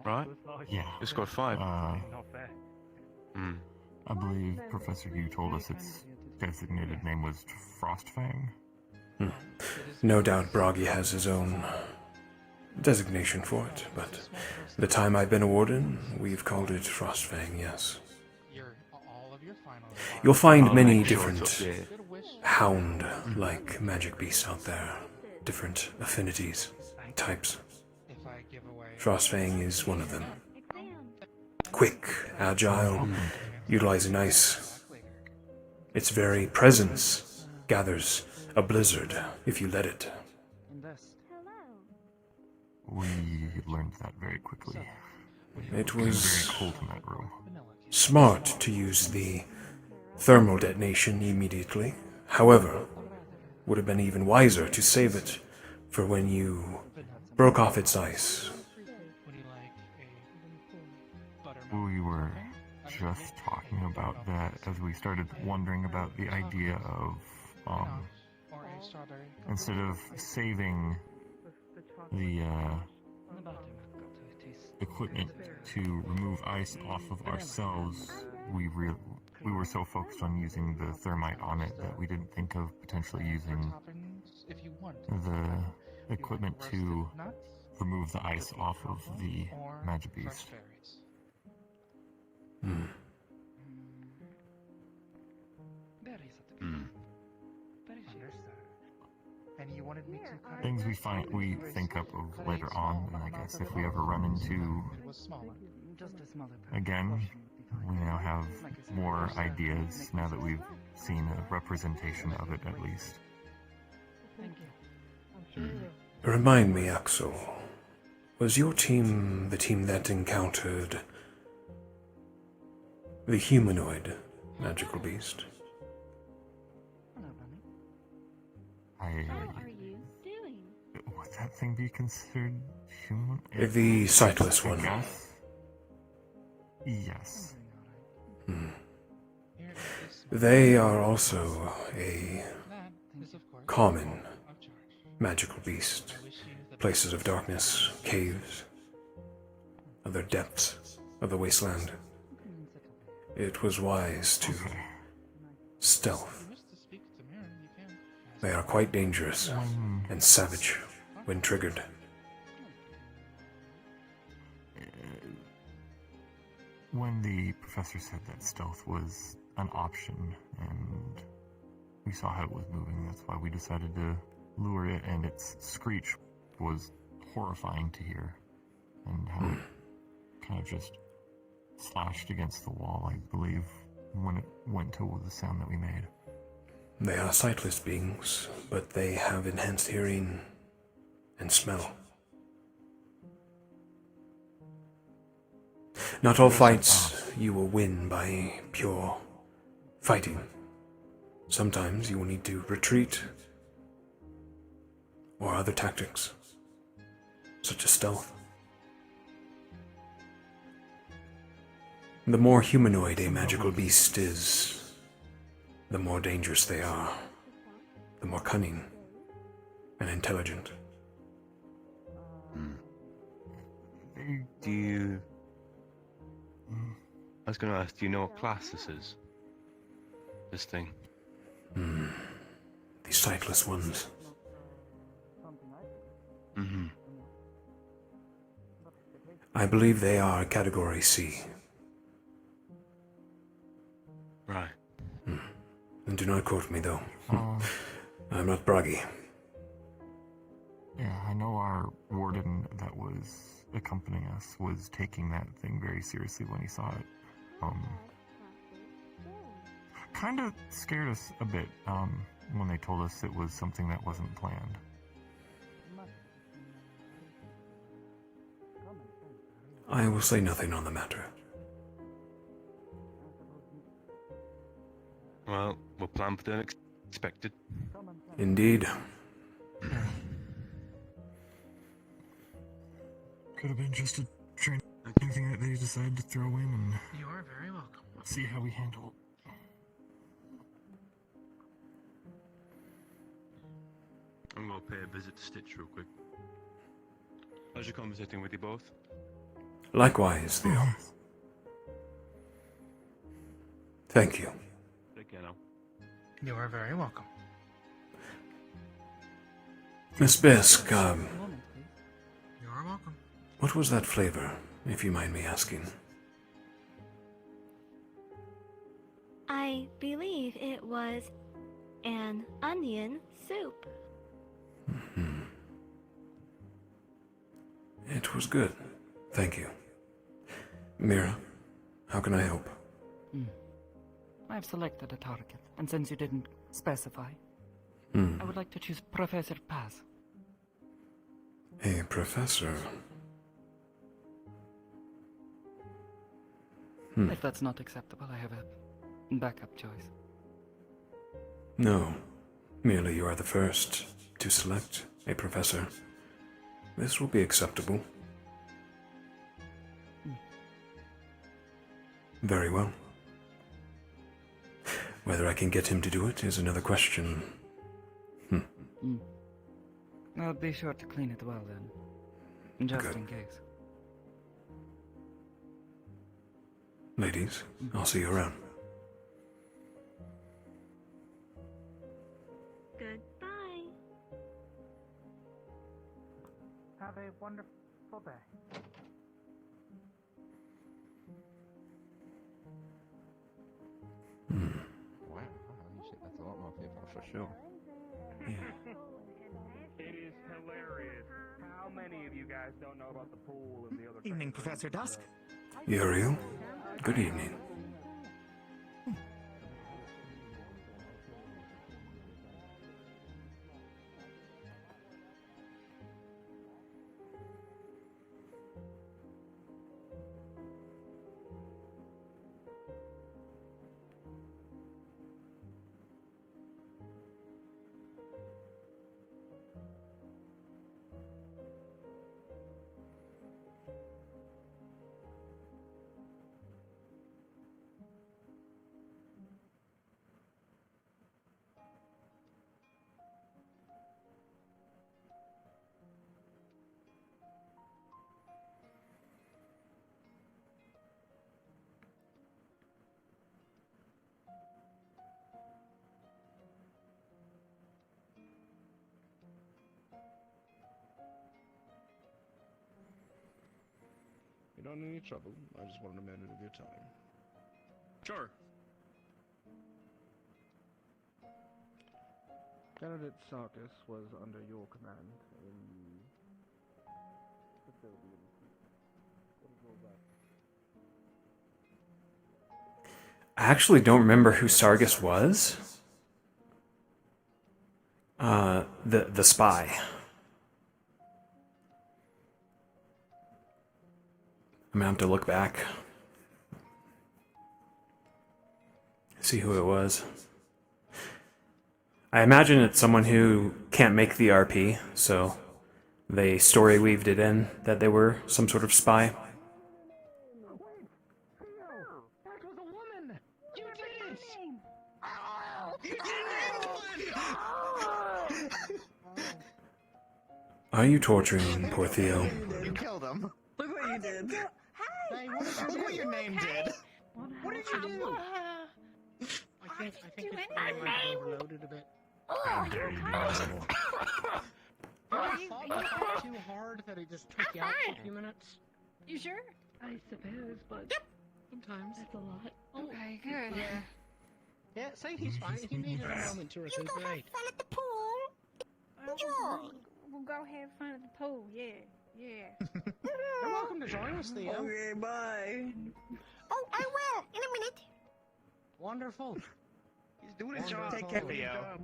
Right?
Yeah.
It's got 5.
I believe Professor Hugh told us its designated name was Frostfang.
No doubt Broggy has his own designation for it, but the time I've been a warden, we've called it Frostfang, yes. You'll find many different hound-like magic beasts out there, different affinities, types. Frostfang is one of them. Quick, agile, utilizing ice. Its very presence gathers a blizzard if you let it.
We learned that very quickly.
It
became
was
very cold in that room.
smart to use the thermal detonation immediately. However, would have been even wiser to save it for when you broke off its ice.
We were just talking about that as we started wondering about the idea of, instead of saving the, equipment to remove ice off of ourselves, we were so focused on using the thermite on it that we didn't think of potentially using the equipment to remove the ice off of the magic beast.
And you wanted me to cut
Things we think up of later on, and I guess if we ever run into again, we now have more ideas now that we've seen a representation of it at least.
Remind me, Axel, was your team the team that encountered the humanoid magical beast?
What are you doing?
Would that thing be considered human?
The sightless one.
Yes.
They are also a common magical beast. Places of darkness, caves, other depths of the wasteland. It was wise to stealth. They are quite dangerous and savage when triggered.
When the professor said that stealth was an option, and we saw how it was moving, that's why we decided to lure it, and its screech was horrifying to hear, and how it kind of just slashed against the wall, I believe, when it went to the sound that we made.
They are sightless beings, but they have enhanced hearing and smell. Not all fights you will win by pure fighting. Sometimes you will need to retreat or other tactics, such as stealth. The more humanoid a magical beast is, the more dangerous they are, the more cunning and intelligent.
Do you... I was going to ask, do you know what class this is? This thing?
The sightless ones.
Mm-hmm.
I believe they are Category C.
Right.
And do not quote me, though.
Uh,
I'm not braggy.
Yeah, I know our warden that was accompanying us was taking that thing very seriously when he saw it. Kind of scared us a bit when they told us it was something that wasn't planned.
I will say nothing on the matter.
Well, we'll plan for the unexpected.
Indeed.
Could have been just a training thing that they decided to throw in and
You are very welcome.
see how we handle it.
I'm gonna pay a visit to Stitch real quick. How's your conversating with you both?
Likewise, Theo. Thank you.
Take care now.
You are very welcome.
Miss Bisk,
You are welcome.
what was that flavor, if you mind me asking?
I believe it was an onion soup.
It was good. Thank you. Mira, how can I help?
I've selected a target, and since you didn't specify, I would like to choose Professor Paz.
A professor?
If that's not acceptable, I have a backup choice.
No. Merely you are the first to select a professor. This will be acceptable. Very well. Whether I can get him to do it is another question.
Well, be sure to clean it well then. Just
Good.
in case.
Ladies, I'll see you around.
Goodbye.
Have a wonderful day.
Wow, holy shit, that's a lot more people for sure.
It is hilarious. How many of you guys don't know about the pool and the other...
Evening, Professor Dusk.
Uriel, good evening.
You don't need any trouble. I just wanted a minute of your time.
Sure.
Candidate Sarkis was under your command in the facility. What is all that?
I actually don't remember who Sargus was. The spy. I'm gonna have to look back. See who it was. I imagine it's someone who can't make the RP, so they story weaved it in that they were some sort of spy.
That was a woman! You did it!
Are you torturing poor Theo?
You killed him. Look what you did. Hey, look what your name did. What did you do?
I think I might have overloaded a bit.
How dare you be miserable?
You
Not too hard that it just took you out for a few minutes.
You sure?
I suppose, but
Sometimes.
that's a lot.
Okay, good.
Yeah. Yeah, say he's fine. He needed a moment to recuperate.
Fun at the pool. We'll go have fun at the pool. Yeah, yeah.
You're welcome to join us, Theo.
Okay, bye.
Oh, I will in a minute. Wonderful.
He's doing his job.
Take care,
Theo.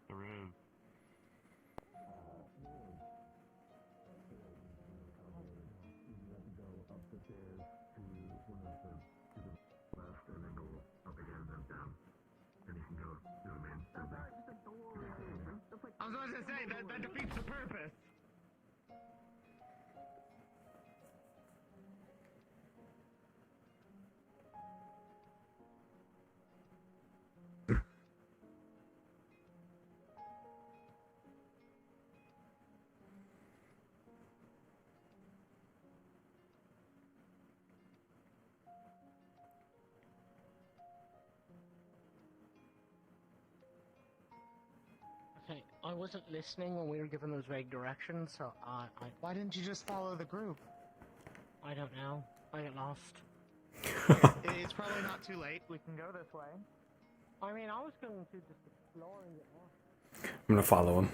There is.
I was going to say, that defeats the purpose.
Okay, I wasn't listening when we were given those vague directions, so why didn't you just follow the group? I don't know. I get lost.
It's probably not too late.
We can go this way. I mean, I was going to just explore and get lost.
I'm gonna follow him.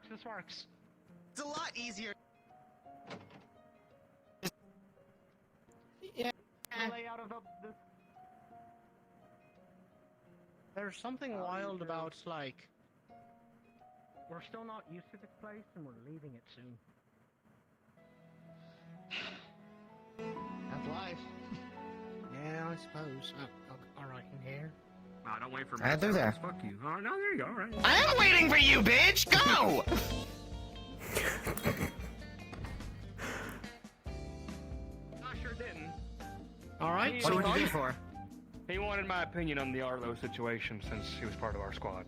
This works.
It's a lot easier.
Yeah. Layout of this. There's something wild about, like, we're still not used to this place and we're leaving it soon. That's life. Yeah, I suppose. Alright, in here.
No, don't wait for me.
Through there.
Fuck you. Oh, no, there you go. All right.
I'm waiting for you, bitch! Go!
I sure didn't.
Alright, what are you here for?
He wanted my opinion on the Arlo situation since he was part of our squad.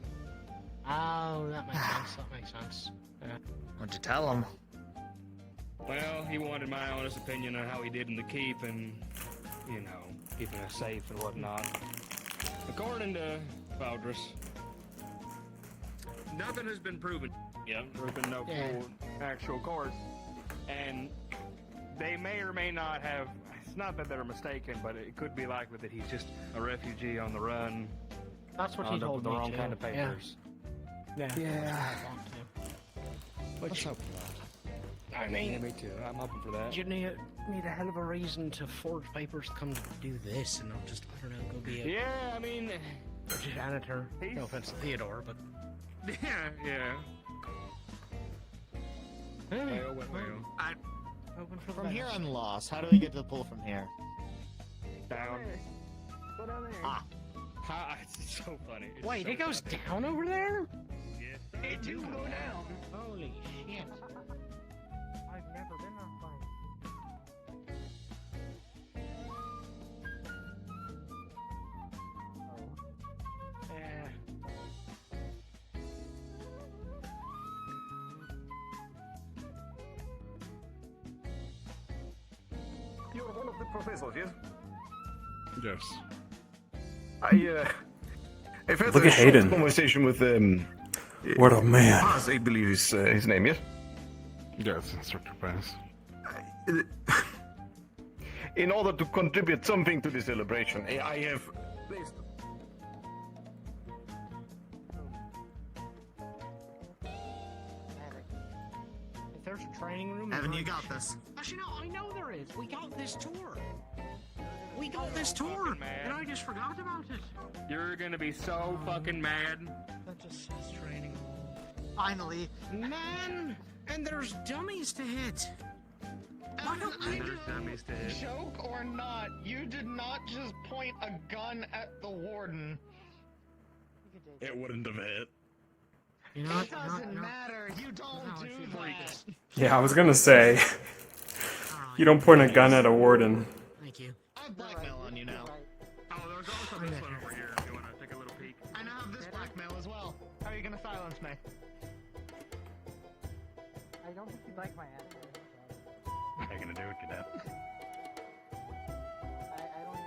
Oh, that makes sense. That makes sense. Yeah.
What'd you tell him?
Well, he wanted my honest opinion on how he did in the keep and, you know, keeping us safe and whatnot. According to Valdris, nothing has been proven yet. There's been no full actual court. And they may or may not have, it's not that they're mistaken, but it could be likely that he's just a refugee on the run.
That's what he
Wound up
told
with
me
the wrong
too.
kind of papers.
Yeah.
Which,
I mean,
me too. I'm hoping for that.
You need a hell of a reason to forge papers to come to do this and not just, I don't know, go be a
Yeah, I mean,
janitor. No offense to Theodore, but
yeah.
From
here I'm lost. How do we get to the pool from here?
Down.
Go down there.
Ah.
It's so funny. It's
Wait,
so
it goes
funny.
down over there?
Yes.
It do go down. Holy shit. I've never been on fire.
You're one of the professors, yes?
Yes.
I've had
Look
a
at
short
Hayden.
conversation with
What a man.
Paz, I believe is his name, yes?
Yes, Instructor Paz.
In order to contribute something to the celebration, I have placed.
If there's a training room...
Evan, you got this.
Actually, no, I know there is. We got this tour. We got this tour, and I just forgot about it.
You're gonna be so fucking mad.
That just says training room.
Finally.
Man, and there's dummies to hit.
There's dummies to hit.
Joke or not, you did not just point a gun at the warden.
It wouldn't have hit.
You know,
It doesn't matter. You don't do that.
Yeah, I was gonna say. You don't point a gun at a warden.
Thank you.
I have blackmail on you now.
Oh, there's also this one over here if you wanna take a little peek.
I now have this blackmail as well. How are you gonna silence me?
I don't think you'd like my answer.
What are you gonna do, cadet?
I don't even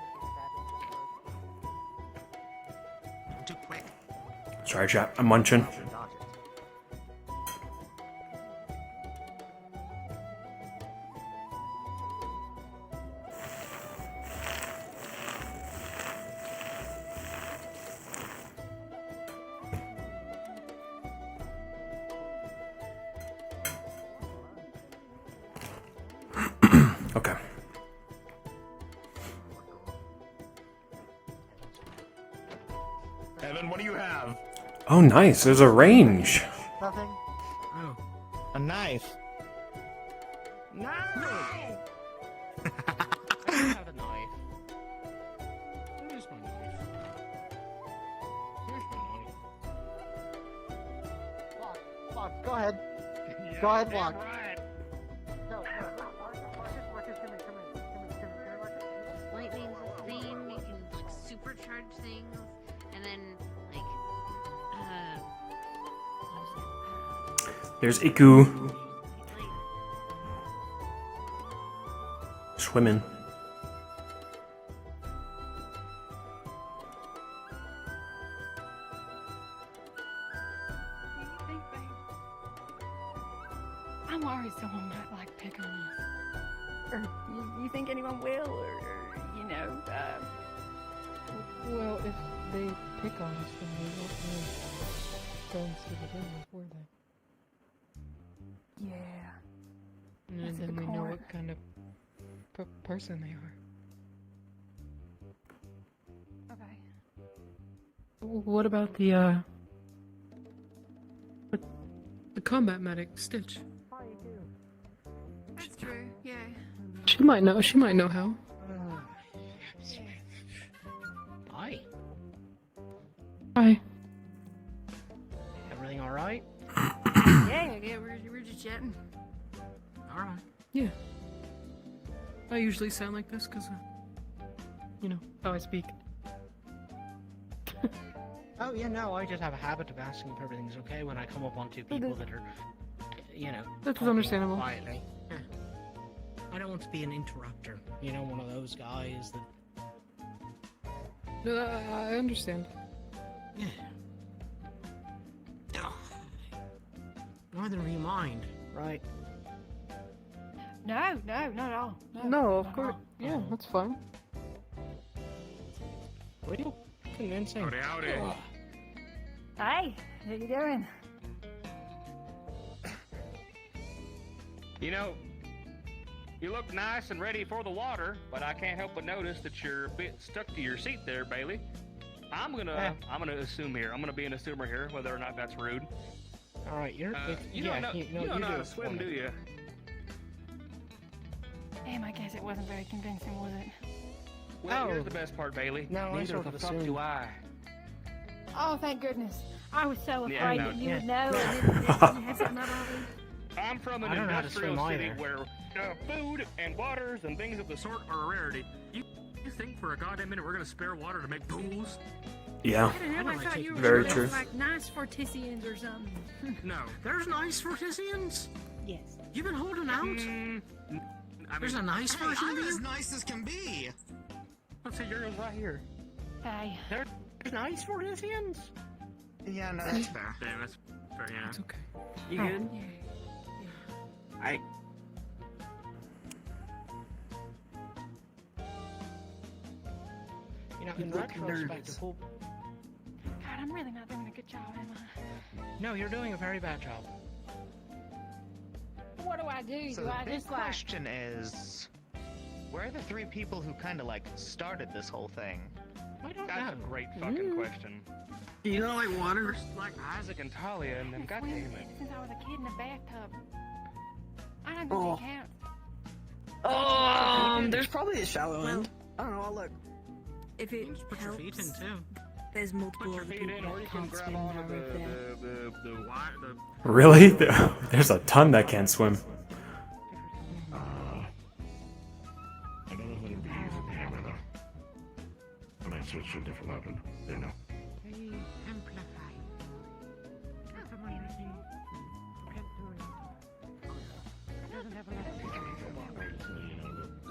think
Too quick.
Sorry, chat. I'm munching. Okay.
Evan, what do you have?
Oh, nice. There's a range.
Nothing. Oh. A knife. No! I don't have a knife. Where's my knife? Where's my knife? Lock, go ahead.
Yeah,
Go ahead,
damn
Lock.
right.
No, Marcus, come here.
Lightning's a thing, you can like supercharge things, and then like
There's Iku. Swimming.
I'm worried someone might like pick on us. Or you think anyone will, or you know,
Well, if they pick on us, then we won't really friends to begin with, were they?
yeah.
And
That's
then
the
we know
core.
what kind of person they are.
Okay.
What about the combat medic, Stitch?
That's true, yeah.
She might know. She might know how.
Hi.
Hi.
Everything alright?
Yeah, we're just chatting.
Alright.
Yeah. I usually sound like this because, you know, how I speak.
Oh, yeah, no, I just have a habit of asking if everything's okay when I come up on two people that are, you know,
That's
talking
understandable.
quietly. Yeah. I don't want to be an interrupter, you know, one of those guys that...
No, I understand.
Yeah. Neither of you mind, right?
No, not at all.
No, of
not at
course.
all.
Yeah, that's fine.
Real convincing.
Howdy, howdy.
Ugh.
Hey, how you doing?
You know, you look nice and ready for the water, but I can't help but notice that you're a bit stuck to your seat there, Bailey. I'm gonna assume here. I'm gonna be an assumer here, whether or not that's rude.
All right, you're.
You
yeah,
don't know,
you
you don't know
do
how to
it
swim,
for
do
me.
you?
Damn, I guess it wasn't very convincing, was it?
Well, here's the best part, Bailey.
No, I
Neither
sort
the
of
fuck
assumed.
do I.
Oh, thank goodness. I was so
Yeah,
afraid
no,
that you
yeah.
would know and then you had something up already.
I'm from an
I don't know how to
industrial
swim
city
either.
where food and waters and things of the sort are a rarity. You think for a goddamn minute we're gonna spare water to make booze?
Yeah.
I thought you were
Very
gonna
true.
make, like nice forticians or something.
No.
There's nice Fortisians?
Yes.
You've been holding out?
I mean,
There's a nice
Hey,
version
I'm
of
as
you?
nice as can be.
let's see, yours right here.
Hey.
There's nice Fortisians.
Yeah, no, that's fair.
Damn, that's fair, yeah.
It's okay.
You good? I. You know, in look retrospect, nervous. the whole...
God, I'm really not doing a good job, am I?
No, you're doing a very bad job.
What do I do?
So
do
the
I
big
just like...
question is, where are the three people who kind of like started this whole thing?
I don't
That's a
know.
great fucking question.
You know, like water?
Like Isaac and Talia and them,
I've
goddamn
swam
it.
since I was a kid in a bathtub. I don't
Oh.
think it counts.
There's probably a shallow end. I don't know, I'll look.
If it
Just put your feet in
helps,
too.
there's multiple
Put your
other
feet
people
in, or you
that
can
can't
grab
swim
onto
now right there.
the
Really? There's a ton that can't swim.
I don't know if it'll be using the hammer though. I might switch to a different weapon, you know.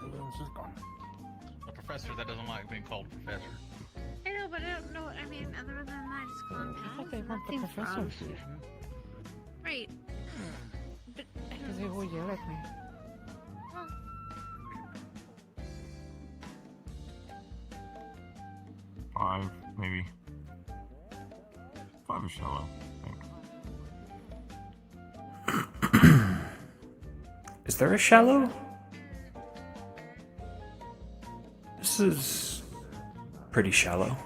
Everyone's just gone.
A professor that doesn't like being called professor.
I know, but I don't know what I mean other than that. Just call him
I thought
Paz.
they want the
That seems
professor.
wrong. Right. But I
Because
don't
they
know.
will yell at me.
Well,
5, maybe. 5 is shallow, I think.
Is there a shallow? This is pretty shallow.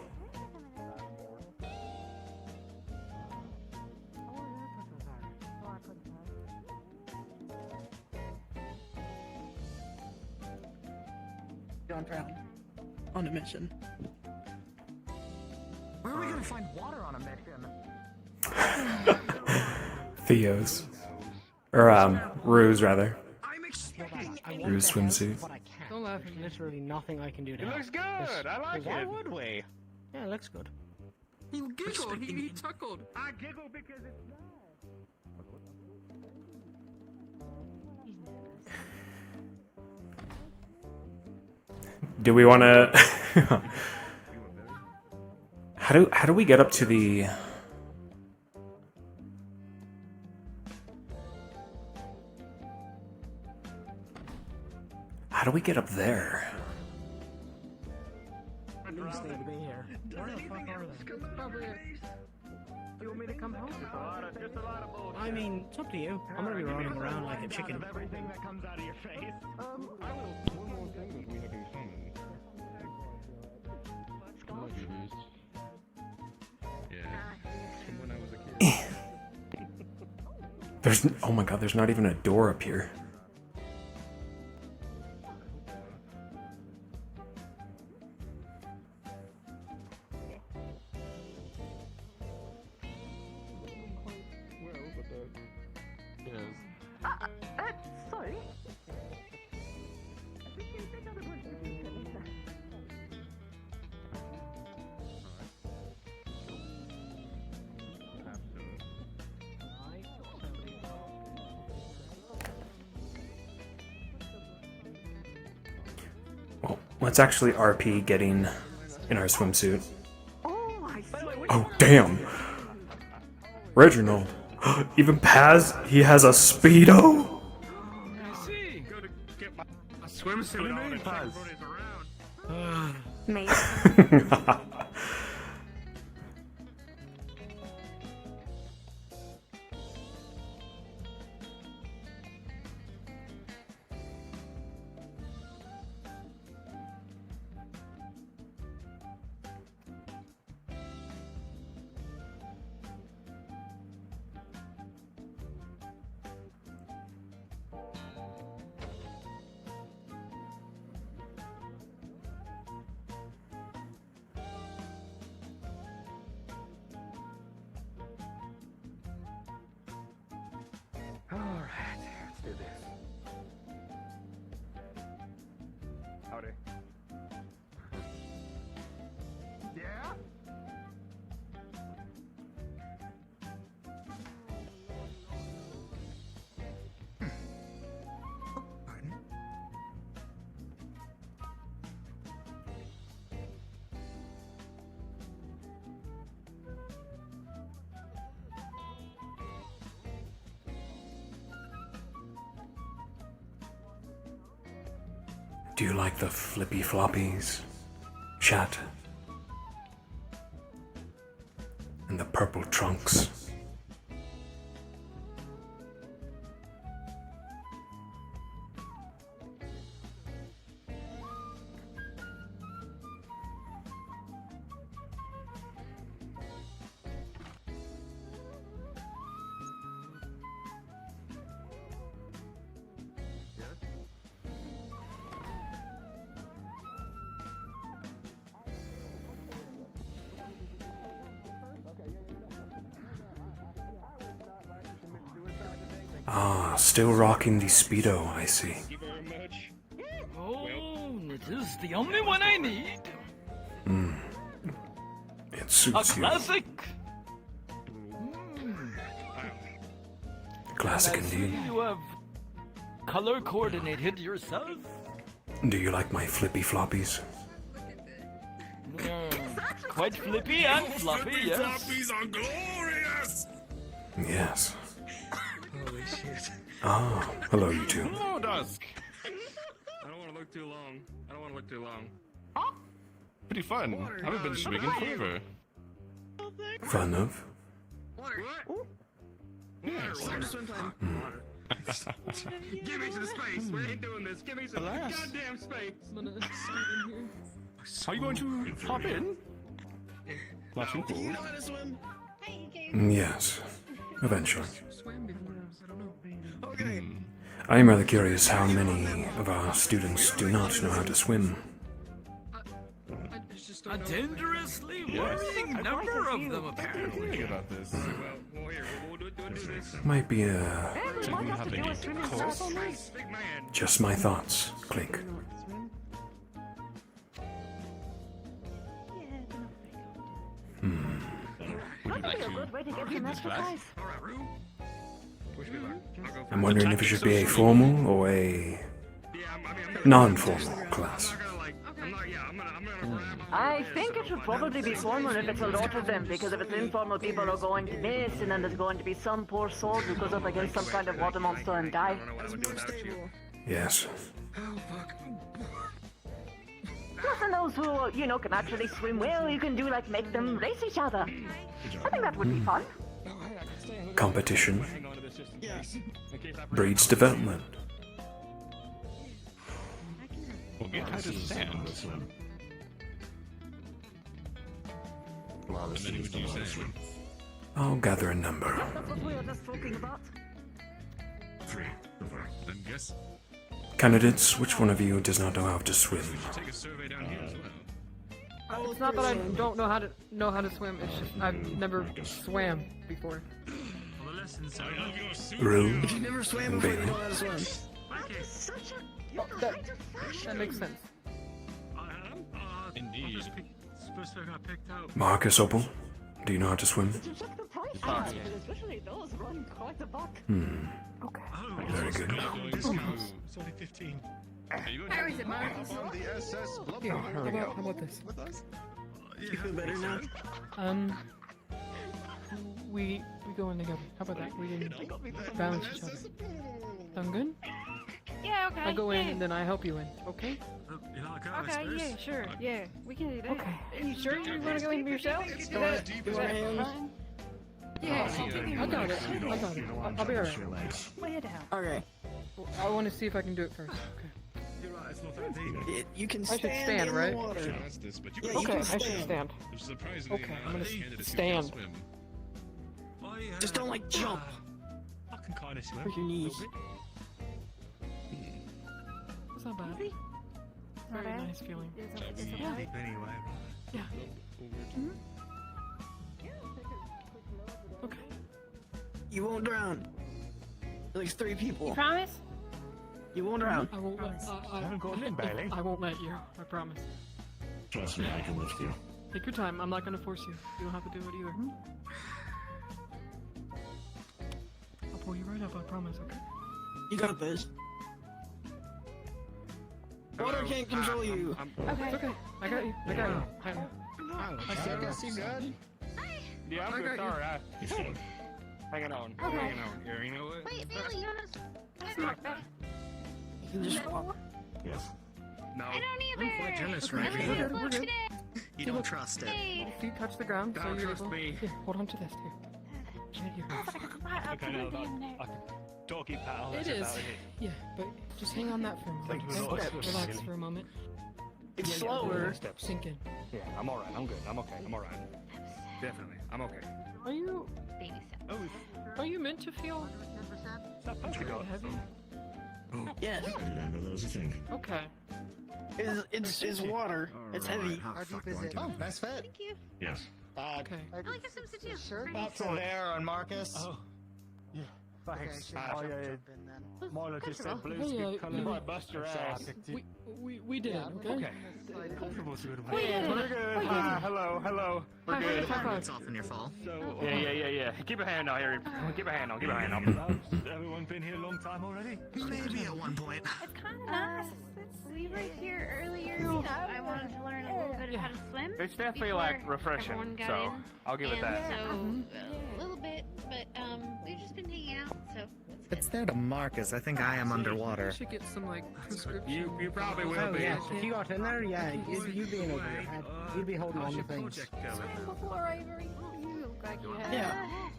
Don't drown. On a mission.
Where are we gonna find water on a mission?
Theo's. Or, Rue's, rather.
I'm expecting
Rue's swimsuit.
Don't laugh. There's literally nothing I can do to
It
help.
looks good. I like
Why
it.
would we? Yeah, it looks good.
He giggled. He chuckled.
I giggle because it's
Do we want to? How do we get up to the? How do we get up there?
At least they'd be here. Where the fuck are they?
probably.
You want me to come home?
Just a lot of bullshit.
I mean, it's up to you. I'm gonna be running around like a chicken.
Everything that comes out of your face.
I will. One more thing that we have in common. From when I was a kid.
There's. Oh my God! There's not even a door up here.
Sorry.
Well, let's actually RP getting in our swimsuit.
Oh, I see.
Oh damn! Reginald, even Paz, he has a speedo.
I see. Go to get my swimsuit on and check everybody's around.
Mate.
Alright, let's do this. Howdy.
Yeah?
Do you like the flippy floppies, chat? And the purple trunks? Ah, still rocking the Speedo, I see.
Oh, it is the only one I need.
Hmm. It
A
suits you.
classic.
Classic
I see
indeed.
you have
color coordinated yourself?
Do you like my flippy floppies?
Quite flippy and floppy, yes.
Floppies are glorious!
Yes.
Holy shit.
Ah, hello you two.
Hello, Dusk. I don't want to look too long. I don't want to look too long.
Pretty fun. I haven't been swimming in forever.
Fun of?
Swim time.
Give me some space. We ain't doing this. Give me some goddamn space.
I'm gonna scoot in here.
Are you going to hop in? Not too cool.
Yes, eventually.
Swam before, I don't know.
Okay.
I am rather curious how many of our students do not know how to swim.
A dangerously worrying number of them, apparently.
About this.
Might be a... just my thoughts, Clink. I'm wondering if it should be a formal or a non-formal class.
I think it should probably be formal if it's a lot of them, because if it's informal, people are going to miss, and then there's going to be some poor soul who goes up against some kind of water monster and die.
Yes.
Plus, and those who, you know, can actually swim well, you can do, like, make them race each other. I think that would be fun.
Competition breeds development.
We'll get how to stand this one.
How many would you say?
I'll gather a number.
That's what we were just talking about.
3. Then guess.
Candidates, which one of you does not know how to swim?
Take a survey down here as well.
It's not that I don't know how to swim. It's just I've never swam before.
Well, the lessons are
Rue
If you never swam
and
before, you
Bailey.
know how to swim.
That makes sense.
Indeed. Supposed to have got picked out.
Marcus Opal, do you know how to swim?
Especially those run quite a buck.
Okay.
Oh,
Very good.
It's only 15.
Where is it, Marcus?
Here, how about this?
You feel better now?
We go in together. How about that? We didn't balance each other. Sound good?
Yeah, okay.
I go in
yeah.
and then I help you in. Okay?
Okay, yeah, sure, yeah, we can do that.
Okay.
Are you sure you want to go in for yourself? Is that fine? Yeah,
I got it. I'll be alright.
Lay it down.
Okay.
I want to see if I can do it first. Okay.
You're right, it's not that deep.
You can
I should
stand
stand,
in
right?
the water.
This, but you
Yeah, you
Okay,
can
I should
stand.
stand.
There's surprisingly
Okay,
not
I'm gonna
candidates who
stand.
can't swim.
Just don't like jump.
I can kind of swim.
With your knees.
It's not bad. Very nice feeling.
Yeah.
Anyway.
Yeah. Okay.
You won't drown. There's 3 people.
You promise?
You won't drown.
I won't let.
haven't gone in, Bailey.
I won't let you. I promise.
Trust me, I can lift you.
Take your time. I'm not gonna force you. You don't have to do it either. I'll pull you right up. I promise. Okay.
You got this. Water can't control you.
Okay. It's okay. I got you. I got you.
I guess you good? Yeah, I'm good. Sorry. Hanging on.
Okay.
Hanging on here. You know what?
Wait, Bailey,
You can just walk.
Yes.
No.
I don't either.
I'm quite jealous right
We're good. We're good.
You don't trust it.
Your feet touch the ground, so
Don't
you're
trust
able.
me.
Here, hold on to this. Here. Right here.
Okay, no, doggy paddle.
It is. Yeah, but just hang on that for a moment. Okay? Relax for a moment.
It's slower.
Sink in.
Yeah, I'm alright. I'm good. I'm okay. I'm alright. Definitely. I'm okay.
Are you?
Baby steps.
Are you meant to feel
Stop
heavy?
Yes.
I didn't know that was a thing.
Okay.
It's water. It's heavy.
How deep is it? Oh, nice fit.
Thank you.
Yes.
Okay.
I like your swimsuit too.
Shirt about to there on Marcus.
Oh.
Thanks.
Oh, yeah.
Milo just said blue
Hey,
skin color might bust your ass.
We did it, okay?
Comfortable's a good
We did it.
We're good.
We did it.
Hello. We're
Hi,
good.
hi, hi.
It's off in your fall.
Yeah. Keep a hand on here. Keep a hand on.
Everyone been here a long time already?
Maybe at one point.
It's kind of nice. We were here earlier, so I wanted to learn a little bit of how to swim.
It's definitely
before
like refreshing,
everyone got
so
in.
I'll give it
And
that.
So a little bit, but we've just been hanging out, so
It's there to Marcus. I think I am underwater.
We should get some like prescription.
You probably will
Oh,
be.
yeah. If you got in there, yeah, you'd be in over your head. You'd be holding on to things.
Before Avery, you look like you had.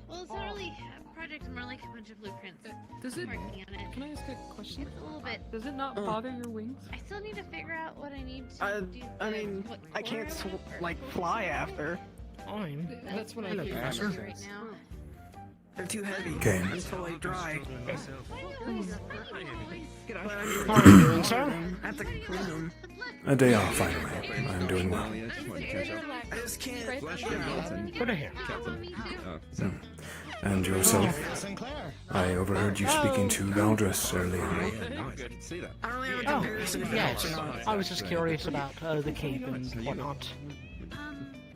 Well, it's not really a project, more like a bunch of blueprints.
Does it?
I'm working on it.
Can I ask a question?
It's a little bit.
Does it not bother your wings?
I still need to figure out what I need to do.
I mean, I can't fly after.
Fine.
That's what I
Hello,
feel.
Professor.
right now.
They're too heavy.
Okay.
Until they dry.
How are you doing, sir?
I have to clean them.
A day off, finally. I'm doing well.
I just can't.
Good to hear.
And yourself? I overheard you speaking to Valdris earlier.
I don't have a
Oh,
comparison.
yes. I was just curious about the cape and whatnot.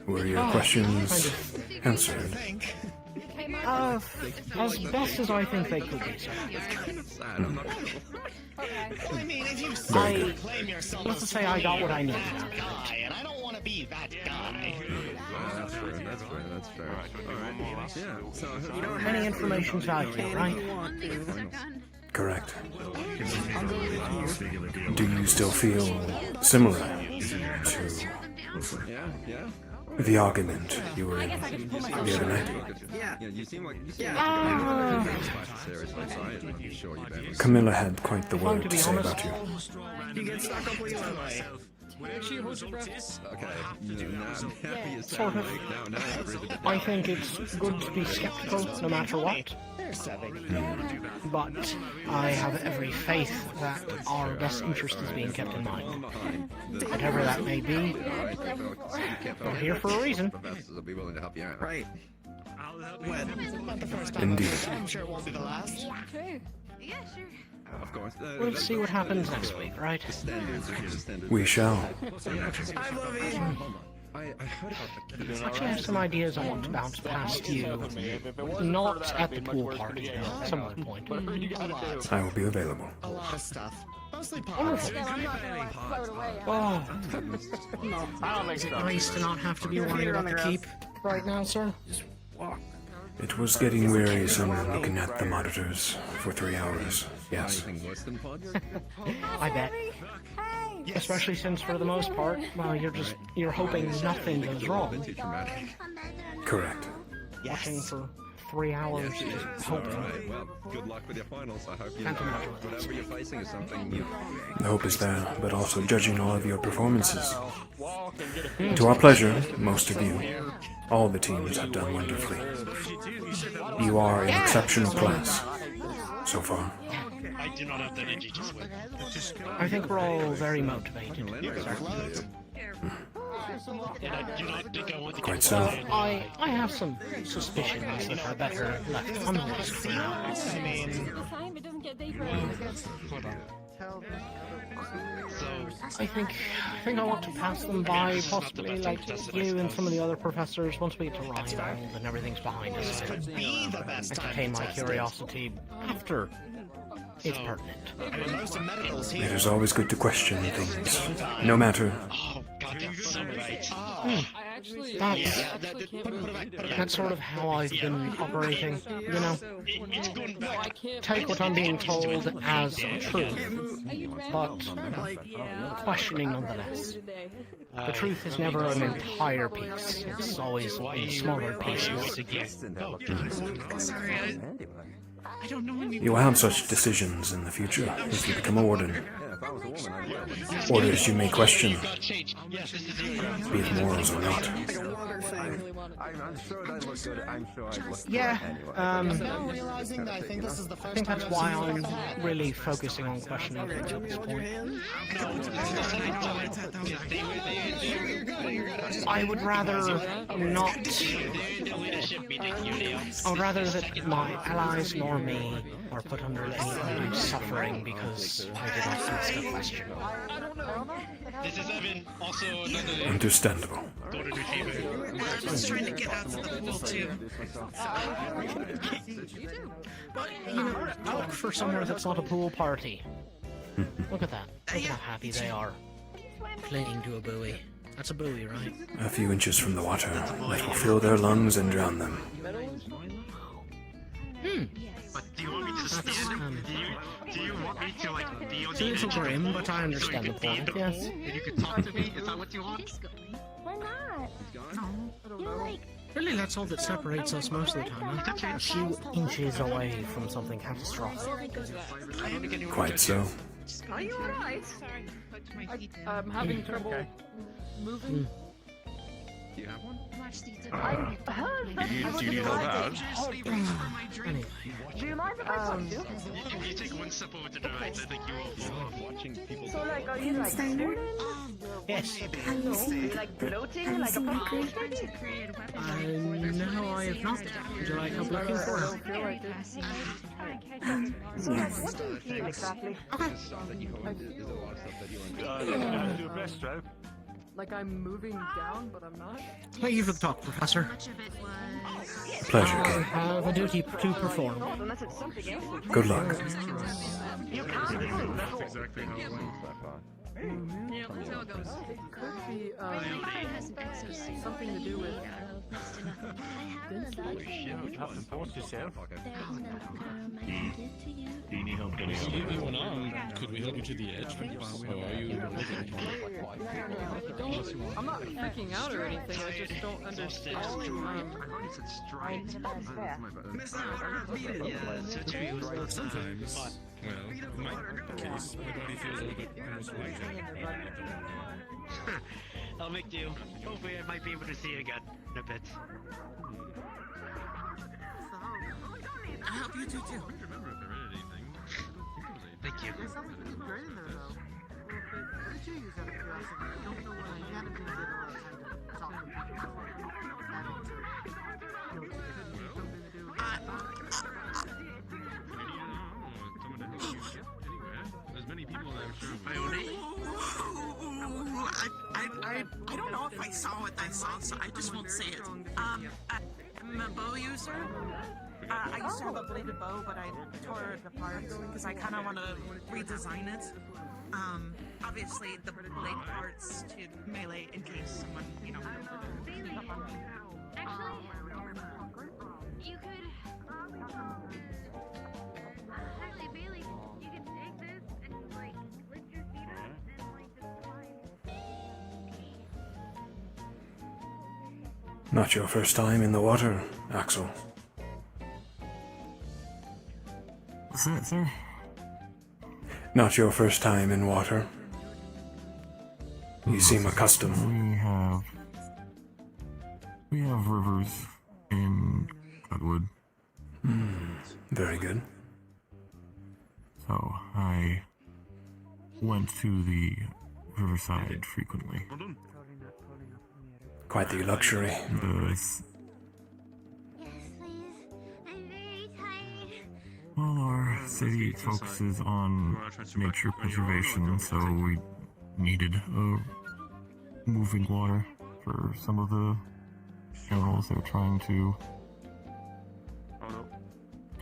Were your questions answered?
As best as I think they could be, sir.
Well, I mean, if you
Very
claim yourself
Let's
as
say I got what I needed.
guy, and I don't want to be that guy.
That's fair. Alright. Yeah, so...
Any information's valuable, right?
Correct. Do you still feel similar to
Yeah?
the argument you were in the other night?
Yeah, you seem like...
Camilla had quite the word
to
to
be
say
honest,
about you.
You get stuck up with my
She holds your breath.
Okay, now you
Sort
sound
of.
like... Now I really...
I think it's good to be skeptical no matter what,
There's 7.
but I have every faith that our best interest is being kept in mind. Whatever that may be, we're here for a reason.
Professors will be willing to help you out.
Right. When? Not the first time.
Indeed.
I'm sure it won't be the last.
Yeah, sure.
Of course.
We'll see what happens next week, right?
Standards are the standards.
We shall.
Hi, Bobby.
I heard about the keys.
Actually, I have some ideas I want to bounce past you. Not at the pool party, at some other point.
I will be available.
A lot of stuff. Mostly
Wonderful.
pots.
I'm not gonna float away.
Oh,
I don't think
is it
so.
nice to not have to be worried about the keep right now, sir?
It was getting wearisome looking at the monitors for 3 hours. Yes.
Anything worse than pods?
I bet. Especially since, for the most part, well, you're hoping nothing goes wrong.
Too traumatic.
Correct.
Watching for 3 hours, just hoping.
Alright, well, good luck with your finals. I hope you
Can't imagine.
whatever you're facing is something new.
The hope is there, but also judging all of your performances. To our pleasure, most of you, all the teams have done wonderfully. You are in exceptional class so far.
I do not have the energy to swim.
I think we're all very motivated.
And I do not think I want to
Quite
get
so.
I have some suspicions that are better left unvoiced for now.
I mean,
It doesn't get deeper.
I think I want to pass them by, possibly like you and some of the other professors once we get to Rheingold and everything's behind us.
could be the best time.
Entertain my curiosity after it's pertinent.
I mean, most of medical's here.
It is always good to question things, no matter.
Oh, God, that's so right.
That's sort of how I've been operating, you know? Take what I'm being told as truth, but questioning nonetheless. The truth is never an entire piece, it's always in smaller pieces.
I don't know any.
You will have such decisions in the future if you become a warden.
I was a woman, I would.
Orders you may question, be it morals or not.
I'm sure that looked good. I'm sure I looked
Yeah,
good anyway.
Now realizing that I think this is the
I
first
think
time
that's
I've
why
seen this
I'm
hat.
really focusing on questioning things at this point. I would rather not. I would rather that my allies nor me are put under any undue suffering because I did not ask a question.
This is Evan, also another...
Understandable.
I'm just trying to get out to the pool too.
But, you know, I look for somewhere that's not a pool party. Look at that. Look how happy they are. Clinging to a buoy. That's a buoy, right?
A few inches from the water, it will fill their lungs and drown them.
But do you want me to stand up? Do you want me to, like, be on
It's a little grim, but I understand the point, yes.
And you can talk to me? Is that what you want?
Why not? You're like...
Really, that's all that separates us most of the time. I'm a few inches away from something catastrophic.
Quite so.
Are you alright?
I'm having trouble moving.
Do you have one?
I heard that I
Do you need help out?
Anyway.
Do you mind if I talk to you?
If you take one step over to the right, I think you will fall off.
Watching people.
So, like, are you, like, swooning?
Yes.
No. Are you, like, floating like a prostitute?
No, I have not. Would you like help looking for her?
So, like, what do you feel exactly?
Do a breaststroke.
Like I'm moving down, but I'm not.
Thank you for the talk, Professor.
Pleasure,
I
King.
have a duty to perform.
Unless it's something else.
Good luck.
You can't move.
That's exactly how it went.
Yeah, that's how it goes.
It could be something to do with
Do you need help getting
So you went on. Could we help you to the edge? Or are you
I'm not freaking out or anything, I just don't understand.
Sometimes, well, in my case, my body feels a little bit almost lighter.
I'll make do. Hopefully I might be able to see you again in a bit.
I'll help you too.
I don't remember if I read anything.
Thank you.
There's something great in there though. What did you use out of curiosity? I don't know what I hadn't been given a lot of time to talk to people before. Having to, you know, it could be something to do with...
There's many people that I'm sure.
I don't know if I saw what I saw, so I just won't say it. I'm a bow user. I used to have a bladed bow, but I tore it apart because I kind of want to redesign it. Obviously the blade parts to melee in case someone, you know.
You could. Actually, Bailey, you can take this and like lift your feet up and like just climb.
Not your first time in the water, Axel.
What's that, sir?
Not your first time in water. You seem accustomed.
We have rivers in Cutwood.
Very good.
So I went to the riverside frequently.
Quite the luxury.
Well, our city focuses on nature preservation, so we needed moving water for some of the animals they're trying to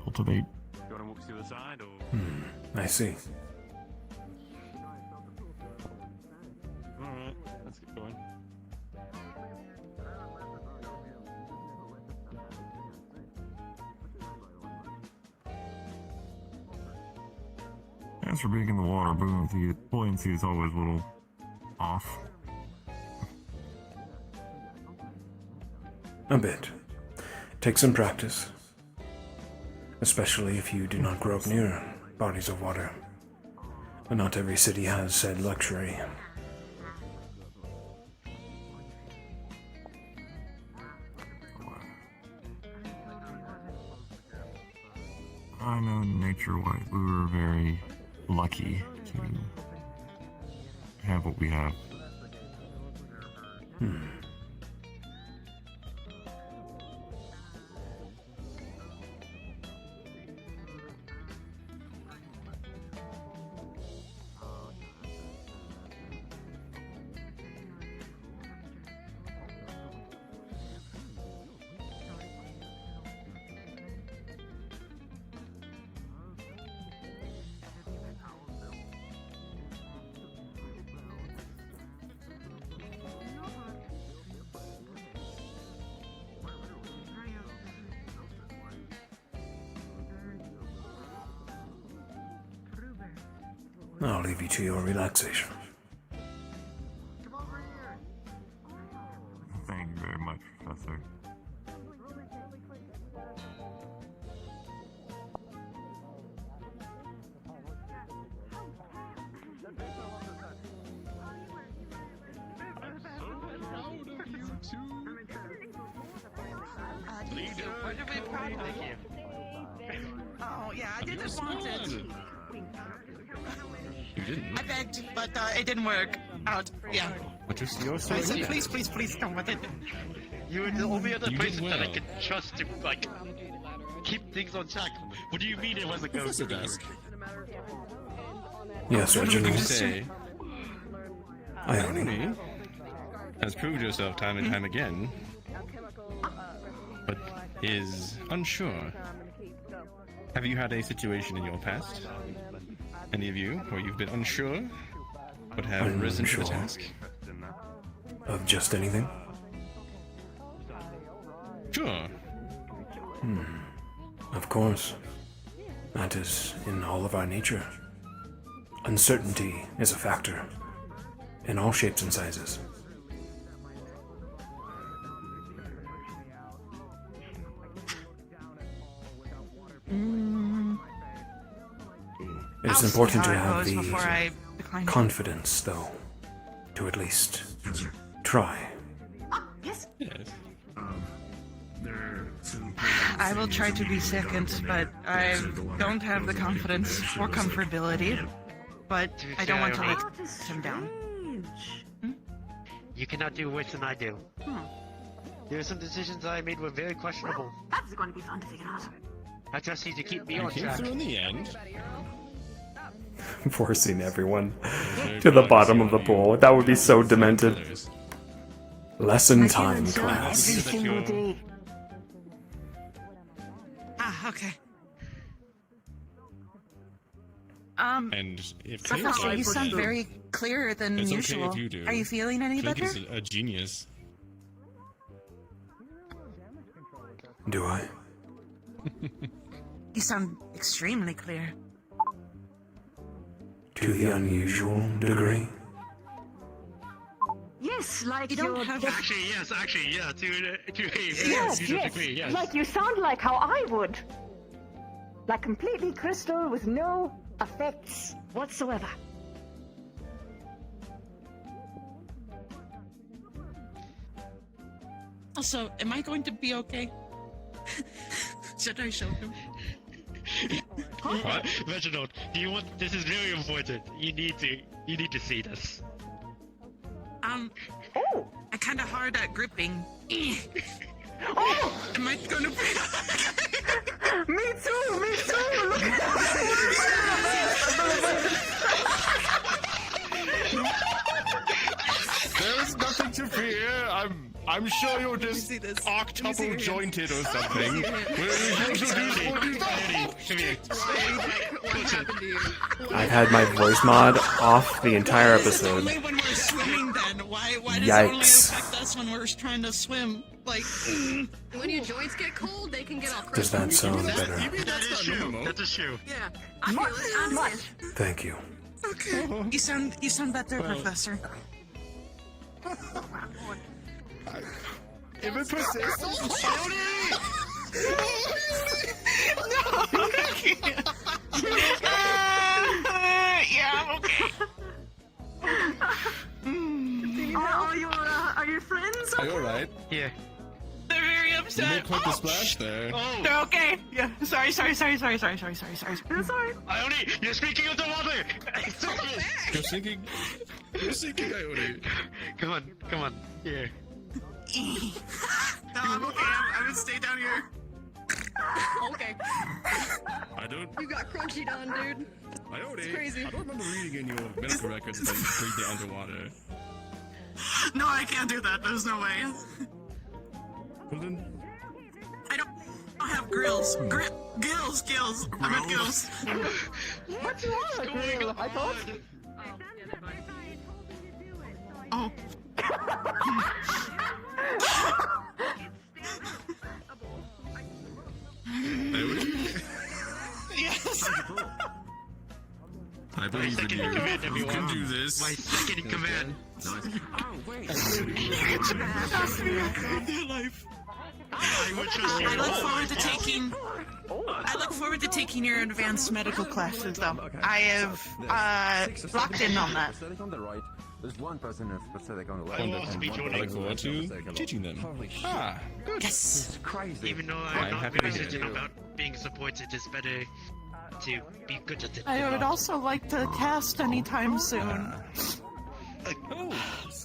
cultivate.
You want to walk to the other side, or?
I see.
Alright, let's get going.
As for being in the water, buoyancy is always a little off.
A bit. Take some practice. Especially if you do not grow up near bodies of water. But not every city has said luxury.
I know nature-wise, we were very lucky to have what we have.
I'll leave you to your relaxation.
Thank you very much, Professor.
Oh, yeah, I didn't want it.
You didn't?
I begged, but it didn't work out. Yeah.
But you're so
I said, please, please, please come with it.
You were the only other person that I could trust to, like, keep things on track. What do you mean it wasn't going
Professor
to be?
Dusk.
Yes, Reginald.
You say
Ione
has proved yourself time and time again, but is unsure. Have you had a situation in your past, any of you, where you've been unsure, but have risen to the task?
Of just anything?
Sure.
Of course. That is in all of our nature. Uncertainty is a factor in all shapes and sizes. It is important to have the confidence, though, to at least try.
Yes.
Yes.
I will try to be second, but I don't have the confidence or comfortability. But I don't want to let him down.
You cannot do worse than I do. There are some decisions I made were very questionable.
That's going to be fun to figure out.
I trust you to keep me
You
on
came
track.
through in the end.
Forcing everyone to the bottom of the pool. That would be so demented. Lesson time, class.
Ah, okay.
And if Kay's
Professor,
like
you sound
that,
very clearer than
it's okay
usual.
if you do.
Are you feeling any
Click
better?
is a genius.
Do I?
You sound extremely clear.
To the unusual degree?
Yes, like
You don't
you're
have-
just-
Actually, yeah, to a
Yes,
degree, yes.
Like you sound like how I would. Like completely crystal with no effects whatsoever.
Also, am I going to be okay? Should I show him?
What? Reginald, do you want? This is very important. You need to see this.
Oh!
I'm kind of hard at gripping.
Oh!
Am I gonna be?
Me too! Me too! Look
There's nothing to fear. I'm sure you're just octuple jointed or something.
I've had my voice mod off the entire episode.
Only when we're swimming, then. Why does it only
Yikes.
affect us when we're trying to swim? Like,
When your joints get cold, they can get all
Does that sound better?
That is true. That's a true.
Yeah. I feel it.
much.
Thank you.
okay. You sound better, Professor.
If it persists,
No, I can't. Yeah, I'm okay. Are your friends?
Are you alright?
Yeah.
They're very
You
upset.
made quite the splash there.
Oh!
They're okay. Yeah. Sorry. I'm sorry.
Ione, you're speaking of the water!
You're sinking. You're sinking, Ione.
Come on. Here.
No, I'm okay. I'm gonna stay down here.
Okay.
I don't.
You got crunchy done, dude.
Ione.
It's crazy.
I don't remember reading in your medical records that you breathe underwater.
No, I can't do that. There's no way.
Well then.
I don't have grills. Gills. I meant gills.
What you want, grill? I thought.
Oh. Yes.
I believe in you. You can do this.
My second in command.
Nice.
Oh, wait.
I look forward to taking your advanced medical classes, though. I have locked in on that.
There's one person who's pathetic on the left.
I look forward to teaching them. Ah, good.
Yes.
Crazy.
Even though
I'm
I'm not
happy to hear
religious
it.
about being supported, it's better to be good at it.
I would also like to cast anytime soon.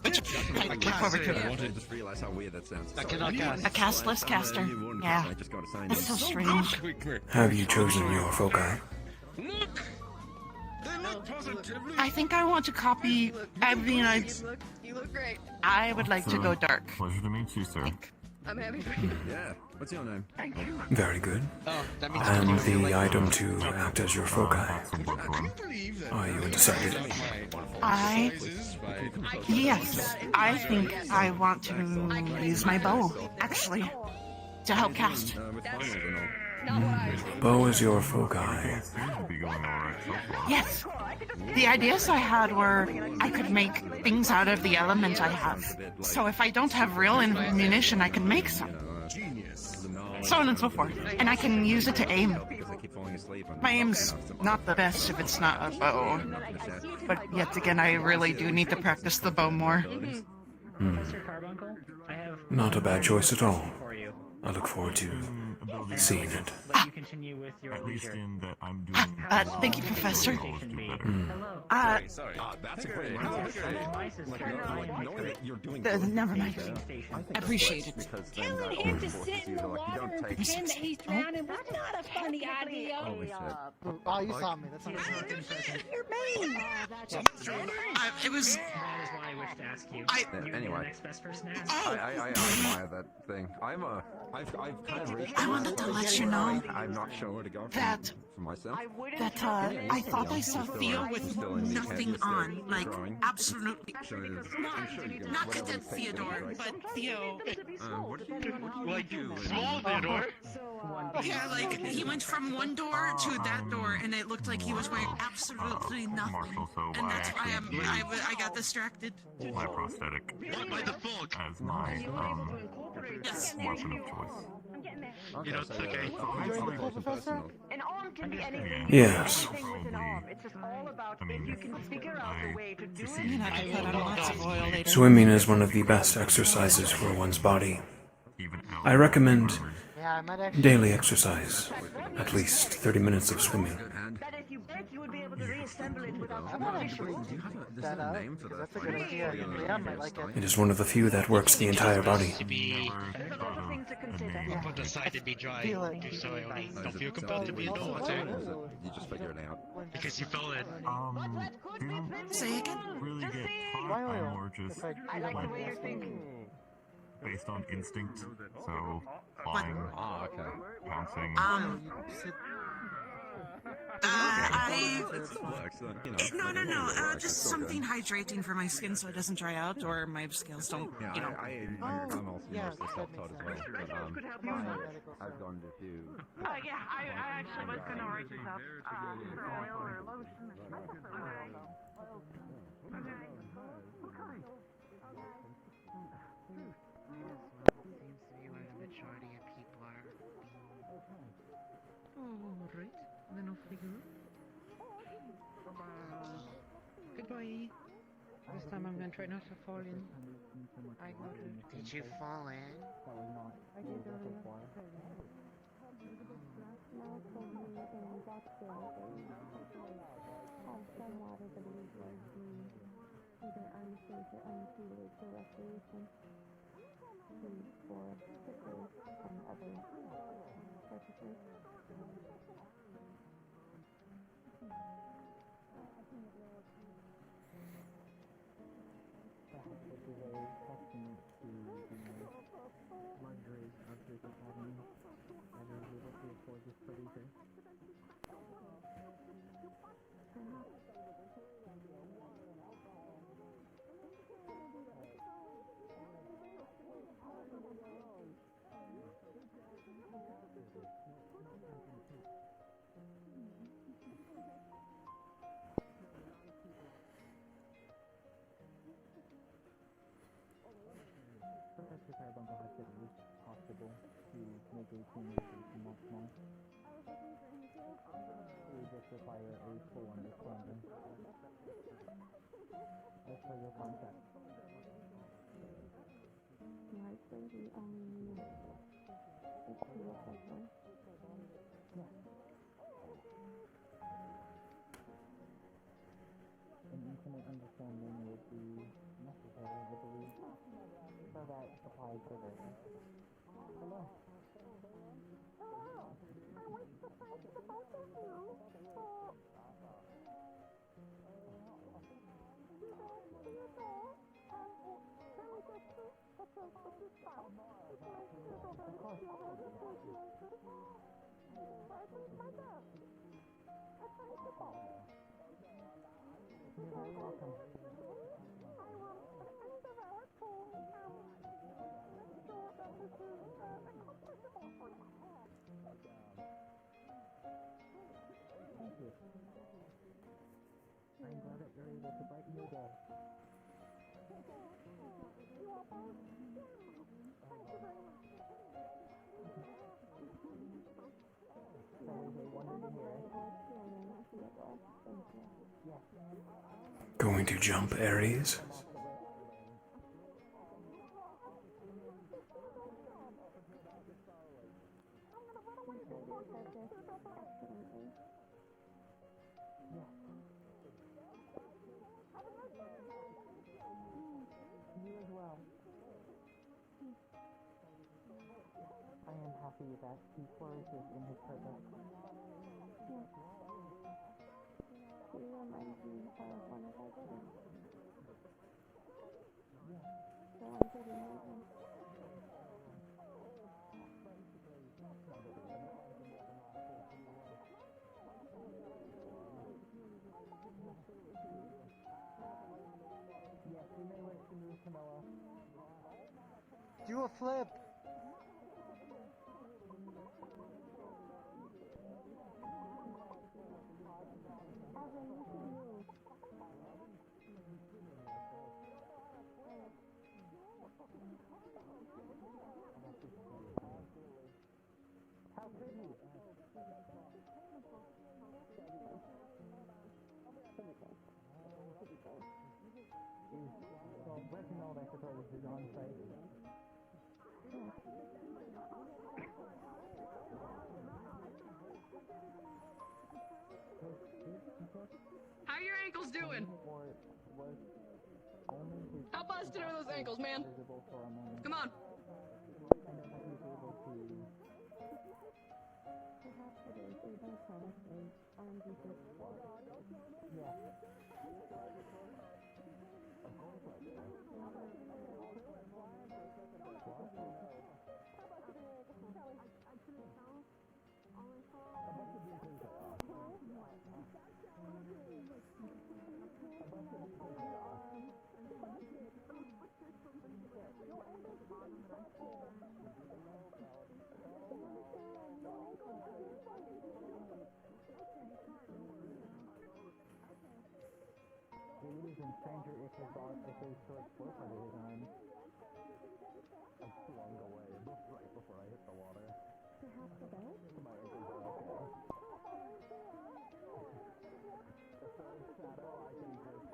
Which I look forward to.
I just realized how weird that sounds.
I cannot cast.
A castless caster. Yeah.
I just gotta say
That's so strange.
Have you chosen your foci?
I think I want to copy. I mean,
You look great.
I would like to go dark.
Pleasure to meet you, sir.
I'm happy for you.
Yeah. What's your name?
Very good.
Oh, that means
And the item to act as your foci. Are you undecided?
Yes, I think I want to use my bow, actually, to help cast.
Bow is your foci.
Yes. The ideas I had were I could make things out of the elements I have. So if I don't have real ammunition, I can make some. So on and so forth. And I can use it to aim. My aim's not the best if it's not a bow. But yet again, I really do need to practice the bow more.
Not a bad choice at all. I look forward to seeing it.
At least in that I'm doing.
Thank you, Professor.
That's a great
Never mind. Appreciate it.
Telling him to sit in the water and pretend that he's drowning was not a funny idea.
Oh, you saw me. That's not
You're mean.
It was.
That is why I wish to ask you.
Anyway.
The next best person to ask.
I admire that thing. I've kind of reached.
I wanted to let you know
I'm not sure where to go
that
for myself.
I thought I saw Theo with nothing on, like absolutely. Not Cadet Theodore, but Theo.
Like, small Theodore?
Yeah, like he went from one door to that door, and it looked like he was wearing absolutely nothing. And that's why I got distracted.
My prosthetic.
By the fog.
As my
Yes.
weapon of choice.
You know, it's okay.
Yes. Swimming is one of the best exercises for one's body. I recommend
Yeah, I might actually.
daily exercise, at least 30 minutes of swimming.
I might actually that up, because that's a good idea. Yeah, I might like it.
It is one of the few that works the entire body.
To be put aside to be dry. Do so I only don't feel compelled to be in the water.
You just figure it out.
Because you fell in.
Say again.
Really get caught. I'm more just like based on instinct. So flying, bouncing.
No. Just something hydrating for my skin so it doesn't dry out or my scales don't, you know.
I'm also mostly self-taught as well, but I've gone to few.
Yeah, I actually was gonna write this up.
Seems to be where the majority of people are being. Alright, then off we go. Good
boy. This time I'm gonna try not to fall in. I got it.
Did you fall in?
I did earlier.
This is a testament to the luxury of this academy and is able to afford this producer. Professor Carbuncle has said it is possible to make a communication more small. We just require a full understanding. As per your contract.
Likely we only need a two assessor.
Yeah. An intimate understanding would be necessary, I believe, so that applies to the hello. You're very welcome. Thank you. I'm glad that you're able to brighten your day. That is a wonder to hear. Yes.
Going to jump, Aries?
You as well. I am happy that he flourishes in his purpose.
He reminds me of one of our kids. So I'm pretty amazing.
Yes, you may wish to move, Camilla. Do a flip! How could you? Well, Reginald, I suppose, is on site.
How your ankles doing? How busted are those ankles, man? Come on.
Perhaps it is a byproduct of R&D search.
Yeah. It would even stranger if his short slip under his arm. I swung away right before I hit the water.
Perhaps a belt?
My ankles are okay. The third shadow, I can just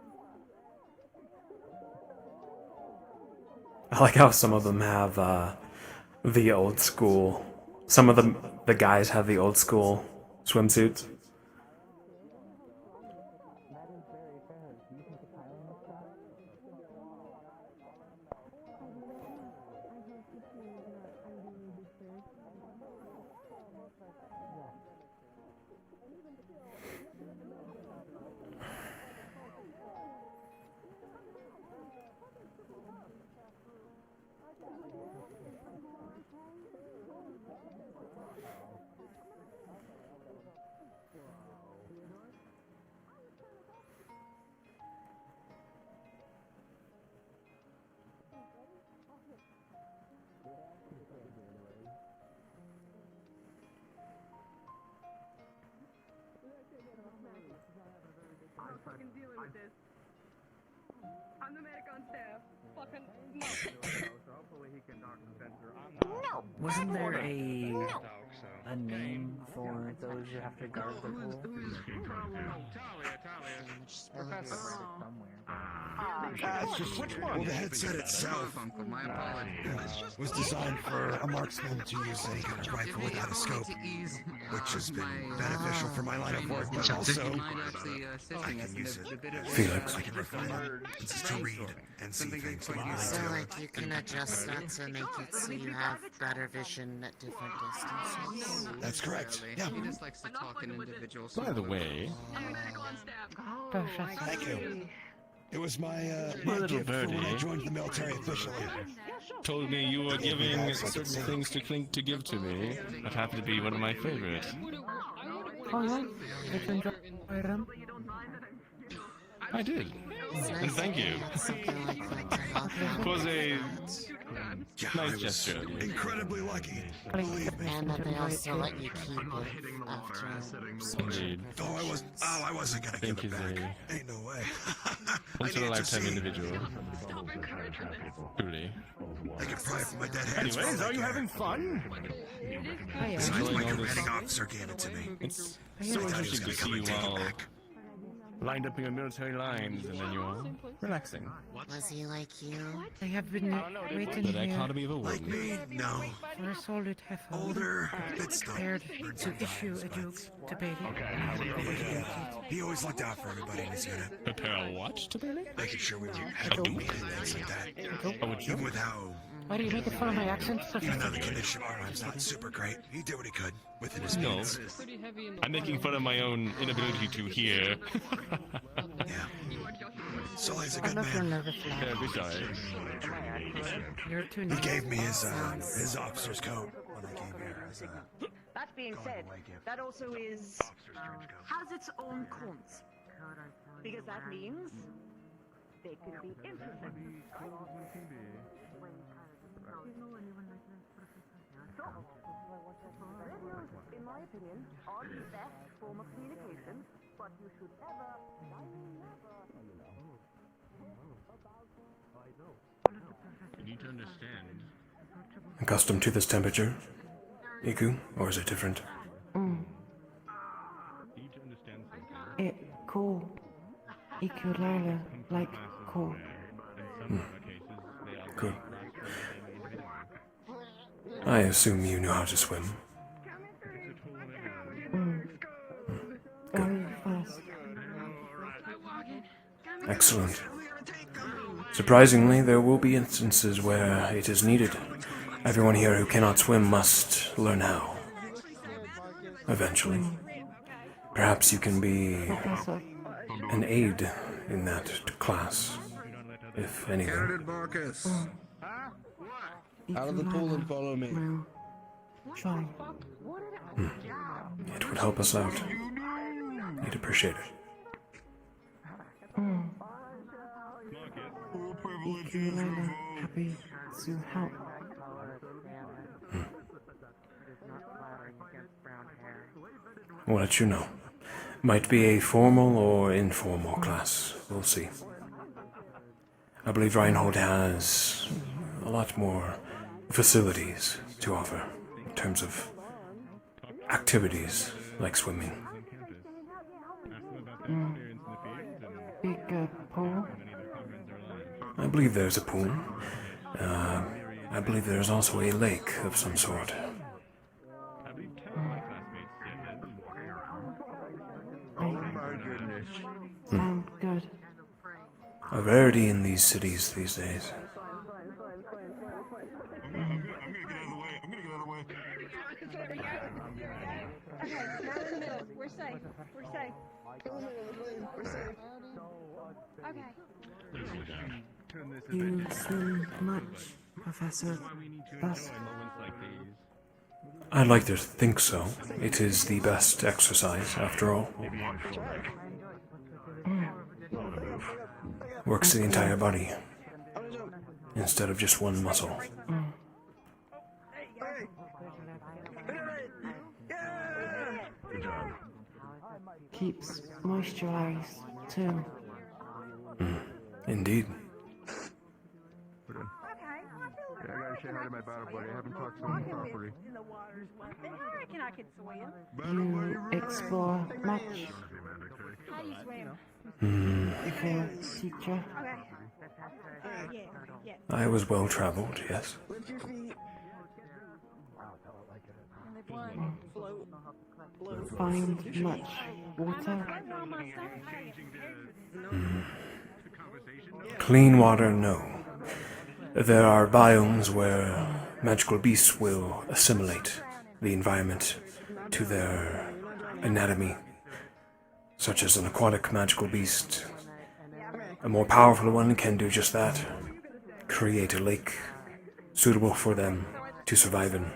I like how some of them have the old school. Some of the guys have the old school swimsuits.
I'm fucking dealing with this. I'm the medic on staff. Fucking no.
Wasn't there a name for those who have to guard the pool?
Well, the headset itself was designed for a marksman to use any kind of rifle without a scope, which has been beneficial for my line of work, but also I can use it.
Felix.
I can refine it to read and see things.
So, like, you can adjust that to make it so you have better vision at different distances?
That's correct. Yeah.
He just likes to talk in individuals.
By the way,
Thank you. It was my
my little
gift for when I
birdie
joined the military officially.
told me you were giving certain things to give to me that happened to be one of my favorites.
Oh yeah, I can drop item.
I did. And thank you. It was a nice gesture.
Incredibly lucky.
And that they also let you keep it after.
Indeed.
I wasn't gonna give it back. Ain't no way.
Once in a lifetime individual. Truly.
I can pry from my dead hands.
Anyways, are you having fun?
Besides, my commanding officer gave it to me.
It's so interesting to see you all lined up in your military lines and then you're relaxing.
Was he like you?
I have been waiting
The
here
dichotomy of a
Like me? No.
for a solid half hour.
Older, bit stuck.
Prepared to issue a joke to Bailey.
He always looked out for everybody in his unit.
Prepare a what to Bailey?
Making sure we were happy and things like that.
Oh, would you?
Even with how...
Why do you make fun of my accent?
Even though the condition of our lives not super great, he did what he could within his
No.
means.
I'm making fun of my own inability to hear.
Sully's a
I'm
good
not your
man.
nervous laugh.
Be sorry.
You're too
He
nice.
gave me his officer's coat when I came here as a...
That being said, that also is has its own cons, because that means they could be interesting. So, radios, in my opinion, are the best form of communication, but you should never,
You need to understand.
Accustomed to this temperature, Iku, or is it different?
Mm.
You need to understand something.
It cool. Equilala, like cool.
Good. I assume you know how to swim.
Very fast.
Excellent. Surprisingly, there will be instances where it is needed. Everyone here who cannot swim must learn how. Eventually. Perhaps you can be an aid in that class, if anything.
Out of the pool and follow me. Try.
It would help us out. We'd appreciate it.
Equilala, happy to help.
We'll let you know. Might be a formal or informal class. We'll see. I believe Reinhold has a lot more facilities to offer in terms of activities like swimming.
Big pool.
I believe there's a pool. I believe there is also a lake of some sort.
I believe 10 of my classmates did.
Oh my goodness.
Sound good.
A rarity in these cities these days.
I'm gonna get out of the way. I'm gonna get out of the way.
Okay, now we're in the middle. We're safe. We're safe.
We're safe.
Okay.
You swim much, Professor Dusk?
I'd like to think so. It is the best exercise, after all. Works the entire body, instead of just one muscle.
Keeps moisturized, too.
Indeed.
Yeah, I gotta say hi to my battle buddy. I haven't talked to him properly.
I reckon I could swim.
You explore much?
How do you swim?
For teacher?
Okay. Yeah.
I was well traveled, yes.
Find much water?
Clean water, no. There are biomes where magical beasts will assimilate the environment to their anatomy, such as an aquatic magical beast. A more powerful one can do just that, create a lake suitable for them to survive in.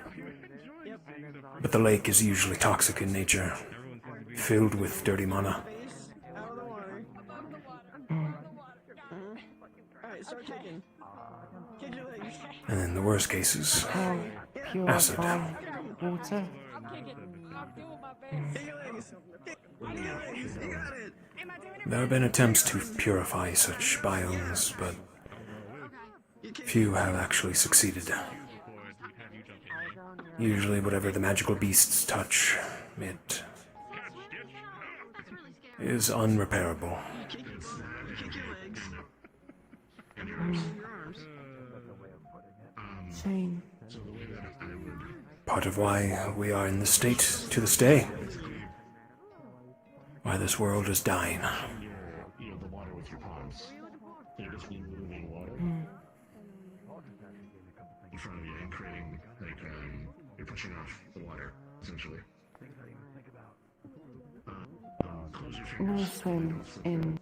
But the lake is usually toxic in nature, filled with dirty mana. And in the worst cases, acid.
Water?
There have been attempts to purify such biomes, but few have actually succeeded. Usually whatever the magical beasts touch, it is unrepairable.
Shame.
Part of why we are in this state to this day. Why this world is dying.
You know, the water with your palms. You're just moving water in front of you and creating, like, you're pushing off the water, essentially. Close your fingers.
No swim in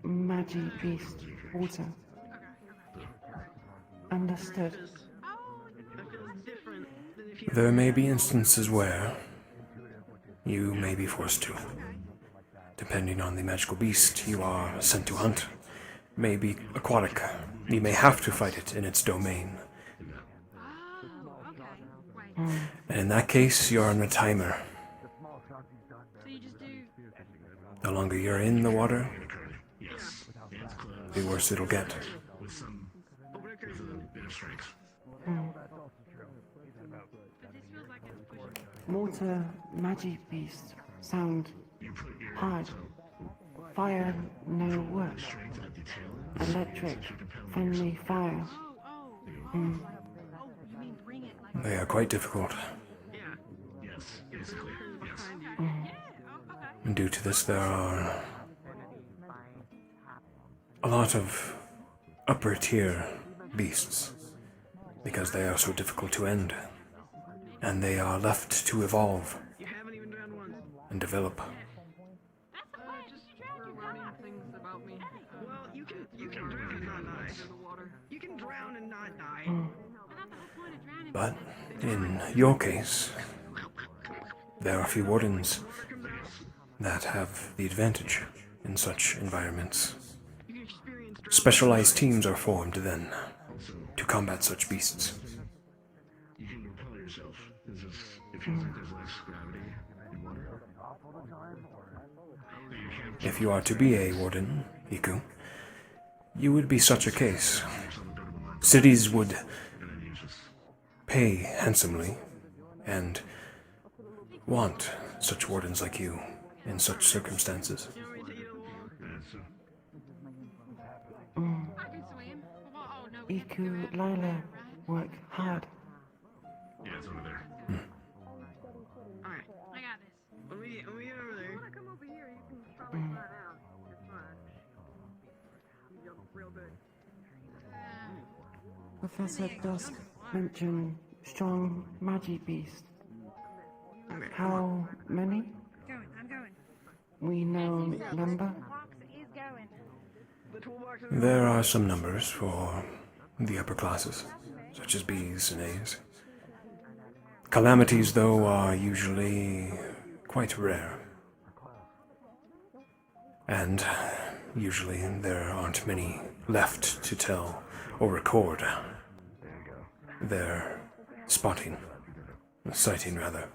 Magi Beast water. Understood.
There may be instances where you may be forced to. Depending on the magical beast you are sent to hunt. May be aquatic. You may have to fight it in its domain. And in that case, you're on a timer. The longer you're in the water, the worse it'll get.
Water Magi Beast sound hard. Fire no work. Electric friendly fire.
They are quite difficult. And due to this, there are a lot of upper tier beasts, because they are so difficult to end, and they are left to evolve and develop. But in your case, there are few wardens that have the advantage in such environments. Specialized teams are formed then to combat such beasts.
You can propel yourself. It feels like there's less gravity in water.
If you are to be a warden, Iku, you would be such a case. Cities would pay handsomely and want such wardens like you in such circumstances.
I can swim. Oh no,
Iku Lila work hard.
Yeah, it's over there.
Alright.
I got this.
When we get over there.
If you wanna come over here, you can probably find out. It's fine. You're real good.
Professor Dusk mentioned strong magic beast. How many?
I'm going.
We know number.
Is going.
There are some numbers for the upper classes, such as B's and A's. Calamities, though, are usually quite rare. And usually there aren't many left to tell or record their spotting, sighting rather.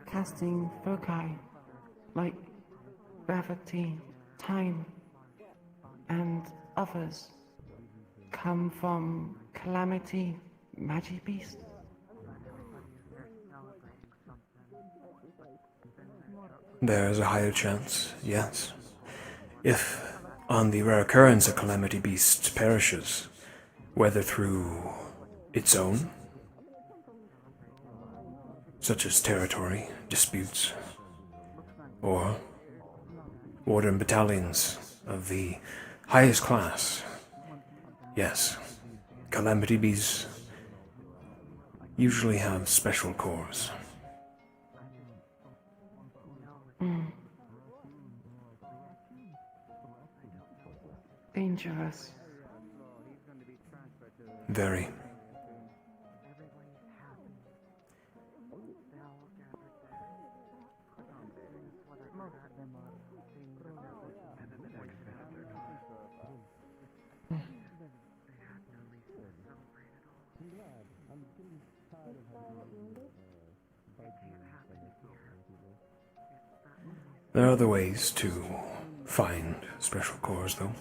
Casting foci like gravity, time, and others come from Calamity Magic Beast.
There's a higher chance, yes. If, on the rare occurrence a Calamity Beast perishes, whether through its own, such as territory, disputes, or order and battalions of the highest class, yes, Calamity Beasts usually have special cores.
Dangerous.
Very. There are other ways to find special cores, though.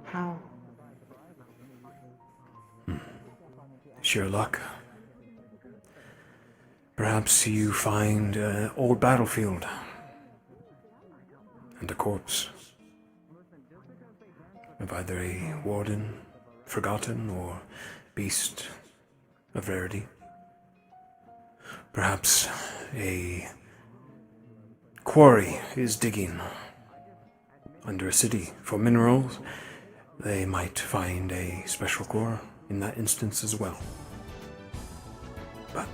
How?
Sheer luck. Perhaps you find an old battlefield and a corpse of either a warden, forgotten, or beast of rarity. Perhaps a quarry is digging under a city for minerals. They might find a special core in that instance as well. But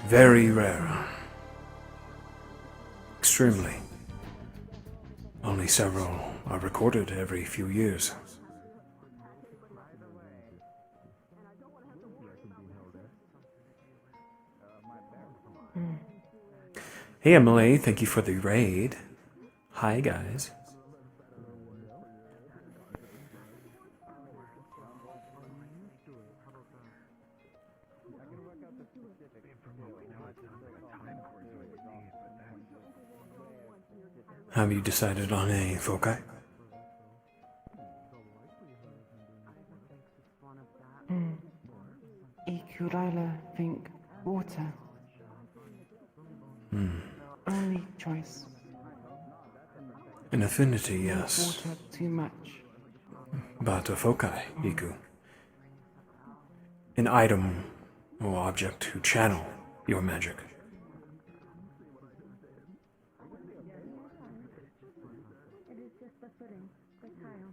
very rare. Extremely. Only several are recorded every few years. Hey Emily, thank you for the raid. Hi guys. Have you decided on a foci?
Ikurila think water. Only choice.
An affinity, yes.
Water too much.
But a foci, Iku. An item or object to channel your magic.
It is just the footing, the tile.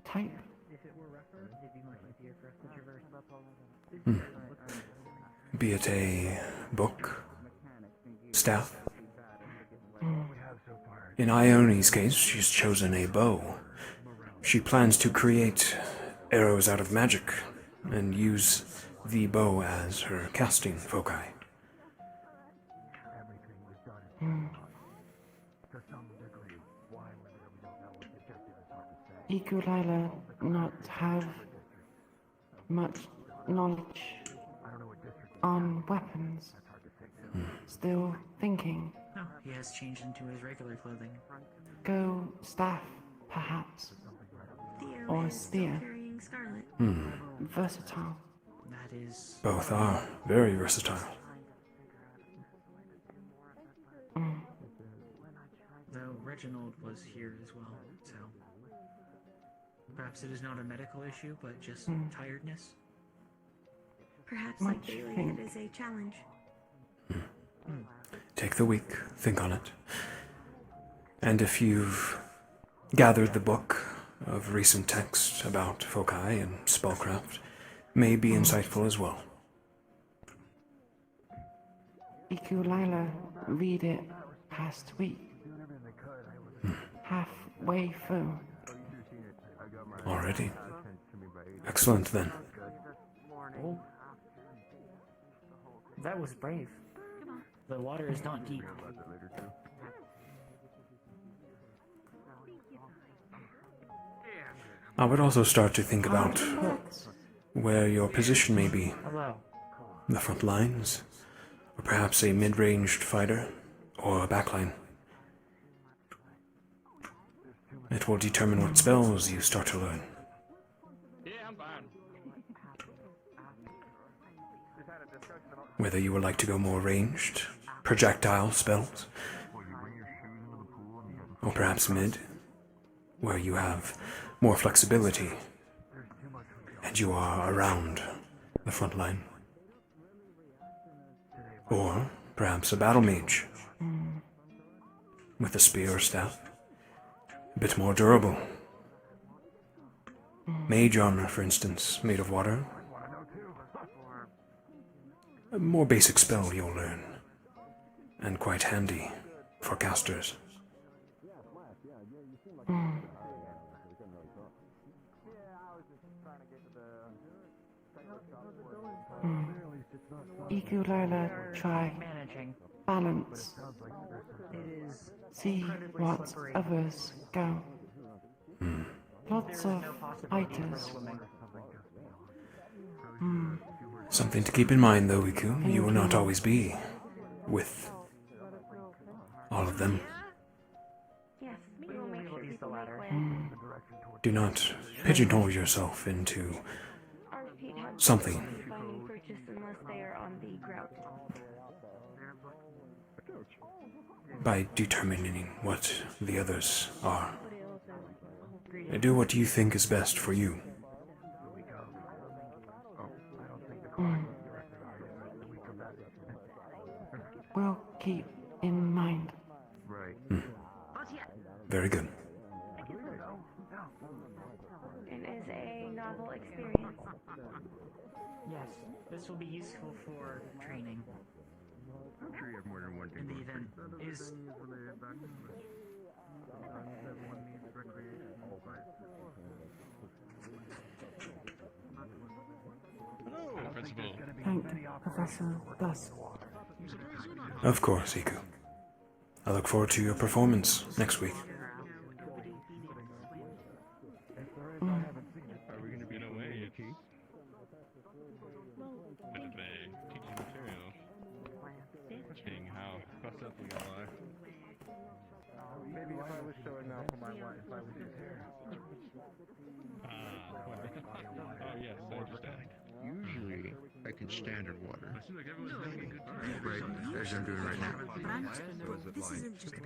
Type.
If it were rougher, it'd be much easier for us to traverse.
Be it a book, staff. In Ione's case, she's chosen a bow. She plans to create arrows out of magic and use the bow as her casting foci.
Ikurila not have much knowledge on weapons. Still thinking.
No, he has changed into his regular clothing.
Go staff, perhaps. Or spear. Versatile.
That is...
Both are very versatile.
Though Reginald was here as well, so... Perhaps it is not a medical issue, but just tiredness?
Perhaps,
Much
like Bailey,
think.
it is a challenge.
Take the week, think on it. And if you've gathered the book of recent text about foci and spellcraft, may be insightful as well.
Ikulila read it past week. Halfway through.
Already. Excellent then.
Oh. That was brave. The water is not deep.
I would also start to think about where your position may be.
Hello.
The front lines, or perhaps a mid-ranged fighter, or a backline. It will determine what spells you start to learn.
Yeah, I'm fine.
Whether you would like to go more ranged, projectile spells, or perhaps mid, where you have more flexibility, and you are around the front line. Or perhaps a battle mage, with a spear or staff, a bit more durable. Mage armor, for instance, made of water. A more basic spell you'll learn, and quite handy for casters.
Ikulila try. Balance. See what others go. Lots of fighters.
Something to keep in mind, though, Iku. You will not always be with all of them.
Yes, we will make sure people make way.
Do not pigeonhole yourself into something
Finding purchase unless they are on the grout.
by determining what the others are. Do what you think is best for you.
We'll keep in mind.
Very good.
It is a novel experience.
Yes, this will be useful for training.
I'm sure you have more than one thing.
In the event is...
Hello, Principal.
Thank Professor Dusk.
Of course, Iku. I look forward to your performance next week.
Are we going to be in a way? Bit of a teaching material. Seeing how fucked up we all are.
Maybe if I was showing off for my wife, if I was his hair.
Oh yes, I understand.
Usually, I can standard water. Right, as I'm doing right now.
But I'm just this isn't just a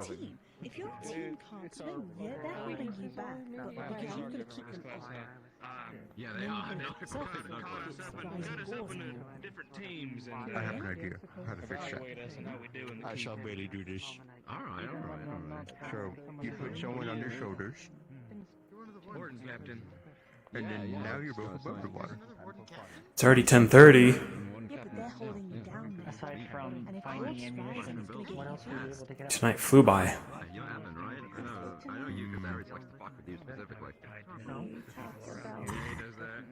team. If your team can't swim, yeah, they're holding you back. But because you're going to keep them off.
Yeah, they are. Set us up in different teams and
I have an idea how to fix that.
I
I saw Bailey do this.
Alright.
So, you put someone on their shoulders,
Orton's captain.
and then now you're both above the water.
It's already 10:30.
Yeah, but they're holding you down.
Aside from finding ammunition, what else were you able to get?
Tonight flew by.
You haven't, right? I know you can marry like to fuck with you specifically.
No.
He does that.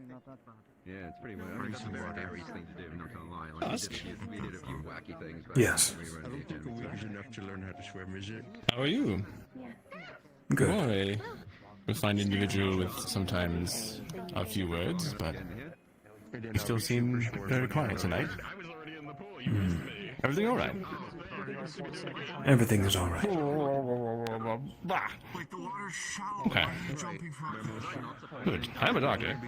Yeah, it's pretty much
That's a very Aries thing to do, not gonna lie. Like,
Dusk?
we did a few wacky things.
Yes.
I don't think a week is enough to learn how to swim, is it?
How are you?
Good.
Boy, refined individual with sometimes a few words, but You still seem very quiet tonight. Everything all right?
Everything is all right.
Okay. Good. I'm a doctor.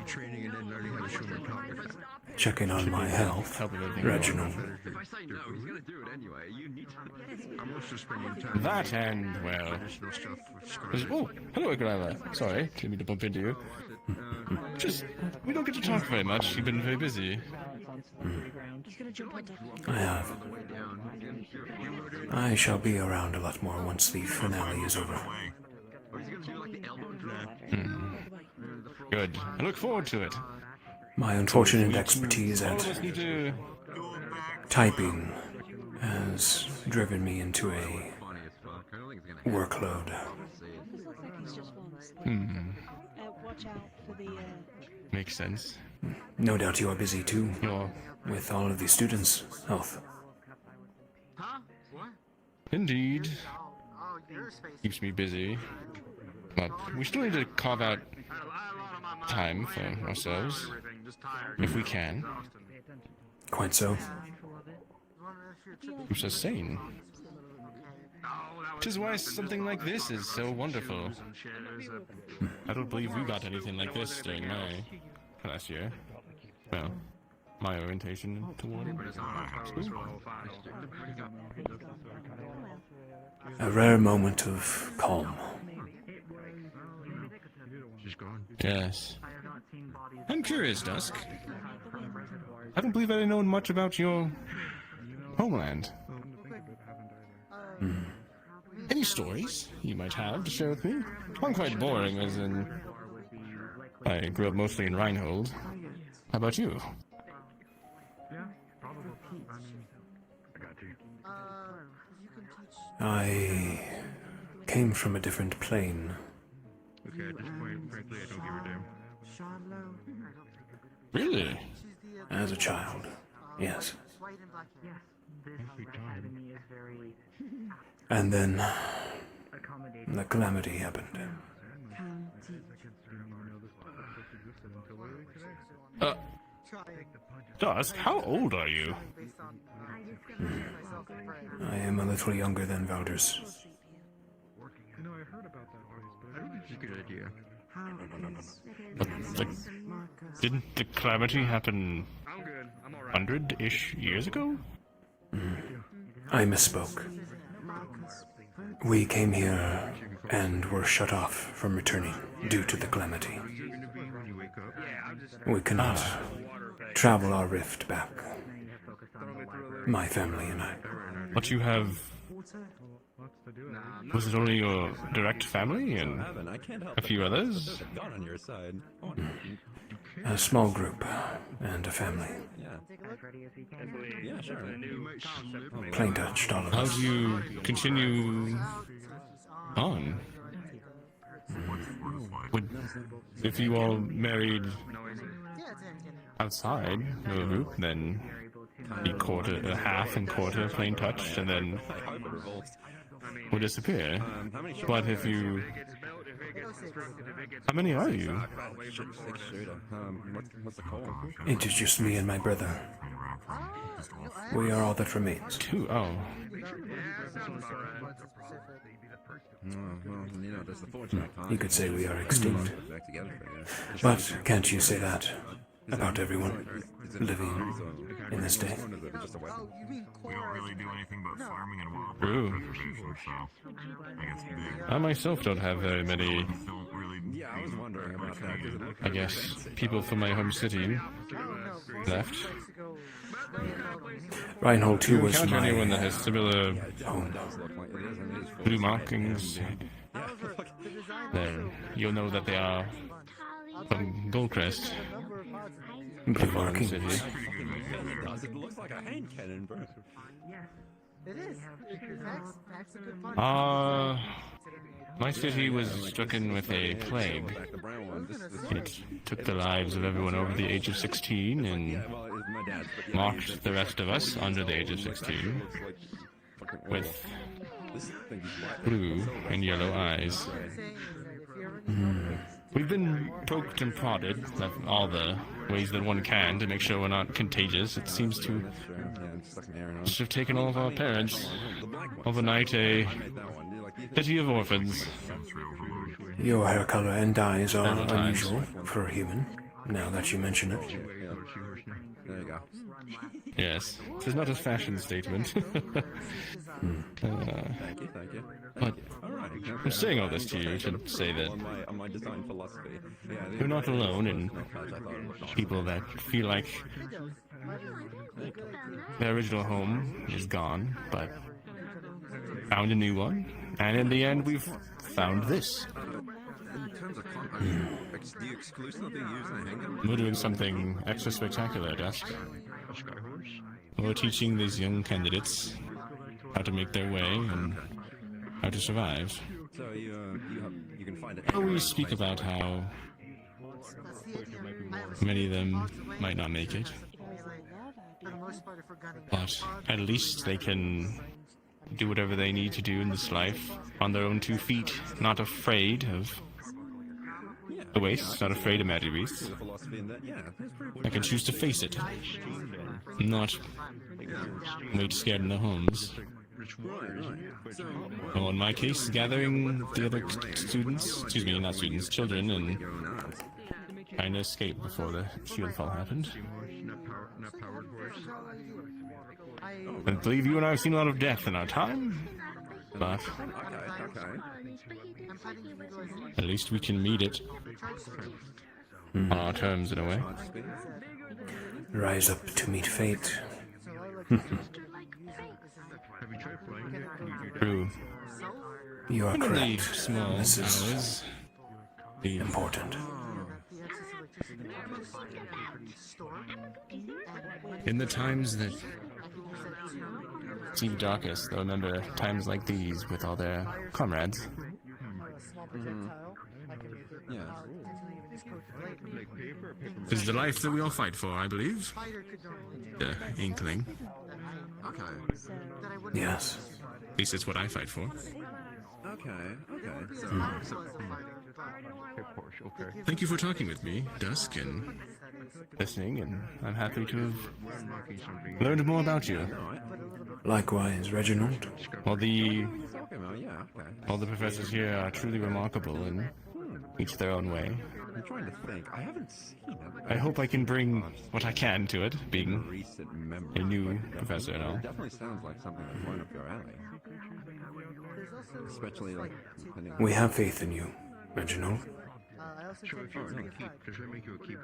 Checking on my health, Reginald.
That and, well... Oh, hello, Icarella. Sorry, didn't mean to bump into you. We don't get to talk very much. You've been very busy.
I have. I shall be around a lot more once the finale is over.
Good. I look forward to it.
My unfortunate expertise
All
at
of us need to...
typing has driven me into a workload.
Watch out for the.
Makes sense.
No doubt you are busy too, with all of the students' health.
Indeed. Keeps me busy. But we still need to carve out time for ourselves, if we can.
Quite so.
Keeps us sane. Which is why something like this is so wonderful. I don't believe we got anything like this during my last year. Well, my orientation toward school.
A rare moment of calm.
Yes. I'm curious, Dusk. I don't believe I know much about your homeland. Any stories you might have to share with me? I'm quite boring, as in... I grew up mostly in Reinhold. How about you?
I came from a different plane.
Okay, at this point, frankly, I don't give a damn.
Really?
As a child, yes. And then the calamity happened.
Dusk, how old are you?
I am a little younger than Valders.
It's a good idea.
But didn't the calamity happen 100-ish years ago?
I misspoke. We came here and were shut off from returning due to the calamity. We cannot travel our rift back. My family and I.
But you have... Was it only your direct family and a few others?
A small group and a family.
Yeah, sure.
Plain touched, all of
How
us.
do you continue on? If you all married outside of a group, then be half and quarter plain touched, and then would disappear. But if you... How many are you?
What's the call?
It is just me and my brother. We are all that remains.
Two? Oh.
You could say we are extinct. But can't you say that about everyone living in this day?
We don't really do anything but farming and wild
True.
preservation, so I guess
I myself don't have very many,
Yeah, I was wondering about that.
I guess, people from my home city left.
Reinhold
Do
too
you
was
encounter
my
anyone that has similar
home.
blue markings? Then you'll know that they are from Goldcrest.
Blue markings.
City.
It looks like a hand cannon, bro.
It is. That's a good point.
My city was stricken with a plague. It took the lives of everyone over the age of 16 and marked the rest of us under the age of 16 with blue and yellow eyes. We've been poked and prodded all the ways that one can to make sure we're not contagious. It seems to have taken all of our parents. Overnight, a city of orphans.
Your hair color and dyes are unusual for a human, now that you mention it.
There you go.
Yes, it is not a fashion statement.
Thank you.
But I'm saying all this to you to say that
On my design philosophy. Yeah,
you're not alone in people that feel like their original home is gone, but found a new one, and in the end we've found this.
In terms of content, do you exclusively use the hang-up?
We're doing something extra spectacular, Dusk. We're teaching these young candidates how to make their way and how to survive.
So you can find it.
We speak about how many of them might not make it, but at least they can do whatever they need to do in this life on their own 2 feet, not afraid of the waste, not afraid of magic beasts. I can choose to face it, not wait scared in their homes. Well, in my case, gathering the other students, children, and trying to escape before the shield fall happened. I believe you and I have seen a lot of death in our time, but at least we can meet it on our terms in a way.
Rise up to meet fate.
True.
You are correct.
Small
This
hours.
is important.
In the times that seem darkest, they'll remember times like these with all their comrades.
Yeah.
This is the life that we all fight for, I believe. The Inkling.
Okay.
Yes.
At least it's what I fight for.
Okay.
Thank you for talking with me, Dusk, and listening, and I'm happy to have learned more about you.
Likewise, Reginald.
Well, all the professors here are truly remarkable in each their own way.
I'm trying to think. I haven't seen it.
I hope I can bring what I can to it, being a new professor and all.
It definitely sounds like something that's right up your alley. Especially like
We have faith in you, Reginald.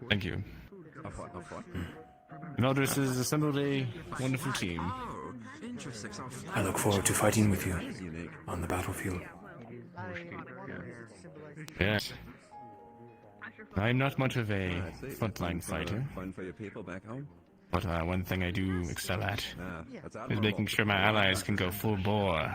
Thank you. Meldris has assembled a wonderful team.
I look forward to fighting with you on the battlefield.
Yes. I'm not much of a frontline fighter,
Fun for your people back home.
but one thing I do excel at is making sure my allies can go full bore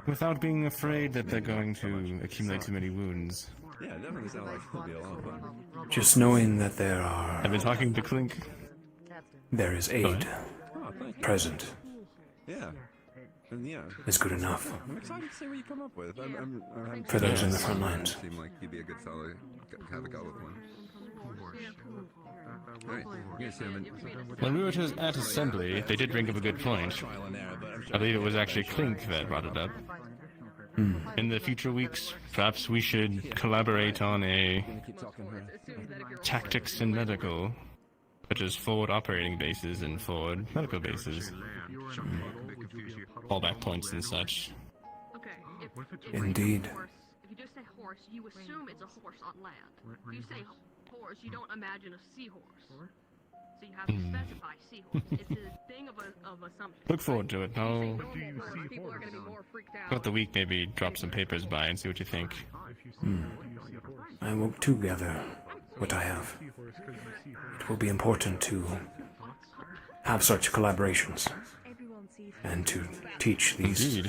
without being afraid that they're going to accumulate too many wounds.
Yeah, it definitely sounds like it'll be a lot of fun.
Just knowing that there are...
I've been talking to Clink.
There is aid present.
Yeah. And yeah.
Is good enough.
I'm excited to see what you come up with.
For those in the front lines.
Seem like you'd be a good fellow to have a go with one. Alright,
When we were at assembly, they did bring up a good point. I believe it was actually Clink that brought it up. In the future weeks, perhaps we should collaborate on a tactics in medical, such as forward operating bases and forward medical bases. Fallback points and such.
Indeed.
If you just say horse, you assume it's a horse on land. If you say horse, you don't imagine a seahorse. So you have to specify seahorse. It's a thing of assumption.
Look forward to it. I'll throughout the week maybe drop some papers by and see what you think.
I will together what I have. It will be important to have such collaborations and to teach these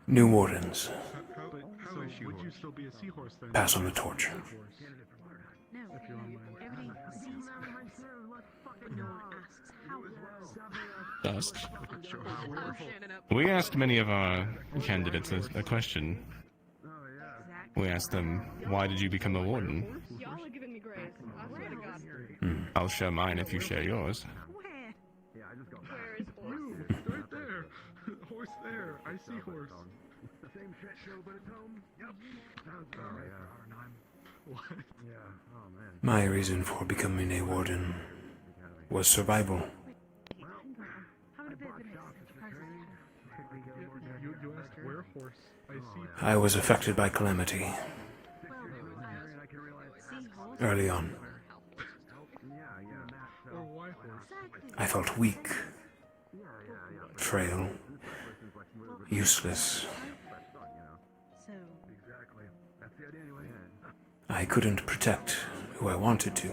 new wardens. Pass on the torch.
No,
If you're online.
everybody sees horse, but no one asks how horse.
Dusk.
I'm standing up.
We asked many of our candidates a question. We asked them, why did you become a warden?
Y'all are giving me grace. I swear to God.
I'll share mine if you share yours.
Yeah, I just got
Where is horse?
Right there. Horse there. I see horse.
the same shit show, but it's home. Yep. Sounds about right.
What?
Yeah. Oh man.
My reason for becoming a warden was survival.
You asked where horse? I see.
I was affected by calamity early on.
Or why horse?
I felt weak, frail, useless.
Exactly. That's the idea anyway.
I couldn't protect who I wanted to.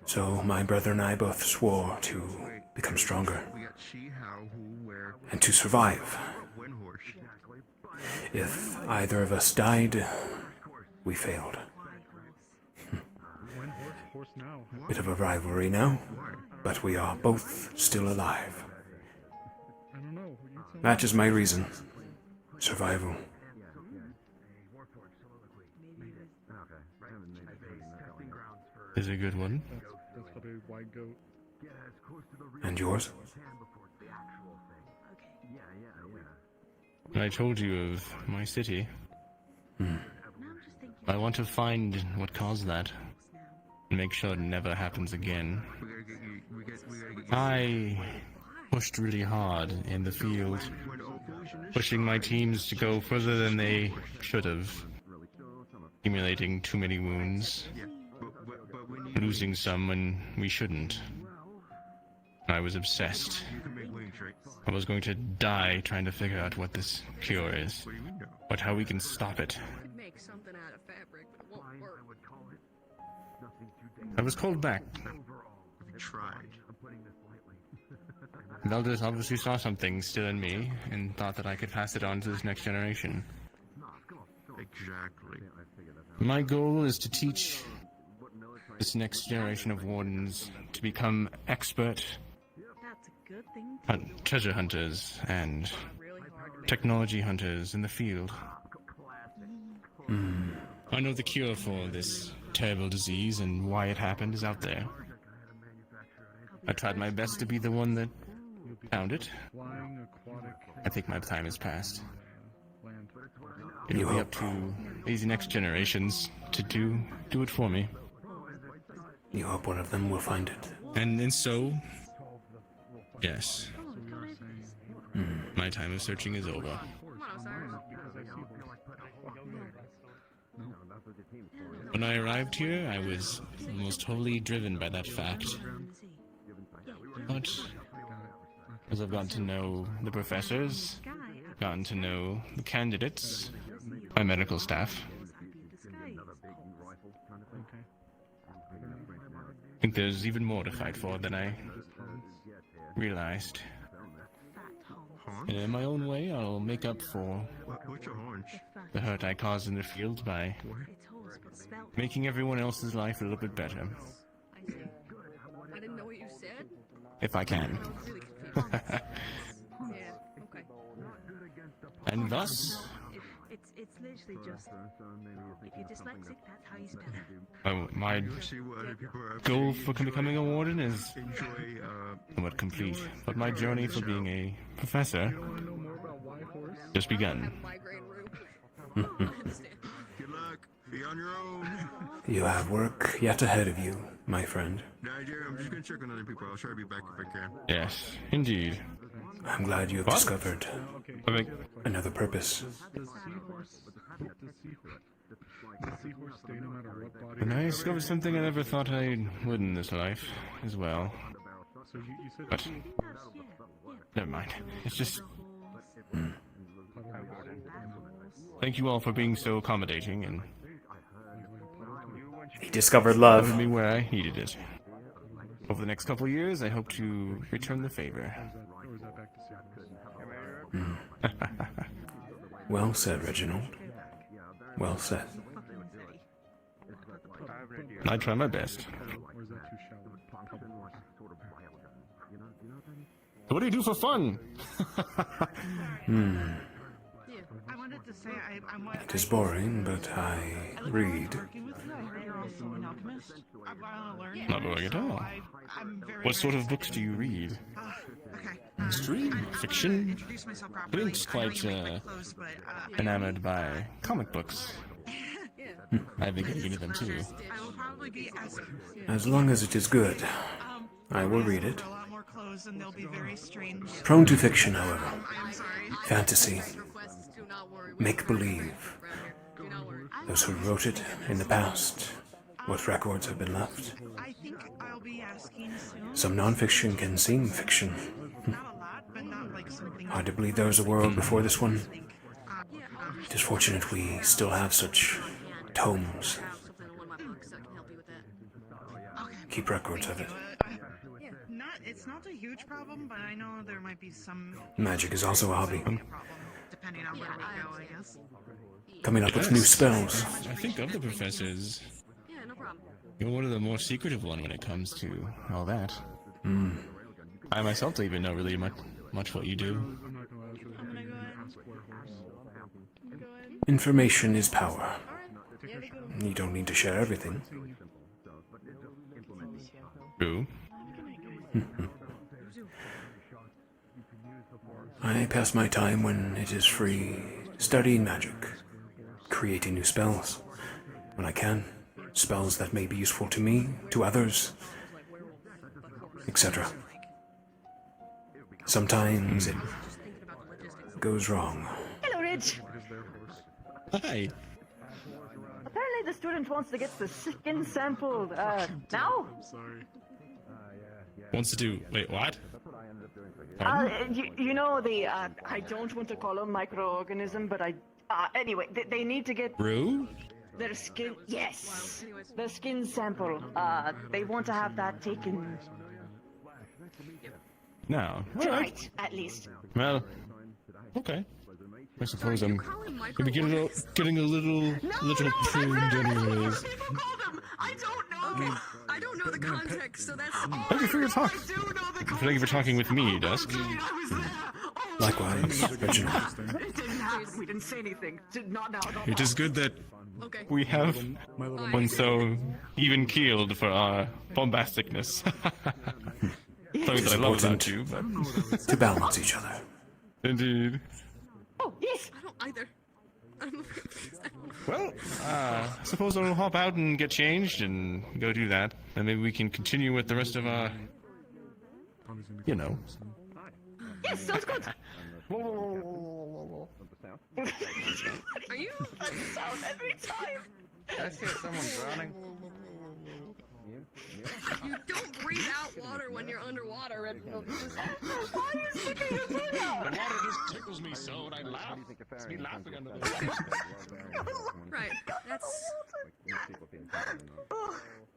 So my brother and I both swore to become stronger
We got she, how, who, where,
and to survive.
when horse.
If either of us died, we failed.
When horse? Horse now.
Bit of a rivalry now, but we are both still alive.
I don't know. You tell
That is my reason. Survival.
Is a good one.
That's probably why goat.
And yours?
I told you of my city. I want to find what caused that. And make sure it never happens again. I pushed really hard in the field, pushing my teams to go further than they should have, accumulating too many wounds, losing some when we shouldn't. I was obsessed. I was going to die trying to figure out what this cure is, but how we can stop it.
Could make something out of fabric, but it won't work.
I was called back.
Tried.
Velders obviously saw something still in me and thought that I could pass it on to this next generation.
Exactly.
My goal is to teach this next generation of wardens to become expert
That's a good thing.
treasure hunters and technology hunters in the field. I know the cure for this terrible disease and why it happened is out there. I tried my best to be the one that found it.
Flying, aquatic,
I think my time has passed.
land.
It'll be up to these next generations to do it for me.
You hope one of them will find it.
And so, yes, my time of searching is over.
Come on, Osiris.
When I arrived here, I was almost totally driven by that fact. But as I've gotten to know the professors, gotten to know the candidates, my medical staff, I think there's even more to fight for than I realized. And in my own way, I'll make up for
What's your haunch?
the hurt I caused in the field by making everyone else's life a little bit better,
I see. I didn't know what you said.
if I can.
Yeah, okay.
And thus,
It's literally just if you're dyslexic, that's how you spell it.
my goal for becoming a warden is somewhat complete, but my journey for being a professor just begun.
Good luck. Be on your own.
You have work yet ahead of you, my friend.
Nigeria, I'm just gonna check on other people. I'll try to be back if I can.
Yes, indeed.
I'm glad you have
What?
discovered another purpose.
The seahorse stay no matter what body.
And I discovered something I never thought I would in this life, as well.
So you said
But, never mind. It's just... Thank you all for being so accommodating and
He discovered love.
loving me where I needed it. Over the next couple of years, I hope to return the favor.
or is that back to seahorse?
Well said, Reginald. Well said.
I try my best. What do you do for fun?
I wanted to say
It is boring, but I read.
You're also an alchemist. I want to learn.
Not boring at all. What sort of books do you read? History? Fiction?
Introduce myself properly.
Link's quite enamored by comic books. I've been getting into them too.
I will probably be asking.
As long as it is good, I will read it.
A lot more clothes and they'll be very strange.
Prone to fiction, however.
I'm sorry.
Fantasy. Make-believe. Those who wrote it in the past. What records have been left.
I think I'll be asking soon.
Some non-fiction can seem fiction. Hard to believe there was a world before this one. It is fortunate we still have such tomes. Keep records of it.
It's not a huge problem, but I know there might be some.
Magic is also a hobby.
Depending on where we go, I guess.
Coming up with new spells.
I think of the professors, you're one of the more secretive one when it comes to all that. I myself don't even know really much what you do.
Information is power. You don't need to share everything.
True.
I pass my time when it is free studying magic, creating new spells. When I can, spells that may be useful to me, to others, etc. Sometimes it goes wrong.
Hello, Ridge.
Hi.
Apparently the student wants to get the skin sampled, now?
Wants to do... Wait, what?
You know the, I don't want to call them microorganism, but anyway, they need to get...
Brew?
Their skin, yes! Their skin sample, they want to have that taken...
No.
Tonight, at least.
Well, okay. I suppose I'm maybe getting a little pruned anyways.
I don't know the context, so that's all.
Thank you for your talk. Thank you for talking with me, Dusk.
Likewise, Reginald.
It didn't happen. We didn't say anything. Not now.
It is good that we have one so even-keeled for our bombasticness. Something that I love about you, but...
to balance each other.
Indeed.
Oh, yes!
I don't either.
Well, I suppose I'll hop out and get changed and go do that. And maybe we can continue with the rest of our... You know.
Yes, sounds good!
Are you...
That sound every time!
I see someone drowning.
You don't breathe out water when you're underwater, Redfield.
Why are you sticking your tongue out?
The water just tickles me so, and I laugh. It's me laughing under the water.
Right, that's...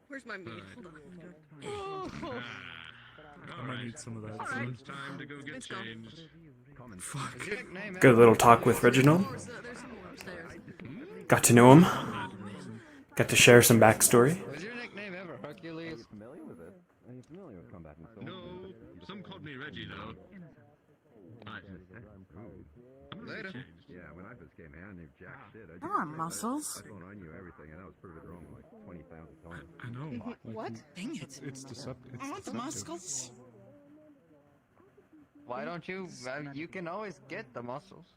Where's my meat? Hold on.
I might need some of that.
Alright.
It's time to go get changed.
Fuck. Good little talk with Reginald. Got to know him. Got to share some backstory.
Was your nickname ever Hercules?
Are you familiar with it? Are you familiar with combat and so
No, some called me Reggie though.
Later.
Yeah, when I first came here, I knew jack shit. I
Come on, muscles.
I thought I knew everything, and I was proved it wrong like 20,000 times.
I know.
What? Dang it.
It's deceptive.
I want the muscles.
Why don't you? You can always get the muscles.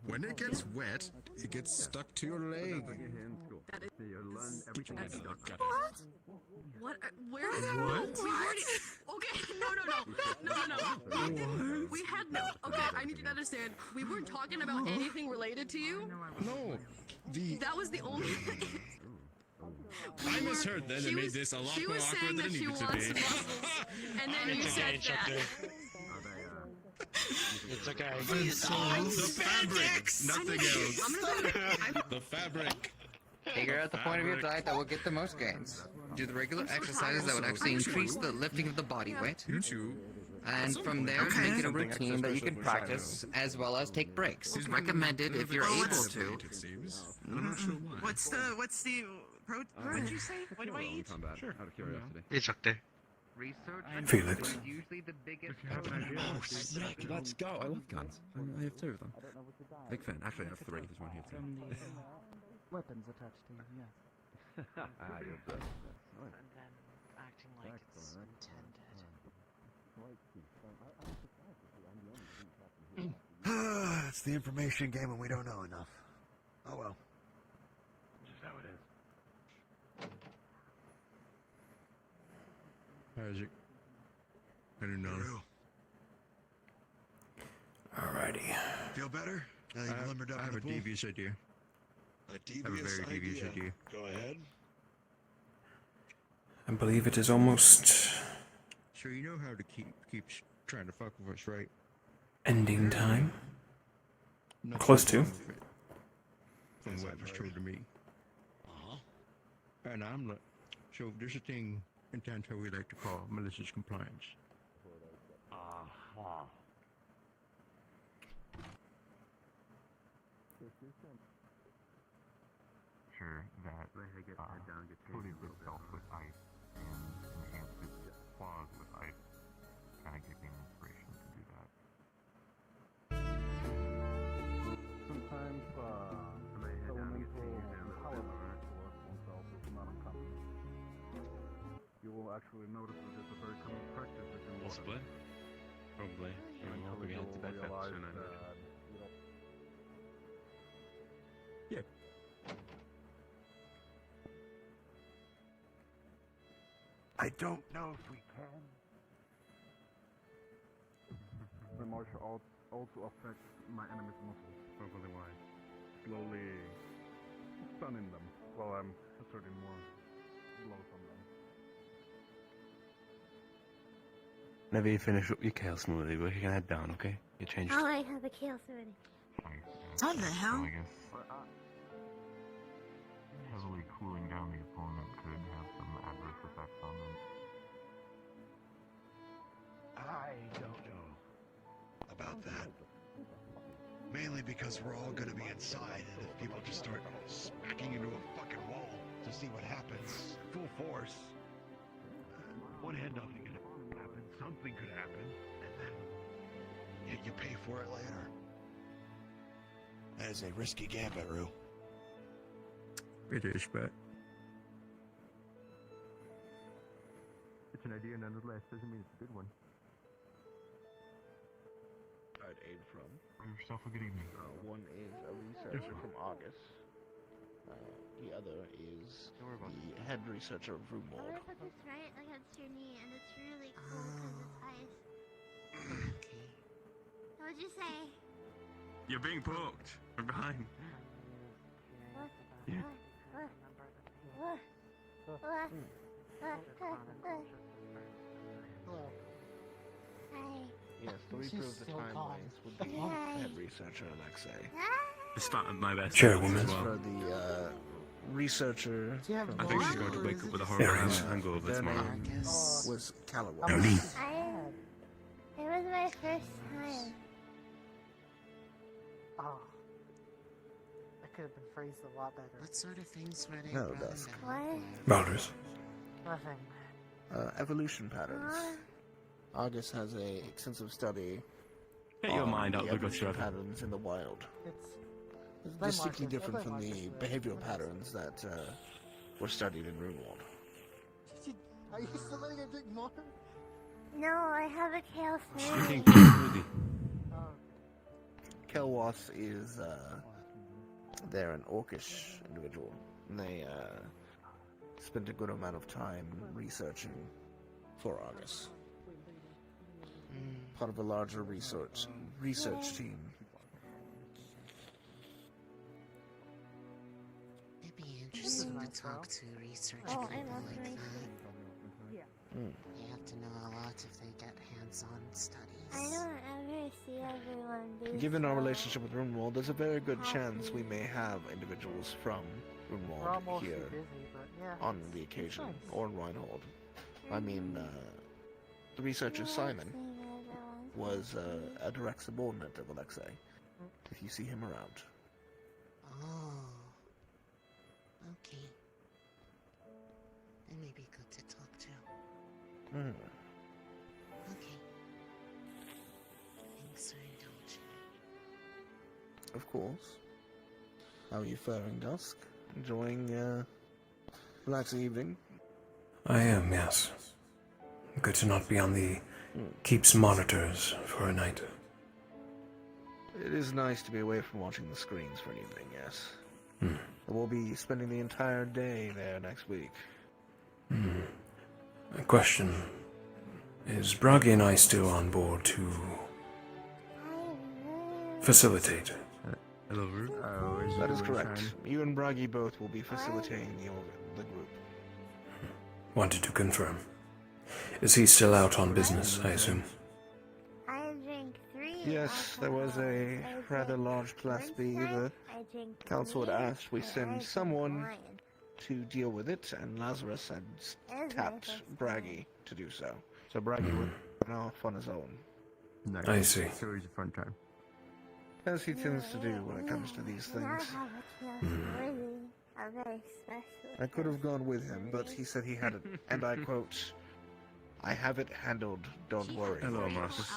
When it gets wet, it gets stuck to your leg.
What? Where is it? We already... Okay, no. We had no... Okay, I need you to understand. We weren't talking about anything related to you.
No.
That was the only...
I misheard then and made this a lot more awkward than it needed to be.
And then you said that.
It's okay.
The fabric, nothing else. The fabric.
Figure out the point of your diet that will get the most gains.
Do the regular exercises that would actually increase the lifting of the body weight. And from there, make it a routine that you can practice, as well as take breaks. It's recommended if you're able to.
What's the What'd you say? What do I eat?
Sure. Out of curiosity.
It's okay.
Research
Felix.
is usually the biggest.
Oh, sick! Let's go. I love guns. I have 2 of them. Big fan. Actually, I have 3. There's one here too.
From the weapons attached to you, yes.
You're the best.
And then acting like it's intended.
It's the information game and we don't know enough. Oh well.
Just how it is. Isaac. I don't know.
Alrighty.
Feel better? Now you've limbered up
I
in
have
the
a
pool?
devious idea.
A
I have a
devious
very devious idea.
Go ahead.
I believe it is almost
So you know how to keep trying to fuck with us, right?
ending time.
Nothing
Close to.
wrong with it, from what was told to me. And I'm like, so there's a thing in Tanto we like to call malicious compliance. Sure, that coated itself with ice and enhanced its claws with ice. Kind of gave me inspiration to do that.
Sometimes elemental empowerment towards oneself is not uncommon. You will actually notice that it's a very common practice within
Possibly. Probably. I'm hoping we head to bed fairly soon.
Yeah.
I don't know if we can.
The martial arts also affects my enemy's muscles, probably why. Slowly stunning them while I'm asserting more blows on them.
Whenever you finish up your kale smoothie, we can head down, okay? You changed.
Oh, I have a kale smoothie.
What the hell?
I guess heavily cooling down the opponent could have some adverse effects on them.
I don't know about that. Mainly because we're all gonna be inside, and if people just start smacking into a fucking wall to see what happens, full force, one hand nothing could happen, something could happen, and then you pay for it later. That is a risky gambit, Rue.
It is, but
It's an idea nonetheless, doesn't mean it's a good one.
I'd aid from.
Yourself a good evening.
One is a researcher from August. The other is the head researcher of
I'm
Roomlord.
gonna put this right against your knee, and it's really cool because it's ice. What'd you say?
You're being poked from behind.
What?
Yeah.
Hi.
Yes, to reprove the timelines would be head researcher Alexei.
It's not my best.
Chairwoman.
As well.
For the researcher,
I think she's going to wake up with a horrible hangover tomorrow.
was Callaway.
It was my first time.
Oh. That could have been phrased a lot better.
What sort of things were they?
No,
brought
Dusk.
about?
Baldur's.
Nothing.
Evolution patterns. August has a extensive study
Get your
on
mind out
the
the gutter.
evolution patterns in the wild.
It's
Distinctly
Marcus.
different
Play
from the
Marcus, but-
behavioral patterns that were studied in Runeworld.
Are you still letting her drink more?
No, I have a kale
Drinking
smoothie.
kale smoothie.
Kelwas is they're an orcish individual. And they spent a good amount of time researching for Argus. Part of a larger research team.
It'd be interesting to talk to research
Oh,
people
I'm
like
also
that. You have to know a lot if they get hands-on studies.
I don't ever see everyone be
Given our
so
relationship with Runeworld, there's a very good chance we may have individuals from
We're all
Runeworld
mostly
here
busy, but yeah.
on the occasion,
Nice.
or in Reinhold. I mean, the researcher Simon was a direct subordinate of Alexei. If you see him around.
Oh. Okay.
Mm.
Okay. Thanks for indulging.
Of course. How are you faring, Dusk? Enjoying, relaxing evening?
I am, yes. Good to not be on the keep's monitors for a night.
It is nice to be away from watching the screens for an evening, yes.
Hmm.
We'll be spending the entire day there next week.
A question. Is Bragi and I still on board to facilitate?
Hello, that is correct. You and Bragi both will be facilitating the group.
Wanted to confirm. Is he still out on business, I assume?
I drink 3.
Yes, there was a rather large Class B. The council had asked we send someone to deal with it, and Lazarus had tapped Bragi to do so. So Bragi went off on his own.
Nice. I see.
So it was a fun time. As he tends to do when it comes to these things. I could have gone with him, but he said he had it, and I quote, "I have it handled, don't worry."
Hello, Marcus.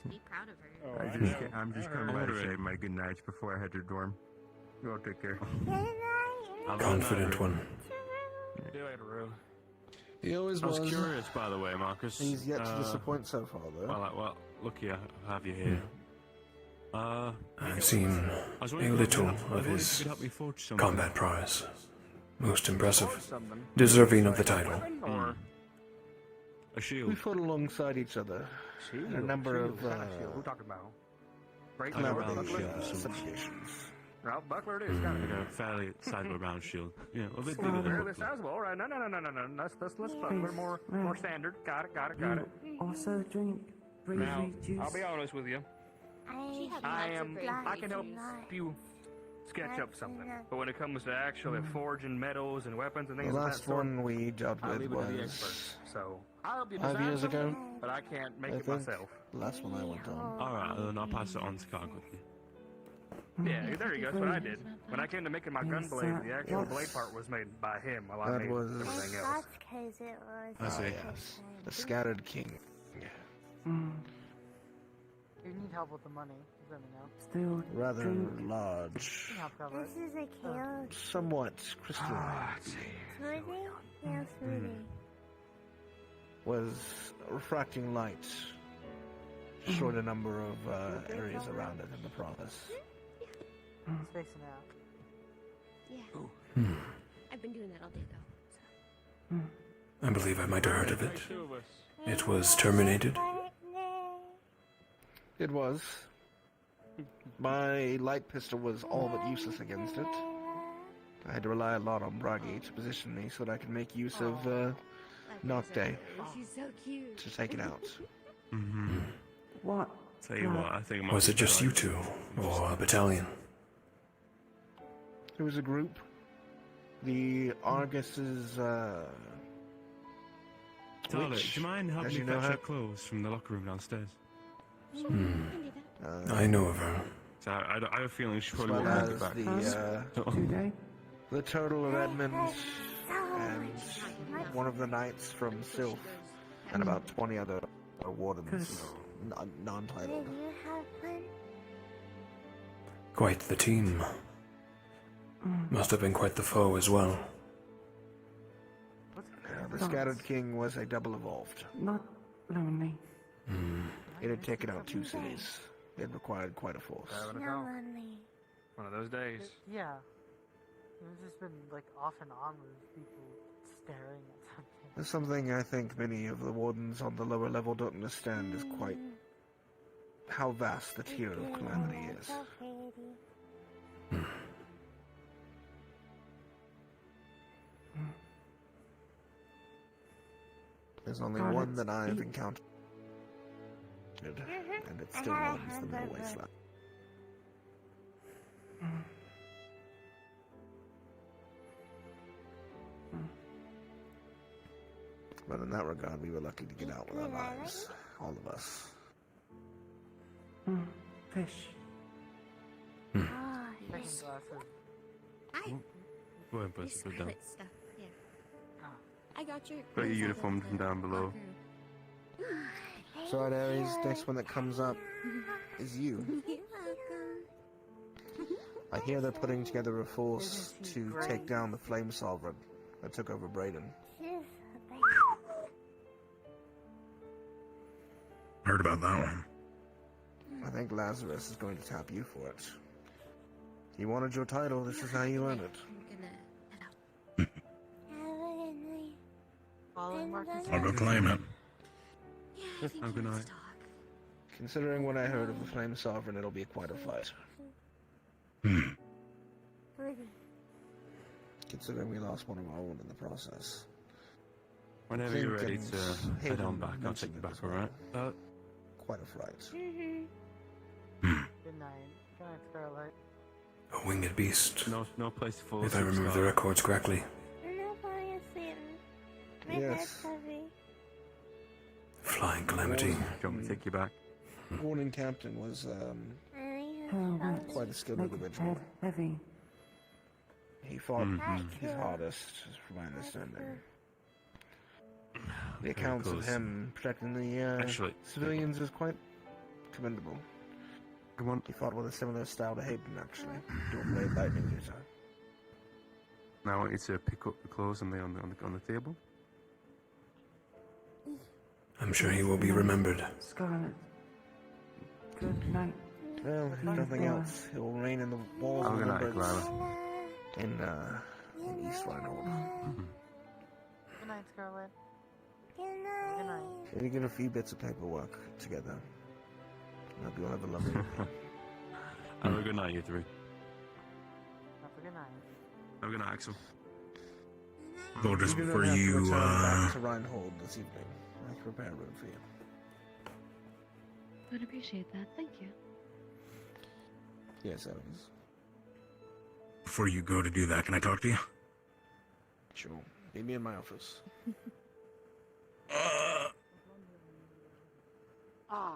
Be proud of her.
I'm just coming by to say my good nights before I head to the dorm. You all take care.
Confident one.
See you later, Rue.
He always
I was
was.
curious, by the way, Marcus.
He's yet to disappoint so far, though.
Well, look here, I have you here.
I've seen a little of his combat prowess. Most impressive. Deserving of the title.
Or a shield.
We fought alongside each other. A number of
Who talking about? Break
situations.
Ralph Buckler it is. Got
Like a fairly sizable round shield. Yeah, a bit bigger than
Fairly
Buckler.
sizable. All right. No. Let's Buckler more standard. Got it.
Also drink
Now,
breezy juice.
I'll be honest with you. I can help you sketch up something, but when it comes to actually forging metals and weapons and
The
things of that
last
sort,
one we dealt
I'll
with
leave it to the
was
experts. So I'll help you
5
design
years
something,
ago.
but I can't make
I
it
think.
myself.
The last one I went on.
Alright, then I'll pass it on to Carl quickly.
Yeah, there you go. That's what I did. When I came to making my gun blade, the actual blade part was made by him, while I
That
made
was-
everything else.
That's because it was.
I see. Yes. The Scattered King.
If you need help with the money, just let me know.
Still
Rather
drink.
large.
I'll cover it.
This is a kale
Somewhat crystalline.
smoothie. Kale smoothie.
Was refracting light. Showed a number of areas around it in the process.
It's facing out.
Yeah. I've been doing that all day though.
I believe I might have heard of it. It was terminated.
It was. My light pistol was all but useless against it. I had to rely a lot on Bragi to position me so that I could make use of Nocte
She's so cute.
to take it out.
What?
Tell you what, I think it might
Was
be
it just
better.
you two? Or a battalion?
It was a group. The Argus's,
Tyler,
which,
do you mind helping
as
me
you know,
fetch her
have-
clothes from the locker room downstairs?
I know of her.
So I have a feeling she probably
well
won't
as
make it back.
Today?
the total of Edmonds and one of the knights from Sylph and about 20 other wardens, non-titled.
Did you have fun?
Quite the team. Must have been quite the foe as well.
The Scattered King was a double evolved.
Not lonely.
It had taken out 2 cities. It required quite a force.
Having a
No
go.
lonely.
One of those days.
Yeah. It's just been like off and on with people staring at something.
There's something I think many of the wardens on the lower level don't understand is quite how vast the tier of calamity is.
So pretty.
There's only one that I've encountered, and it still runs the middle wasteland. But in that regard, we were lucky to get out with our lives, all of us.
Fish.
Oh,
Second glasses.
Hi.
Go ahead,
Your
put it down.
scarlet stuff. Yeah. I got your.
Put your uniform down below.
locker room.
So, right, Aries, next one that comes up is you.
You're welcome.
I hear they're putting together a force to take down the Flame Sovereign that took over Brayden.
Heard about that one.
I think Lazarus is going to tap you for it. You wanted your title, this is how you earn it.
I'll go claim it.
Have a good night.
Considering what I heard of the Flame Sovereign, it'll be quite a fight. Considering we lost one of our own in the process.
Whenever you're ready to head on back, I'll take you back, alright?
Quite a flight.
Good night. Good night, Starlight.
A winged beast.
No place to fall
If I
asleep,
remember the
Starlight.
records correctly.
I'm not falling asleep. My head's heavy.
Flying calamity.
Do you want me to take you back?
Warning Captain was, quite a skilled individual.
Heavy.
He fought his hardest, from my understanding. The accounts of him protecting the civilians is quite commendable.
Come on.
He fought with a similar style to Hayden, actually. Doing blade lightning user.
Now I want you to pick up the clothes and lay on the table.
I'm sure he will be remembered.
Scarlet. Good night.
Well, if nothing else, he will reign in the walls of
Good night,
remembrance
Clara.
in East Rhinehold.
Good night, Scarlet.
Good night.
Good night.
We get a few bits of paperwork together. I hope you all have a lovely evening.
Have a good night, you three.
Have a good night.
Have a good night, Axel.
Well, just
You do
before
not have to
you,
return back to Rhinehold this evening. I can prepare a room for you.
Would appreciate that, thank you.
Yes, Elvis.
before you go to do that, can I talk to you?
Sure. Meet me in my office.
Ah,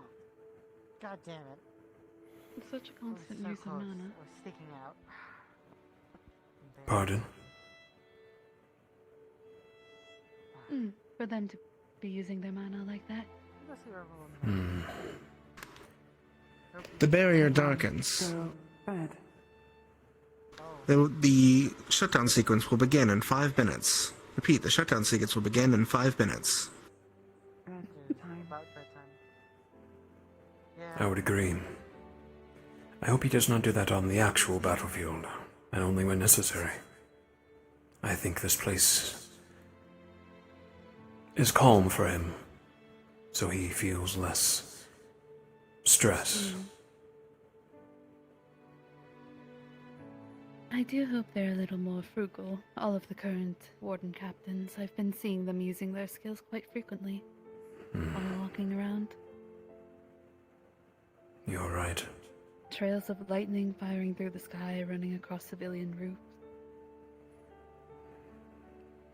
god damn it.
It's such a constant
so
use of
close.
mana.
We're sticking out.
Pardon?
For them to be using their mana like that.
The barrier darkens.
Bad.
The shutdown sequence will begin in 5 minutes. Repeat, the shutdown sequence will begin in 5 minutes.
I would agree. I hope he does not do that on the actual battlefield, and only when necessary. I think this place is calm for him, so he feels less stress.
I do hope they're a little more frugal. All of the current warden captains, I've been seeing them using their skills quite frequently while walking around.
You're right.
Trails of lightning firing through the sky, running across civilian roofs.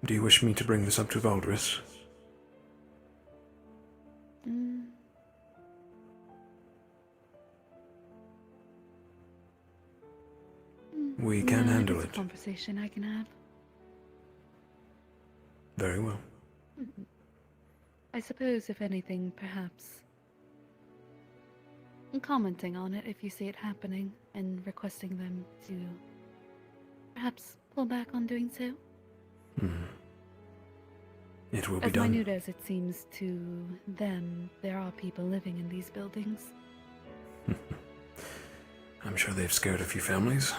Do you wish me to bring this up to Valdris? We can handle
It's
it.
a conversation I can have.
Very well.
I suppose, if anything, perhaps commenting on it if you see it happening and requesting them to perhaps pull back on doing so.
It will be
As
done.
minute as it seems to them, there are people living in these buildings.
I'm sure they've scared a few families.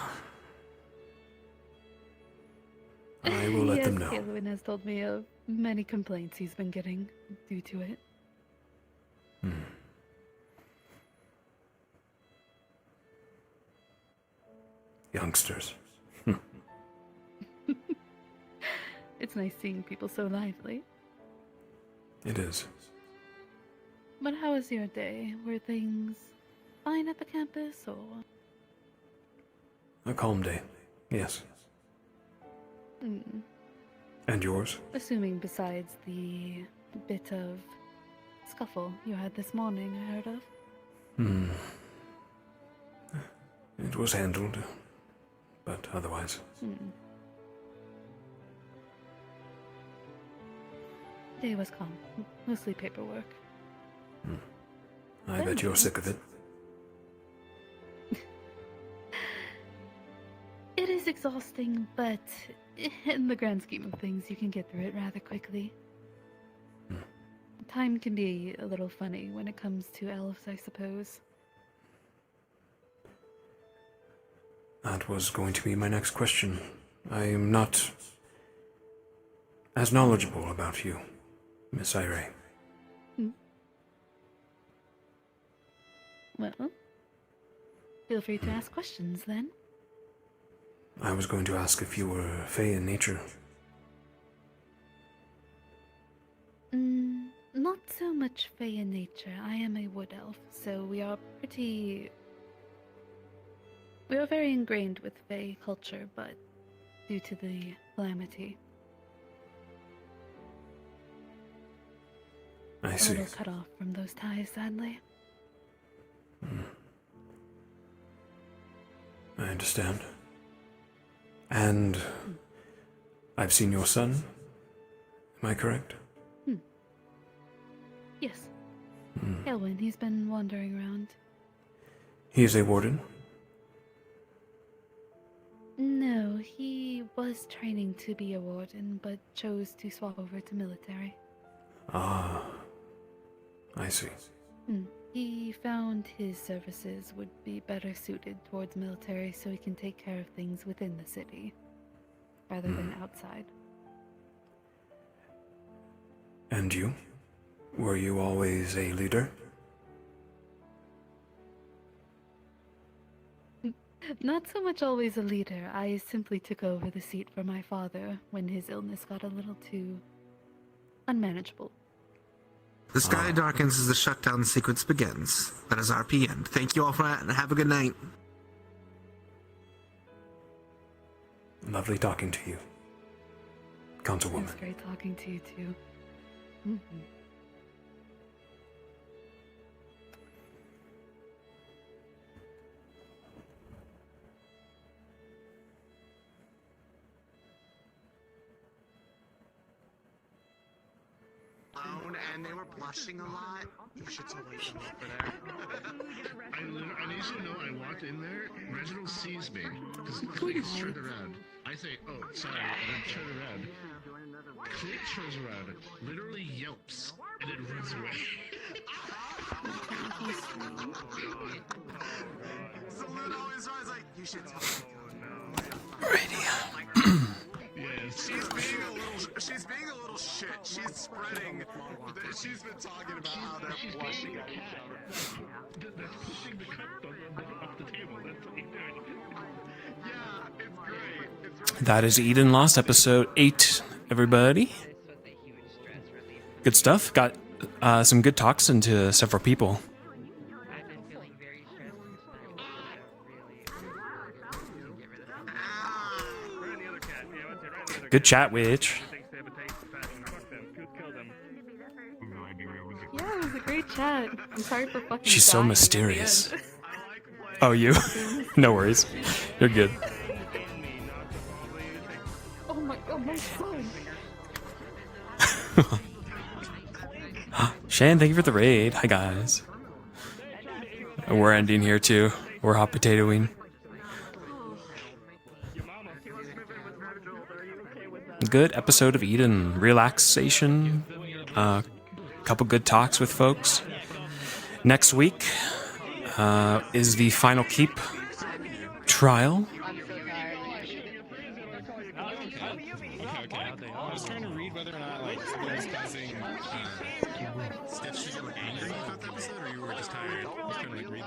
I will let them know.
Yes, Kaelwyn has told me of many complaints he's been getting due to it.
Youngsters.
It's nice seeing people so lively.
It is.
But how was your day? Were things fine at the campus, or?
A calm day. Yes. And yours?
Assuming besides the bit of scuffle you had this morning, I heard of.
It was handled, but otherwise.
Day was calm. Mostly paperwork.
I bet you're sick of it.
It is exhausting, but in the grand scheme of things, you can get through it rather quickly. Time can be a little funny when it comes to elves, I suppose.
That was going to be my next question. I am not as knowledgeable about you, Miss Irene.
Well, feel free to ask questions then.
I was going to ask if you were fey in nature.
Not so much fey in nature. I am a wood elf, so we are very ingrained with fey culture, but due to the calamity,
I see.
A little cut off from those ties, sadly.
I understand. And I've seen your son. Am I correct?
Yes. Elwyn, he's been wandering around.
He is a warden?
No, he was training to be a warden, but chose to swap over to military.
Ah, I see.
He found his services would be better suited towards military so he can take care of things within the city, rather than outside.
And you? Were you always a leader?
Not so much always a leader. I simply took over the seat for my father when his illness got a little too unmanageable.
The sky darkens as the shutdown sequence begins. That is RP end. Thank you all for that, and have a good night.
Lovely talking to you, Councilwoman.
It's great talking to you too.
And they were blushing a lot. You should totally come over there.
I need you to know I walked in there, Reginald sees me, because Click is turned around. I say, oh, sorry, and then turn around. Click turns around, literally yelps, and then runs away.
So Luna always was like, you should totally She's being a little shit. She's spreading. She's been talking about how they're blushing.
That's pushing the cup off the table. That's what he's doing.
Yeah, it's great. It's really
That is Eden Lost, episode 8, everybody. Good stuff. Got some good talks into several people. Good chat, Witch.
Yeah, it was a great chat. I'm sorry for fucking
She's so
dying
mysterious.
at the end.
Oh, you? No worries. You're good.
Oh my god, my son!
Shan, thank you for the raid. Hi, guys. And we're ending here, too. We're hot potatoing. Good episode of Eden. Relaxation. Couple good talks with folks. Next week is the Final Keep trial.
I was trying to read whether or not like it was causing Stitch to get angry about the episode, or you were just tired. I was trying to like read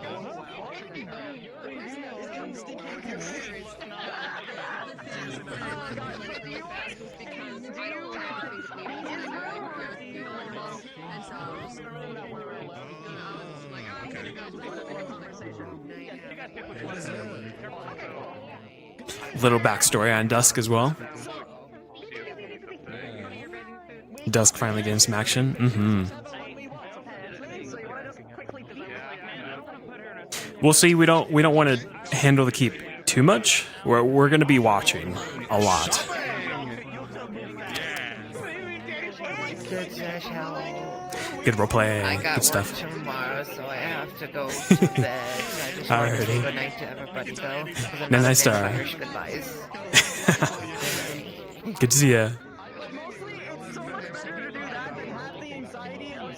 Little backstory on Dusk as well. Dusk finally getting some action. We'll see. We don't want to handle the keep too much. We're going to be watching a lot.
Good session.
Good roleplay.
I got
Good stuff.
work tomorrow, so I have to go to bed. I just want to say
Alrighty.
good night to everybody, though. 'Cause I'm
No,
not
nice
a fan of
star.
Irish goodbyes.
Good to see ya.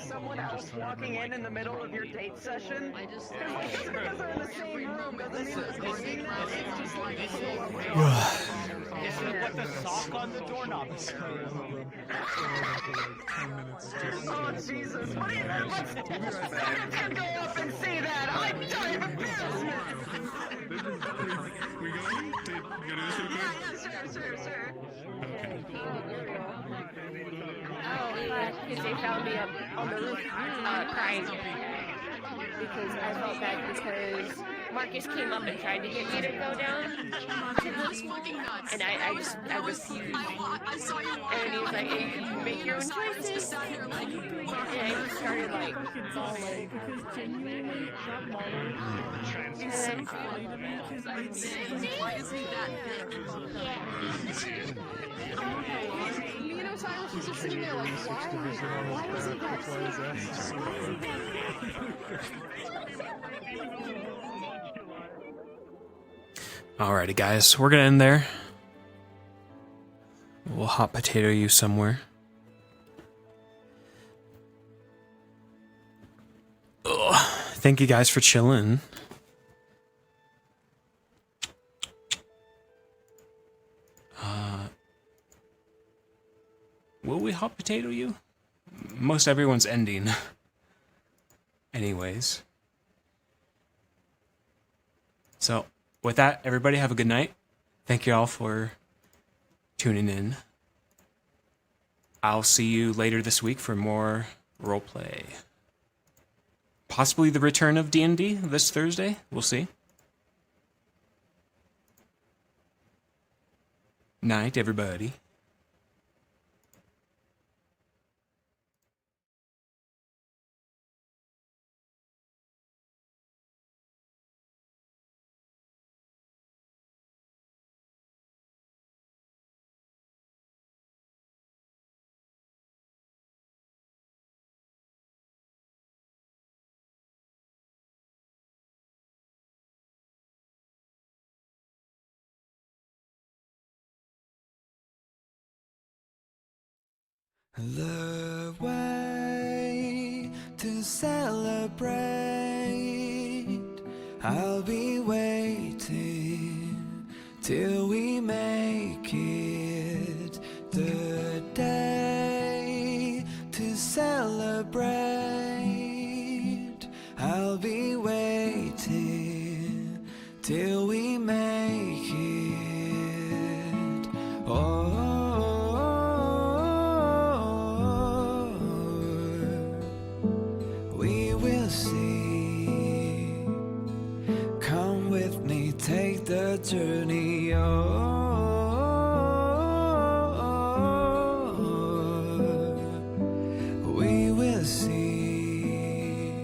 Someone else walking in the middle of your date session. Just because they're in the same room doesn't mean they're seeing that. It's just like
Put the sock on the doorknob.
Oh Jesus! What do you mean? Let's can go up and see that. I'm dying of business.
We going? You gonna do this real quick?
Sure.
Oh, because they found me up on the roof crying. Because I felt bad because Marcus came up and tried to get me to go down to the roof. And I refused. And he was like, hey, you make your own choices. And I just started like bawling. Because genuinely, that model is so funny to me.
Why is he that big?
You know, Cyrus was just sitting there like, why is he that
Alrighty, guys, we're gonna end there. We'll hot potato you somewhere. Ugh. Thank you guys for chilling. Will we hot potato you? Most everyone's ending. Anyways. So, with that, everybody have a good night. Thank you all for tuning in. I'll see you later this week for more roleplay. Possibly the return of D&D this Thursday. We'll see. Night, everybody.
The way to celebrate, I'll be waiting till we make it. The day to celebrate, I'll be waiting till we make it. Oh, we will see. Come with me, take the journey. We will see.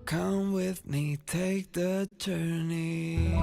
Come with me, take the journey.